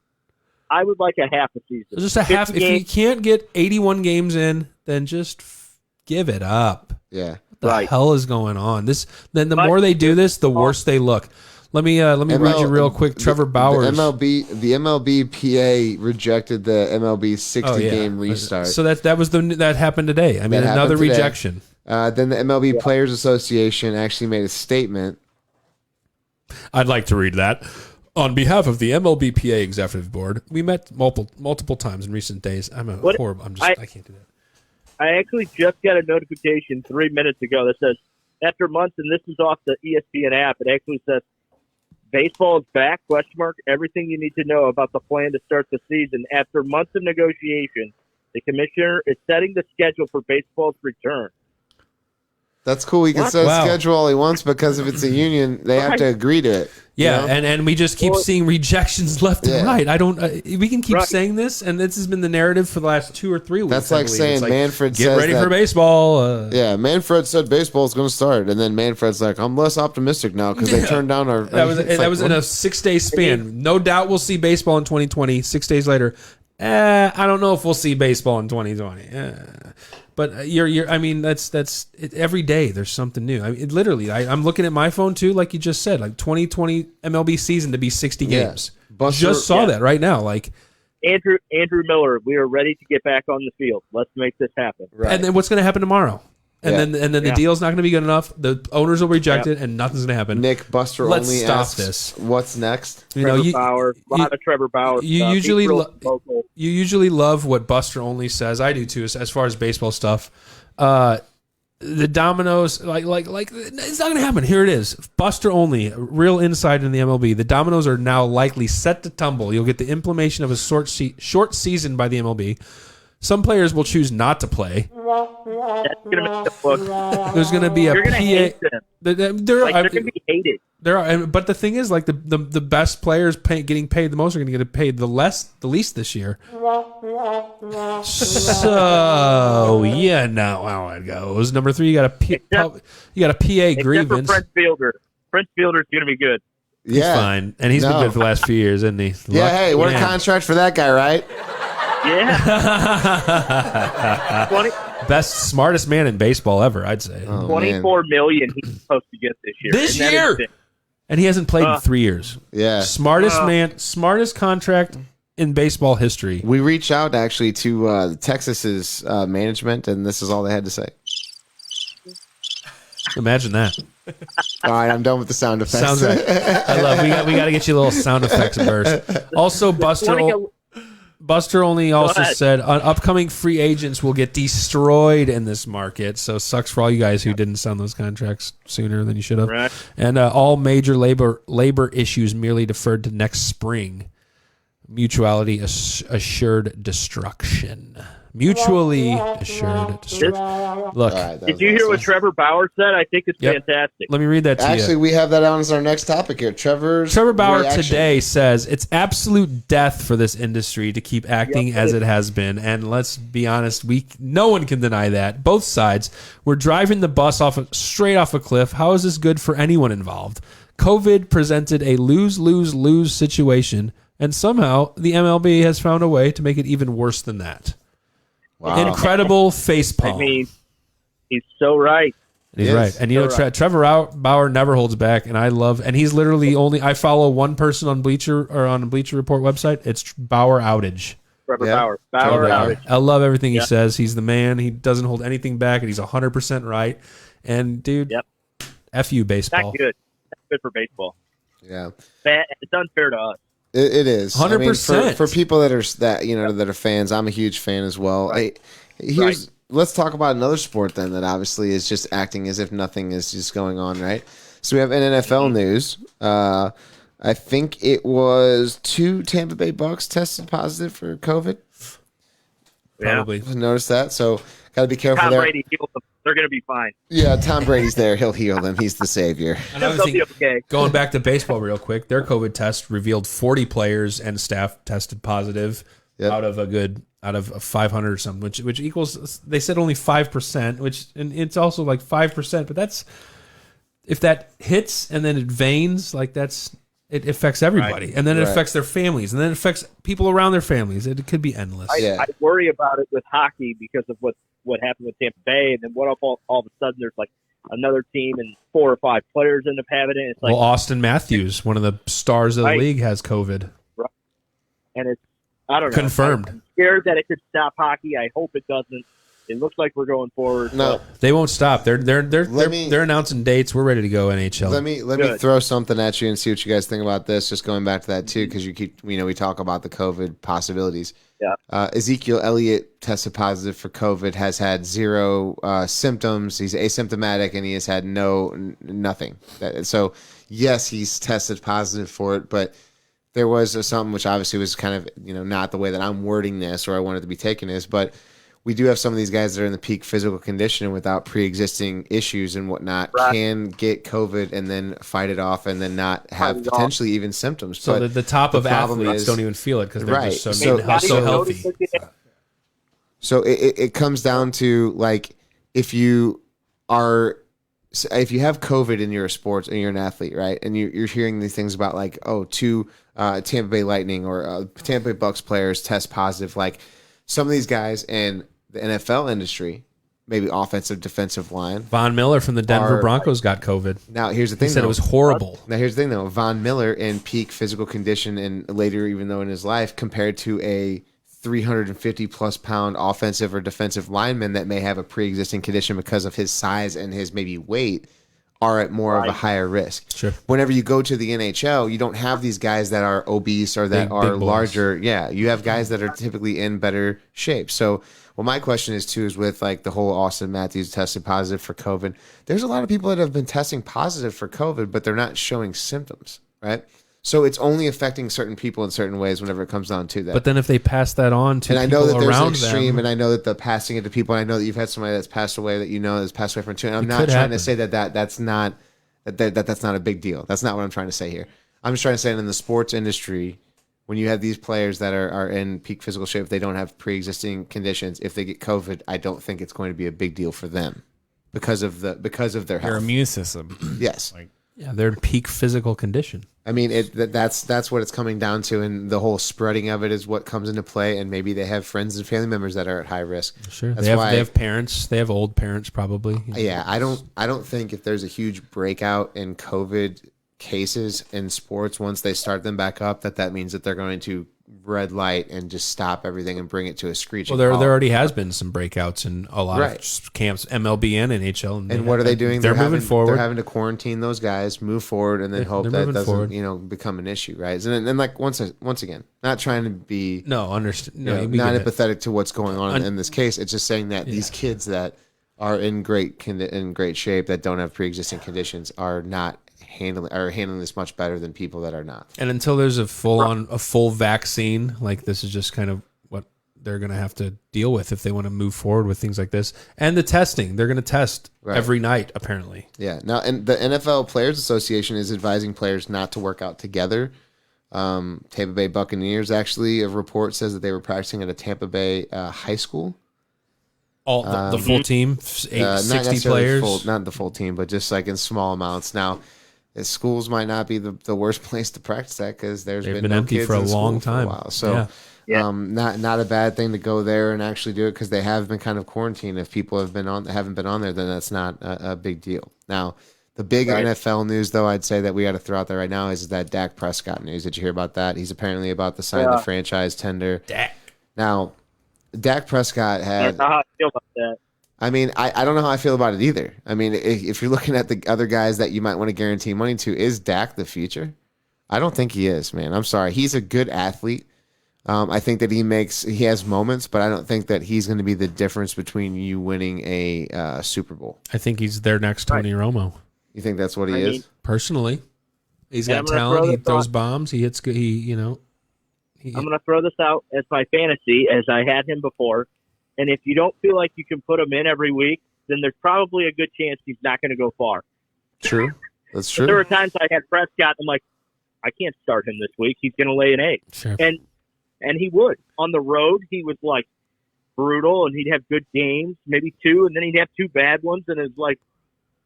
I would like a half a season. Just a half. 50 If you games. can't get 81 games in, then just give it up. yeah. What the Right. hell is going on? Then the But- more they do this, the worse they look. Let me read you real quick. Trevor Bowers. The MLBPA rejected the MLB 60 game restart. So that happened today. I mean, That another happened today. rejection. Then the MLB Players Association actually made a statement. I'd like to read that. On behalf of the MLBPA Executive Board, we met multiple times in recent days. I'm What- horrible. I can't do that. I actually just got a notification 3 minutes ago that says, after months, and this is off the ESPN app, it actually says, baseball is back, ? Everything you need to know about the plan to start the season. After months of negotiation, the commissioner is setting the schedule for baseball's return. That's cool. He can set a Wow. schedule all he wants because if it's a union, they have to agree to it. Yeah, you know? and we just keep seeing rejections left and Yeah. right. I don't. We can keep Right. saying this, and this has been the narrative for the last 2 or 3 weeks. That's I like believe. saying It's Manfred get says ready that- for baseball. Yeah, Manfred said baseball's going to start, and then Manfred's like, "I'm less optimistic now because they turned down our." That was It's like, in a 6-day span. No doubt we'll see baseball in 2020. 6 days later, I don't know if we'll see baseball in 2020. But you're. I mean, that's it, every day. There's something new. I mean, literally, I'm looking at my phone too, like you just said, like 2020 MLB season to be 60 Yeah. games. Buster- Just saw Yeah. that right now. Like, Andrew Miller, we are ready to get back on the field. Let's make this happen. Right. and then what's going to happen tomorrow? And Yeah. then the Yeah. deal's not going to be good enough. The owners will reject it, and nothing's going to happen. Nick Buster Let's only stop asks, this. "What's next?" You know, Trevor Bauer, a lot of Trevor Bauer. you stuff. usually He's real lo- vocal. you usually love what Buster only says. I do too, as far as baseball stuff. The dominoes, like it's not going to happen. Here it is. Buster only, real insight in the MLB. The dominoes are now likely set to tumble. You'll get the implementation of a short season by the MLB. Some players will choose not to play. That's going to make the book. There's going to be a You're going to hate them. There Like, are, they're going to be hated. there are, but the thing is, like the best players getting paid the most are going to get paid the least this year. So yeah, know how it goes. Number 3, you got a PA Except for grievance. Prince Fielder. Prince Fielder's going to be good. He's Yeah, fine, and he's been No. good for the last few years, isn't he? Yeah, Lucky hey, what a man. contract for that guy, right? Yeah. 20, Best, smartest man in baseball ever, I'd say. Oh, man. 24 million he's supposed to get this year. This Isn't that year? insane? And he hasn't played in 3 years. Yeah. Smartest contract in baseball history. We reached out actually to Texas's management, and this is all they had to say. Imagine that. All right, I'm done with the sound effects. Sounds right. I love. We got to get you a little sound effects burst. Also, Buster only also ahead. said upcoming free agents will get destroyed in this market. So sucks for all you guys who didn't sign those contracts sooner than you should have. Right. And all major labor issues merely deferred to next spring. Mutuality assured destruction. Mutually assured. Look, All right, that Did was you hear what awesome. Trevor Bauer said? I think it's Yep. fantastic. let me read that to Actually, you. we have that on as our next topic here. Trevor Bauer reaction. today says it's absolute death for this industry to keep acting Yep. as it has been, and let's be honest, no one can deny that. Both sides, we're driving the bus straight off a cliff. How is this good for anyone involved? COVID presented a lose-lose-lose situation, and somehow the MLB has found a way to make it even worse than that. Wow. Incredible facepalm. I mean, he's so right. He's Yes. right. And you know, Trevor Bauer never holds back, and I love, and he's literally I follow one person on Bleacher Report website. It's Bauer Outage. Trevor Yeah. Bauer. Trevor Bauer Bauer. outage. I love everything he Yeah. says. He's the man. He doesn't hold anything back, and he's 100% right. And dude, Yep. F you, Not baseball. good. Not good for baseball. Yeah. It's unfair to us. It is 100%. I mean, for people that are fans. I'm a huge fan as well. Let's talk about another sport then that obviously is just acting as if nothing is just going on, right? So we have an NFL news. I think it was 2 Tampa Bay Bucks tested positive for COVID. Probably. Notice that. So got to be careful Tom there. Brady healed them. They're going to be fine. Yeah, Tom Brady's there. He'll heal them. He's the savior. Another They'll thing, be okay. going back to baseball real quick, their COVID test revealed 40 players and staff tested positive Yep. out of 500 or something, which equals, they said only 5%, and it's also like 5%, but that's, if that hits and then it veins, like it affects everybody, Right. and then it Right. affects their families, and then it affects people around their families. It could be endless. Yeah. I worry about it with hockey because of what happened with Tampa Bay, and then what if all of a sudden there's like another team and 4 or 5 players end up having it. It's like, Well, Austin Matthews, one of the stars of the Right. league, has COVID. and it's, I don't know. Confirmed. I'm scared that it could stop hockey. I hope it doesn't. It looks like we're going forward. No. They won't stop. They're me- they're announcing dates. We're ready to go, NHL. Let me Good. throw something at you and see what you guys think about this. Just going back to that too, because we talk about the COVID possibilities. Yeah. Ezekiel Elliott tested positive for COVID. Has had 0 symptoms. He's asymptomatic and he has had nothing. So yes, he's tested positive for it, but there was something which obviously was kind of not the way that I'm wording this or I wanted to be taking this, but we do have some of these guys that are in the peak physical condition and without pre-existing issues and whatnot Right. can get COVID and then fight it off and then not have Fight it off. potentially even symptoms. So But the top of problem athletes is- don't even feel it because they're Right. just so, So- so, so healthy. So it comes down to like if you have COVID and you're a sports and you're an athlete, right? And you're hearing these things about like, 2 Tampa Bay Lightning or Tampa Bay Bucks players test positive. Like some of these guys in the NFL industry, maybe offensive, defensive line. Von Miller from the Denver Are- Broncos got COVID. Now here's the He thing. said though. it was horrible. Now here's the thing though. Von Miller in peak physical condition and later, even though in his life, compared to a 350 plus pound offensive or defensive lineman that may have a pre-existing condition because of his size and his maybe weight, are at more of a higher risk. Sure. Whenever you go to the NHL, you don't have these guys that are obese or that Big are boys. larger. Yeah, you have guys that are typically in better shape. So, well, my question is too is with like the whole Austin Matthews tested positive for COVID. There's a lot of people that have been testing positive for COVID, but they're not showing symptoms, right? So it's only affecting certain people in certain ways whenever it comes down to that. But then if they pass that on to And I people know that there's an around extreme, them, and I know that the passing it to people, and I know that you've had somebody that's passed away that that's passed away from too. And I'm It not could trying happen. to say that's not that's not a big deal. That's not what I'm trying to say here. I'm just trying to say that in the sports industry, when you have these players that are in peak physical shape, if they don't have pre-existing conditions, if they get COVID, I don't think it's going to be a big deal for them because of their Your health. immune system. Yes. yeah, they're in peak physical condition. I mean, that's what it's coming down to, and the whole spreading of it is what comes into play. And maybe they have friends and family members that are at high risk. Sure, That's they why. have parents. They have old parents probably. Yeah, I don't think if there's a huge breakout in COVID cases in sports once they start them back up, that means that they're going to red light and just stop everything and bring it to a screeching Well, there halt. already has been some breakouts in a lot Right. of camps, MLB and NHL. And what are they doing? They're moving forward. They're having to quarantine those guys, move forward, and then hope they're that moving doesn't forward. become an issue, right? And like once again, not trying to be No, understand. you No, know, we not get it. empathetic to what's going on in this case. It's just saying that these kids that are in great shape that don't have pre-existing conditions are handling this much better than people that are not. And until there's a full vaccine, like this is just kind of what they're going to have to deal with if they want to move forward with things like this. And the testing, they're going to test Right. every night apparently. Yeah. Now, and the NFL Players Association is advising players not to work out together. Tampa Bay Buccaneers, actually, a report says that they were practicing at a Tampa Bay high school. All the full team, Not 60 necessarily players. not the full team, but just like in small amounts. Now, schools might not be the worst place to practice that because there's They've been been no empty kids for a in school long for time. while. So, Yeah. not a bad thing to go there and actually do it because they have been kind of quarantined. If people haven't been on there, then that's not a big deal. Now, the big NFL news, though, I'd say that we got to throw out there right now is that Dak Prescott news. Did you hear about that? He's apparently about to sign the franchise tender. Dak. Now, Dak Prescott I had. don't know how I feel about that. I mean, I don't know how I feel about it either. I mean, if you're looking at the other guys that you might want to guarantee money to, is Dak the future? I don't think he is, man. I'm sorry. He's a good athlete. I think that he has moments, but I don't think that he's going to be the difference between you winning a Super Bowl. I think he's their next Tony Romo. You think that's what he I is? mean- Personally, he's And got I'm gonna talent. throw He this throws out. bombs. He hits good. I'm going to throw this out as my fantasy, as I had him before. And if you don't feel like you can put him in every week, then there's probably a good chance he's not going to go far. True. That's There were true. times I had Prescott, I'm like, I can't start him this week. He's going to lay an egg. Sure. And he would. On the road, he was like brutal, and he'd have good games, maybe two, and then he'd have two bad ones, and it's like,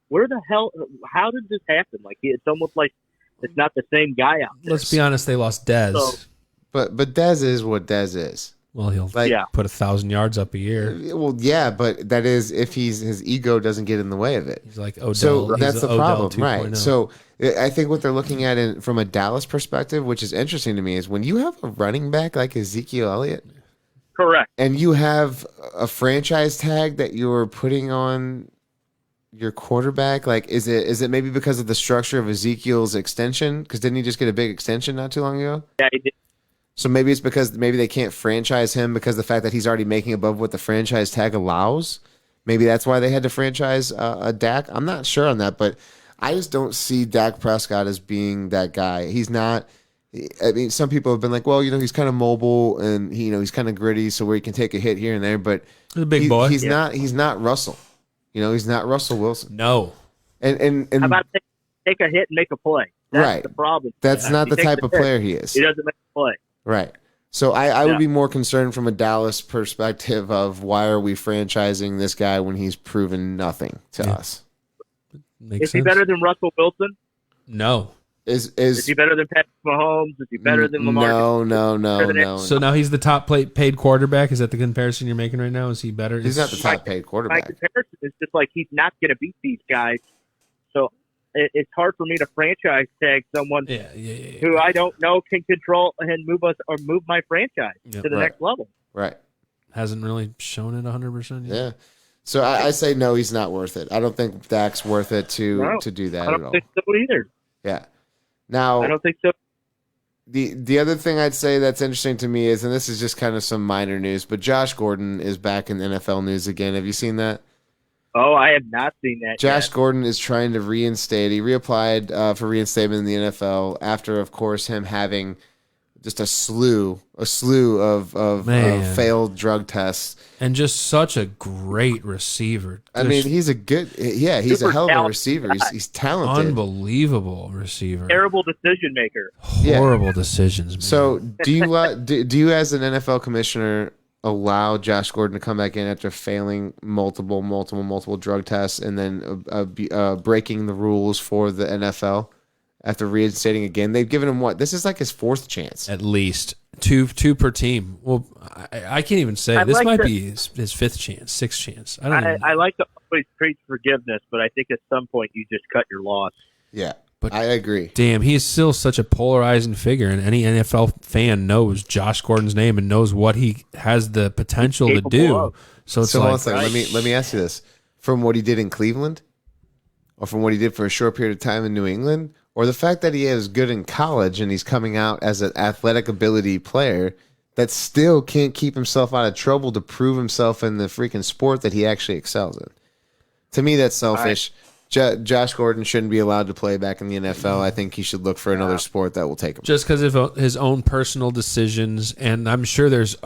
where the hell, how did this happen? Like, it's almost like it's not the same guy out there. Let's be honest. They lost Dez. So- But Dez is what Dez is. Well, he'll Like, Yeah. put 1,000 yards up a year. Well, yeah, but that is if his ego doesn't get in the way of it. He's like Odell. So he's that's the Odell problem, 2.0. right? So I think what they're looking at from a Dallas perspective, which is interesting to me, is when you have a running back like Ezekiel Elliott, Correct. and you have a franchise tag that you're putting on your quarterback, like is it maybe because of the structure of Ezekiel's extension? Because didn't he just get a big extension not too long ago? Yeah, he did. So maybe it's because maybe they can't franchise him because of the fact that he's already making above what the franchise tag allows. Maybe that's why they had to franchise a Dak. I'm not sure on that, but I just don't see Dak Prescott as being that guy. He's not. I mean, some people have been like, well, he's kind of mobile and he's kind of gritty, so where he can take a hit here and there. But He's a big boy. He's not. He's not Russell. He's not Russell Wilson. No. And How about take a hit and make a play? That's Right. the problem. that's Yeah. not He the takes type a of hit. player he is. He doesn't make a play. Right. So I would Yeah. be more concerned from a Dallas perspective of why are we franchising this guy when he's proven nothing to us? Makes Is he sense. better than Russell Wilson? No. Is Is he better than Patrick Mahomes? Is he better than Lamar? No. So now he's the top paid quarterback. Is that the comparison you're making right now? Is he better? He's not the top paid My quarterback. comparison is just like he's not going to beat these guys. So it's hard for me to franchise tag someone Yeah. who I don't know can control and move us or move my franchise Yep. to the Right. next level. Right. Hasn't really shown it 100% yet. Yeah. So I say no, he's not worth it. I don't think Dak's worth it No, to do that I at don't all. think so either. Yeah. Now I don't think so. the other thing I'd say that's interesting to me is, and this is just kind of some minor news, but Josh Gordon is back in the NFL news again. Have you seen that? Oh, I have not seen that Josh yet. Gordon is trying to reinstate. He reapplied for reinstatement in the NFL after, of course, him having just a slew of Man. failed drug tests. And just such a great receiver. I mean, he's a good, he's a Super hell of a talented receiver. guy. He's talented. unbelievable receiver. Terrible decision maker. Yeah. Horrible decisions. Man. So, do you as an NFL commissioner allow Josh Gordon to come back in after failing multiple drug tests and then breaking the rules for the NFL after reinstating again? They've given him what? This is like his fourth chance. at least two per team. Well, I can't even say. I This like might that- be his fifth chance, sixth chance. I don't even. I like to always preach forgiveness, but I think at some point you just cut your loss. Yeah, But- I agree. Damn, he is still such a polarizing figure, and any NFL fan knows Josh Gordon's name and knows what he has the potential to Capable do. of. So it's So hold on a like, second. Let me ask you this: from what he did in Cleveland, or from what he did for a short period of time in New England, or the fact that he is good in college and he's coming out as an athletic ability player that still can't keep himself out of trouble to prove himself in the freaking sport that he actually excels in. To me, that's selfish. Josh Gordon shouldn't be allowed to play back in the NFL. I think he should look for another sport that will take him. just because of his own personal decisions, and I'm sure there's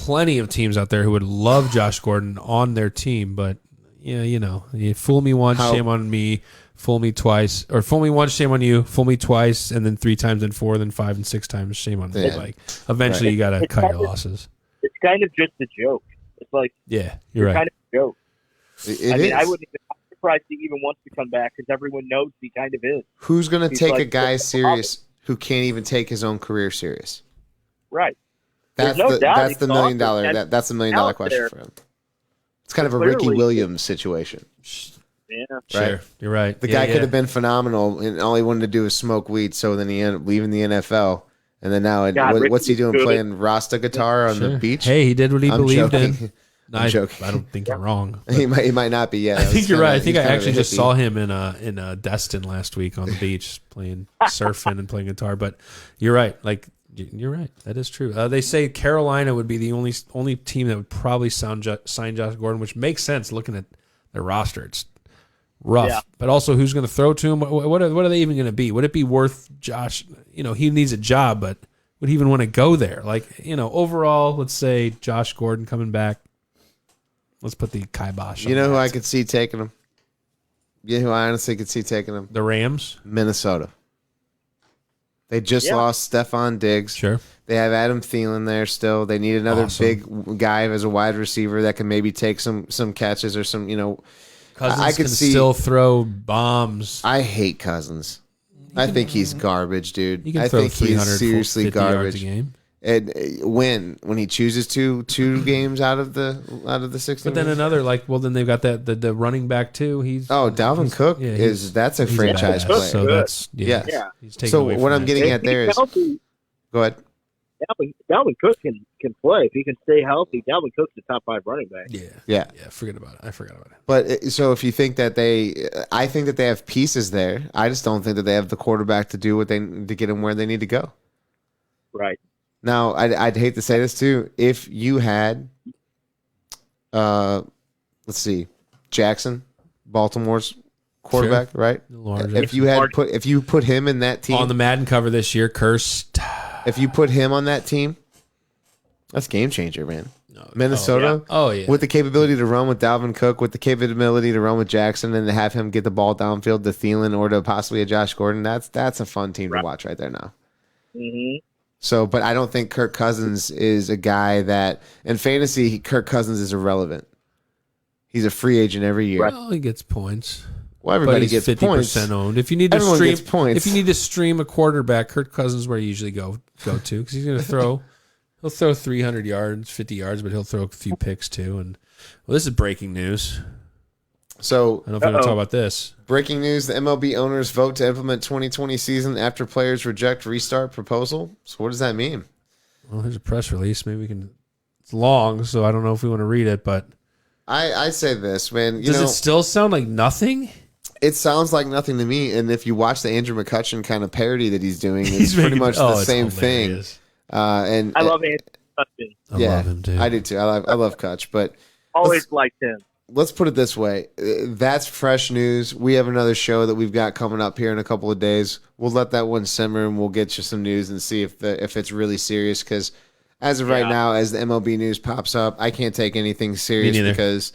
plenty of teams out there who would love Josh Gordon on their team, but yeah, you fool me once, shame on me. Fool me twice, or fool me once, shame on you. Fool me twice, and then 3 times, then 4, then 5 and 6 times, shame on me. Yeah. Like eventually, you gotta cut your losses. It's kind of just a joke. It's like Yeah, you're right. kind of a joke. It I mean, is. I wouldn't even. I'm surprised he even wants to come back because everyone knows he kind of is. Who's going to He's take like a guy the serious who can't even take his own career serious? Right. That's There's no the doubt that's he's the $1 million awesome. that's the $1 million out question there. for him. It's kind of a Ricky Clearly. Williams situation. Yeah. Sure, Right. you're right. The guy could have been phenomenal, and all he wanted to do was smoke weed. So then he ended up leaving the NFL, and then now God, what's he Ricky's doing? good. Playing Rasta guitar on the beach? Hey, he did what he I'm believed joking. in. I'm joking. I don't think you're wrong. He might not be. Yeah, I think you're right. I think I actually just saw him. him in Destin last week on the beach playing surfing and playing guitar. But you're right. Like you're right. That is true. They say Carolina would be the only team that would probably sign Josh Gordon, which makes sense looking at their roster. It's rough, Yeah. but also who's going to throw to him? What are they even going to be? Would it be worth Josh? He needs a job, but would he even want to go there? Like overall, let's say Josh Gordon coming back. Let's put the kibosh. You know who I could see taking him? You know who I honestly could see taking him? The Rams. Minnesota. They just lost Stephon Diggs. Sure. They have Adam Thielen there still. They need another Awesome. big guy as a wide receiver that can maybe take some catches or some. Cousins I could can see- still throw bombs. I hate Cousins. I think he's garbage, dude. You can I throw think 300, he's seriously 50 yards a garbage. game. And when he chooses to 2 games out of the 16. But then another then they've got the running back too. Dalvin Cook he's that's a he's franchise badass. player. So that's Yeah. He's taking So away what from I'm that. getting at If there he's is healthy, go ahead. Dalvin Cook can play. If he can stay healthy, Dalvin Cook's the top 5 running back. Yeah. Forget about it. I forgot about it. But so if you think that I think that they have pieces there. I just don't think that they have the quarterback to do what they to get them where they need to go. Right. Now, I'd hate to say this too. If you had, let's see, Jackson, Baltimore's quarterback, right? Lamar If you put him in that team, on the Madden cover this year, cursed. if you put him on that team, that's game changer, man. Minnesota, Oh yeah. with the capability to run with Dalvin Cook, with the capability to run with Jackson, and to have him get the ball downfield to Thielen or to possibly a Josh Gordon, that's a fun team to watch right there now. Mm-hmm. So, but I don't think Kirk Cousins is a guy that in fantasy, Kirk Cousins is irrelevant. He's a free agent every year. Well, he gets points. Well, But everybody he's gets points. 50% owned. If you need to Everyone stream gets points. if you need to stream a quarterback, Kirk Cousins is where you usually go to because he's going to throw. He'll throw 300 yards, 50 yards, but he'll throw a few picks too. And this is breaking news. So, I don't know if we're going to talk about this. breaking news: the MLB owners vote to implement 2020 season after players reject restart proposal. So, what does that mean? Well, here's a press release. Maybe we can. It's long, so I don't know if we want to read it, but I say this, man. does it still sound like nothing? It sounds like nothing to me. And if you watch the Andrew McCutcheon kind of parody that he's doing, it's pretty much the same thing. And I love Andy Hudson. I yeah, love him too. I do too. I love Kutch, but Always liked him. let's put it this way. That's fresh news. We have another show that we've got coming up here in a couple of days. We'll let that one simmer and we'll get you some news and see if it's really serious. Because as of right now, as the MLB news pops up, I can't take anything serious neither. because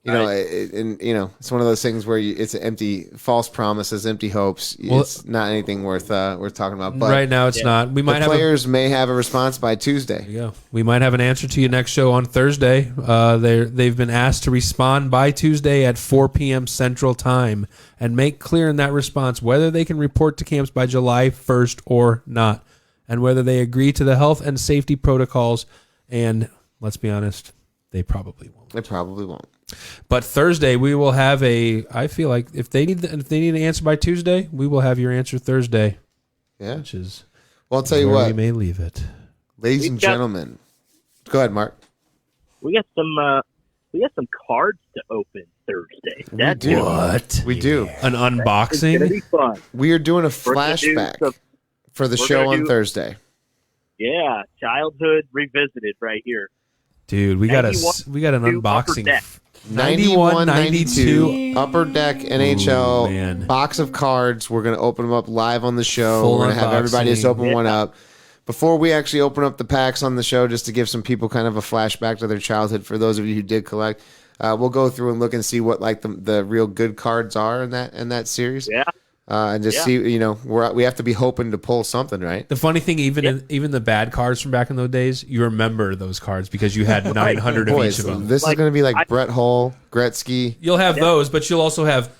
it's one of those things where it's empty, false promises, empty hopes. Well, it's not anything worth talking about. But right now, it's not. We the might have players may have a response by Tuesday. There you go. We might have an answer to you next show on Thursday. They've been asked to respond by Tuesday at 4 p.m. Central Time and make clear in that response whether they can report to camps by July 1st or not, and whether they agree to the health and safety protocols. And let's be honest, they probably won't. They probably won't. But Thursday we will have I feel like if they need an answer by Tuesday, we will have your answer Thursday. Yeah. Which is Well, I'll tell you where what, we may leave it. ladies and gentlemen. Go ahead, Mark. We got some cards to open Thursday. That's do. What? We do. An It's gonna unboxing? be fun. We are doing a We're gonna do flashback some- for the we're show gonna on do- Thursday. Yeah, childhood revisited right here. Dude, we got an 91, unboxing. Upper Deck. 91, 92 Upper Deck NHL Ooh, man. box of cards. We're going to open them up live on the show. Full We're going to have everybody just unboxing. open one up. before we actually open up the packs on the show, just to give some people kind of a flashback to their childhood, for those of you who did collect, we'll go through and look and see what like the real good cards are in that series. Yeah. And just see, we have to be hoping to pull something, right? The funny thing, even the bad cards from back in those days, you remember those cards because you had 900 of each of them. This is going to be like Brett Hull, Gretzky. You'll have those, but you'll also have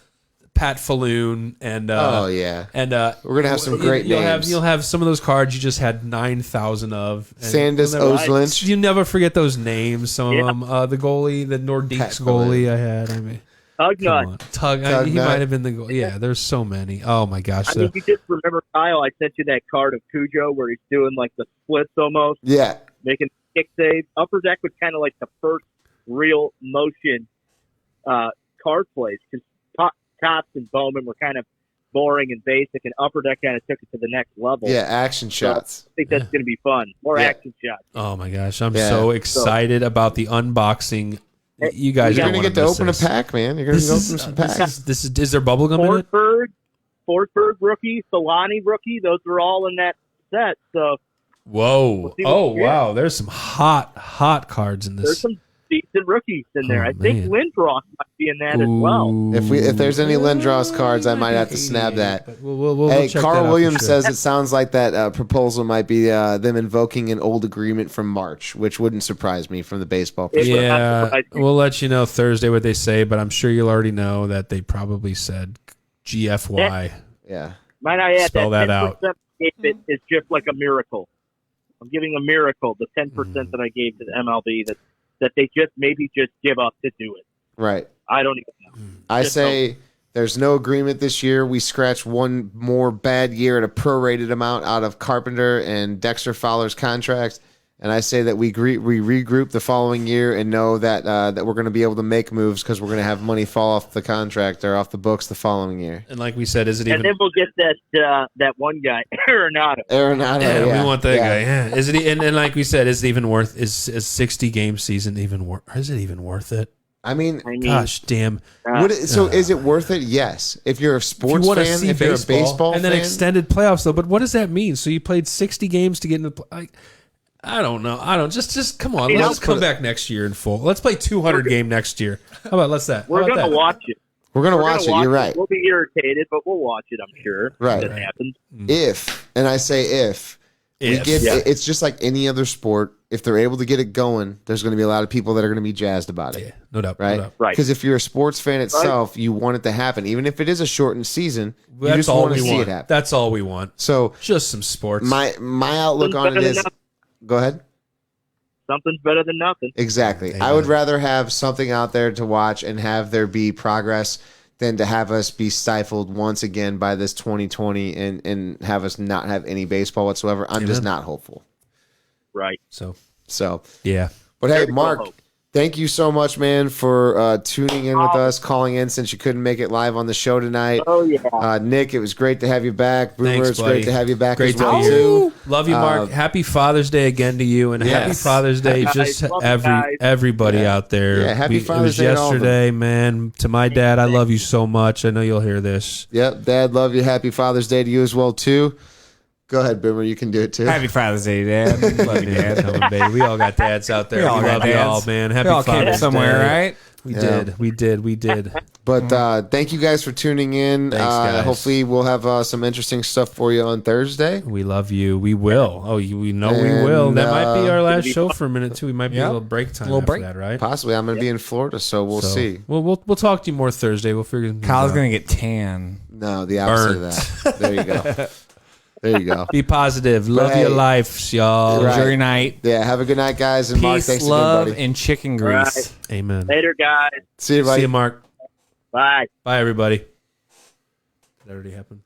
Pat Falloon and Oh yeah, and we're gonna have some great names. You'll have some of those cards you just had 9,000 of. And Sandus Oslund. You never forget those names. Some of them. The goalie, the Nordiques goalie I had. I mean, Tugnut. He might have been the goalie. Yeah, there's so many. Oh my gosh. I mean, you just remember, Kyle, I sent you that card of Cujo where he's doing like the splits almost, Yeah, making kick saves. Upper Deck was kind of like the first real motion card plays because Tops and Bowman were kind of boring and basic, and Upper Deck kind of took it to the next level. yeah, action shots. So I think that's going to be fun. More action shots. Oh my gosh, I'm so excited about the unboxing. You guys You're don't gonna want get to miss open this. a pack, man. You're gonna get to open some packs. This is there bubble gum in it? Forsberg rookie, Solani rookie. Those are all in that set. So Whoa! see what Oh we get. wow! There's some hot cards in there's this. some decent rookies in there. Oh, I think man. Lindros might be in that as well. If there's any Lindros cards, I might have to snap that. But we'll Hey, check that Carl out for Williams sure. says it sounds like that proposal might be them invoking an old agreement from March, which wouldn't surprise me from the baseball It perspective. would not Yeah, surprise me. we'll let you know Thursday what they say, but I'm sure you'll already know that they probably said GFY. Yeah. Might I add Spell that 10% out. I gave it is just like a miracle. I'm giving a miracle, the 10% that I gave to the MLB that they just maybe just give up to do it. Right. I don't even know. I Just say there's no agreement this year. We scratch one more bad year at a prorated amount out of Carpenter and Dexter Fowler's contracts. And I say that we regroup the following year and know that that we're going to be able to make moves because we're going to have money fall off the contract or off the books the following year. And like we said, is it And even? then we'll get that one guy, Arenado. Arenado, Yeah, we want that yeah. guy. Yeah, is it? And like we said, is it even worth? Is a 60 game season even worth? Is it even worth it? I mean, Gosh, damn! so is it worth it? Yes. If you're a If sports you want to fan, see if you're a baseball and then fan, extended playoffs, though. But what does that mean? So you played 60 games to get into the like. I don't know. Just come on. You Let's know, come back next year in full. Let's play 200 game next year. How about let's that? We're How about going to that? watch it. we're going to We're watch gonna it. You're right. We'll be irritated, but we'll watch it, I'm sure. Right. If it happens. If, and I say if, we If. get, Yeah. it's just like any other sport. If they're able to get it going, there's going to be a lot of people that are going to be jazzed about it. Yeah, no doubt. Right? No doubt. Right. Because if you're a sports fan itself, you want it to happen. Even if it is a shortened season, you That's just all want we to see want. it happen. That's all we want. So Just some sports. my outlook on it Something's better is, than nothing. go ahead. Something's better than nothing. Exactly. I would rather have something out there to watch and have there be progress than to have us be stifled once again by this 2020 and have us not have any baseball whatsoever. I'm just not hopeful. Right. So So, yeah. but hey, Very cool Mark, hope. thank you so much, man, for tuning in with us, calling in since you couldn't make it live on the show tonight. Oh, yeah. Nick, it was great to have you back. Boomer, Thanks, it's buddy. great to have you back Great as to well, be here. too. Love you, Mark. Happy Father's Day again to you, and happy Yes. Father's Day Guys, just love you guys. everybody out there. Yeah, happy It was Father's Day to all of them. yesterday, man. To my dad, I love you so much. I know you'll hear this. Yep, Dad, love you. Happy Father's Day to you as well, too. Go ahead, Boomer. You can do it, too. Happy Father's Day, Dad. Love you, Man, Dad. tell 'em, baby. We all got dads out there. We all got love you dads. all, man. Happy We all came Father's from somewhere, Day. right? We Yeah. did. We did. But thank you guys for tuning in. Thanks, guys. Hopefully, we'll have some interesting stuff for you on Thursday. We love you. We will. Oh, we know we And, will. That might be our last It'll be show for a minute too. We might be Yeah. a little break time. Little after break. that, right? Possibly, I'm going to be in Florida, so we'll So, see. We'll talk to you more Thursday. We'll figure. things Kyle's out. gonna get tan. No, the opposite Burnt. of that. There you go. There you go. Be positive. Love hey, your lives, y'all. Right. Enjoy your night. Yeah, have a good night, guys. And Mark, Peace, thanks love, again, buddy. and chicken grease. Amen. Later, guys. See you, buddy. See you, Mark. Bye. Bye, everybody. That already happened.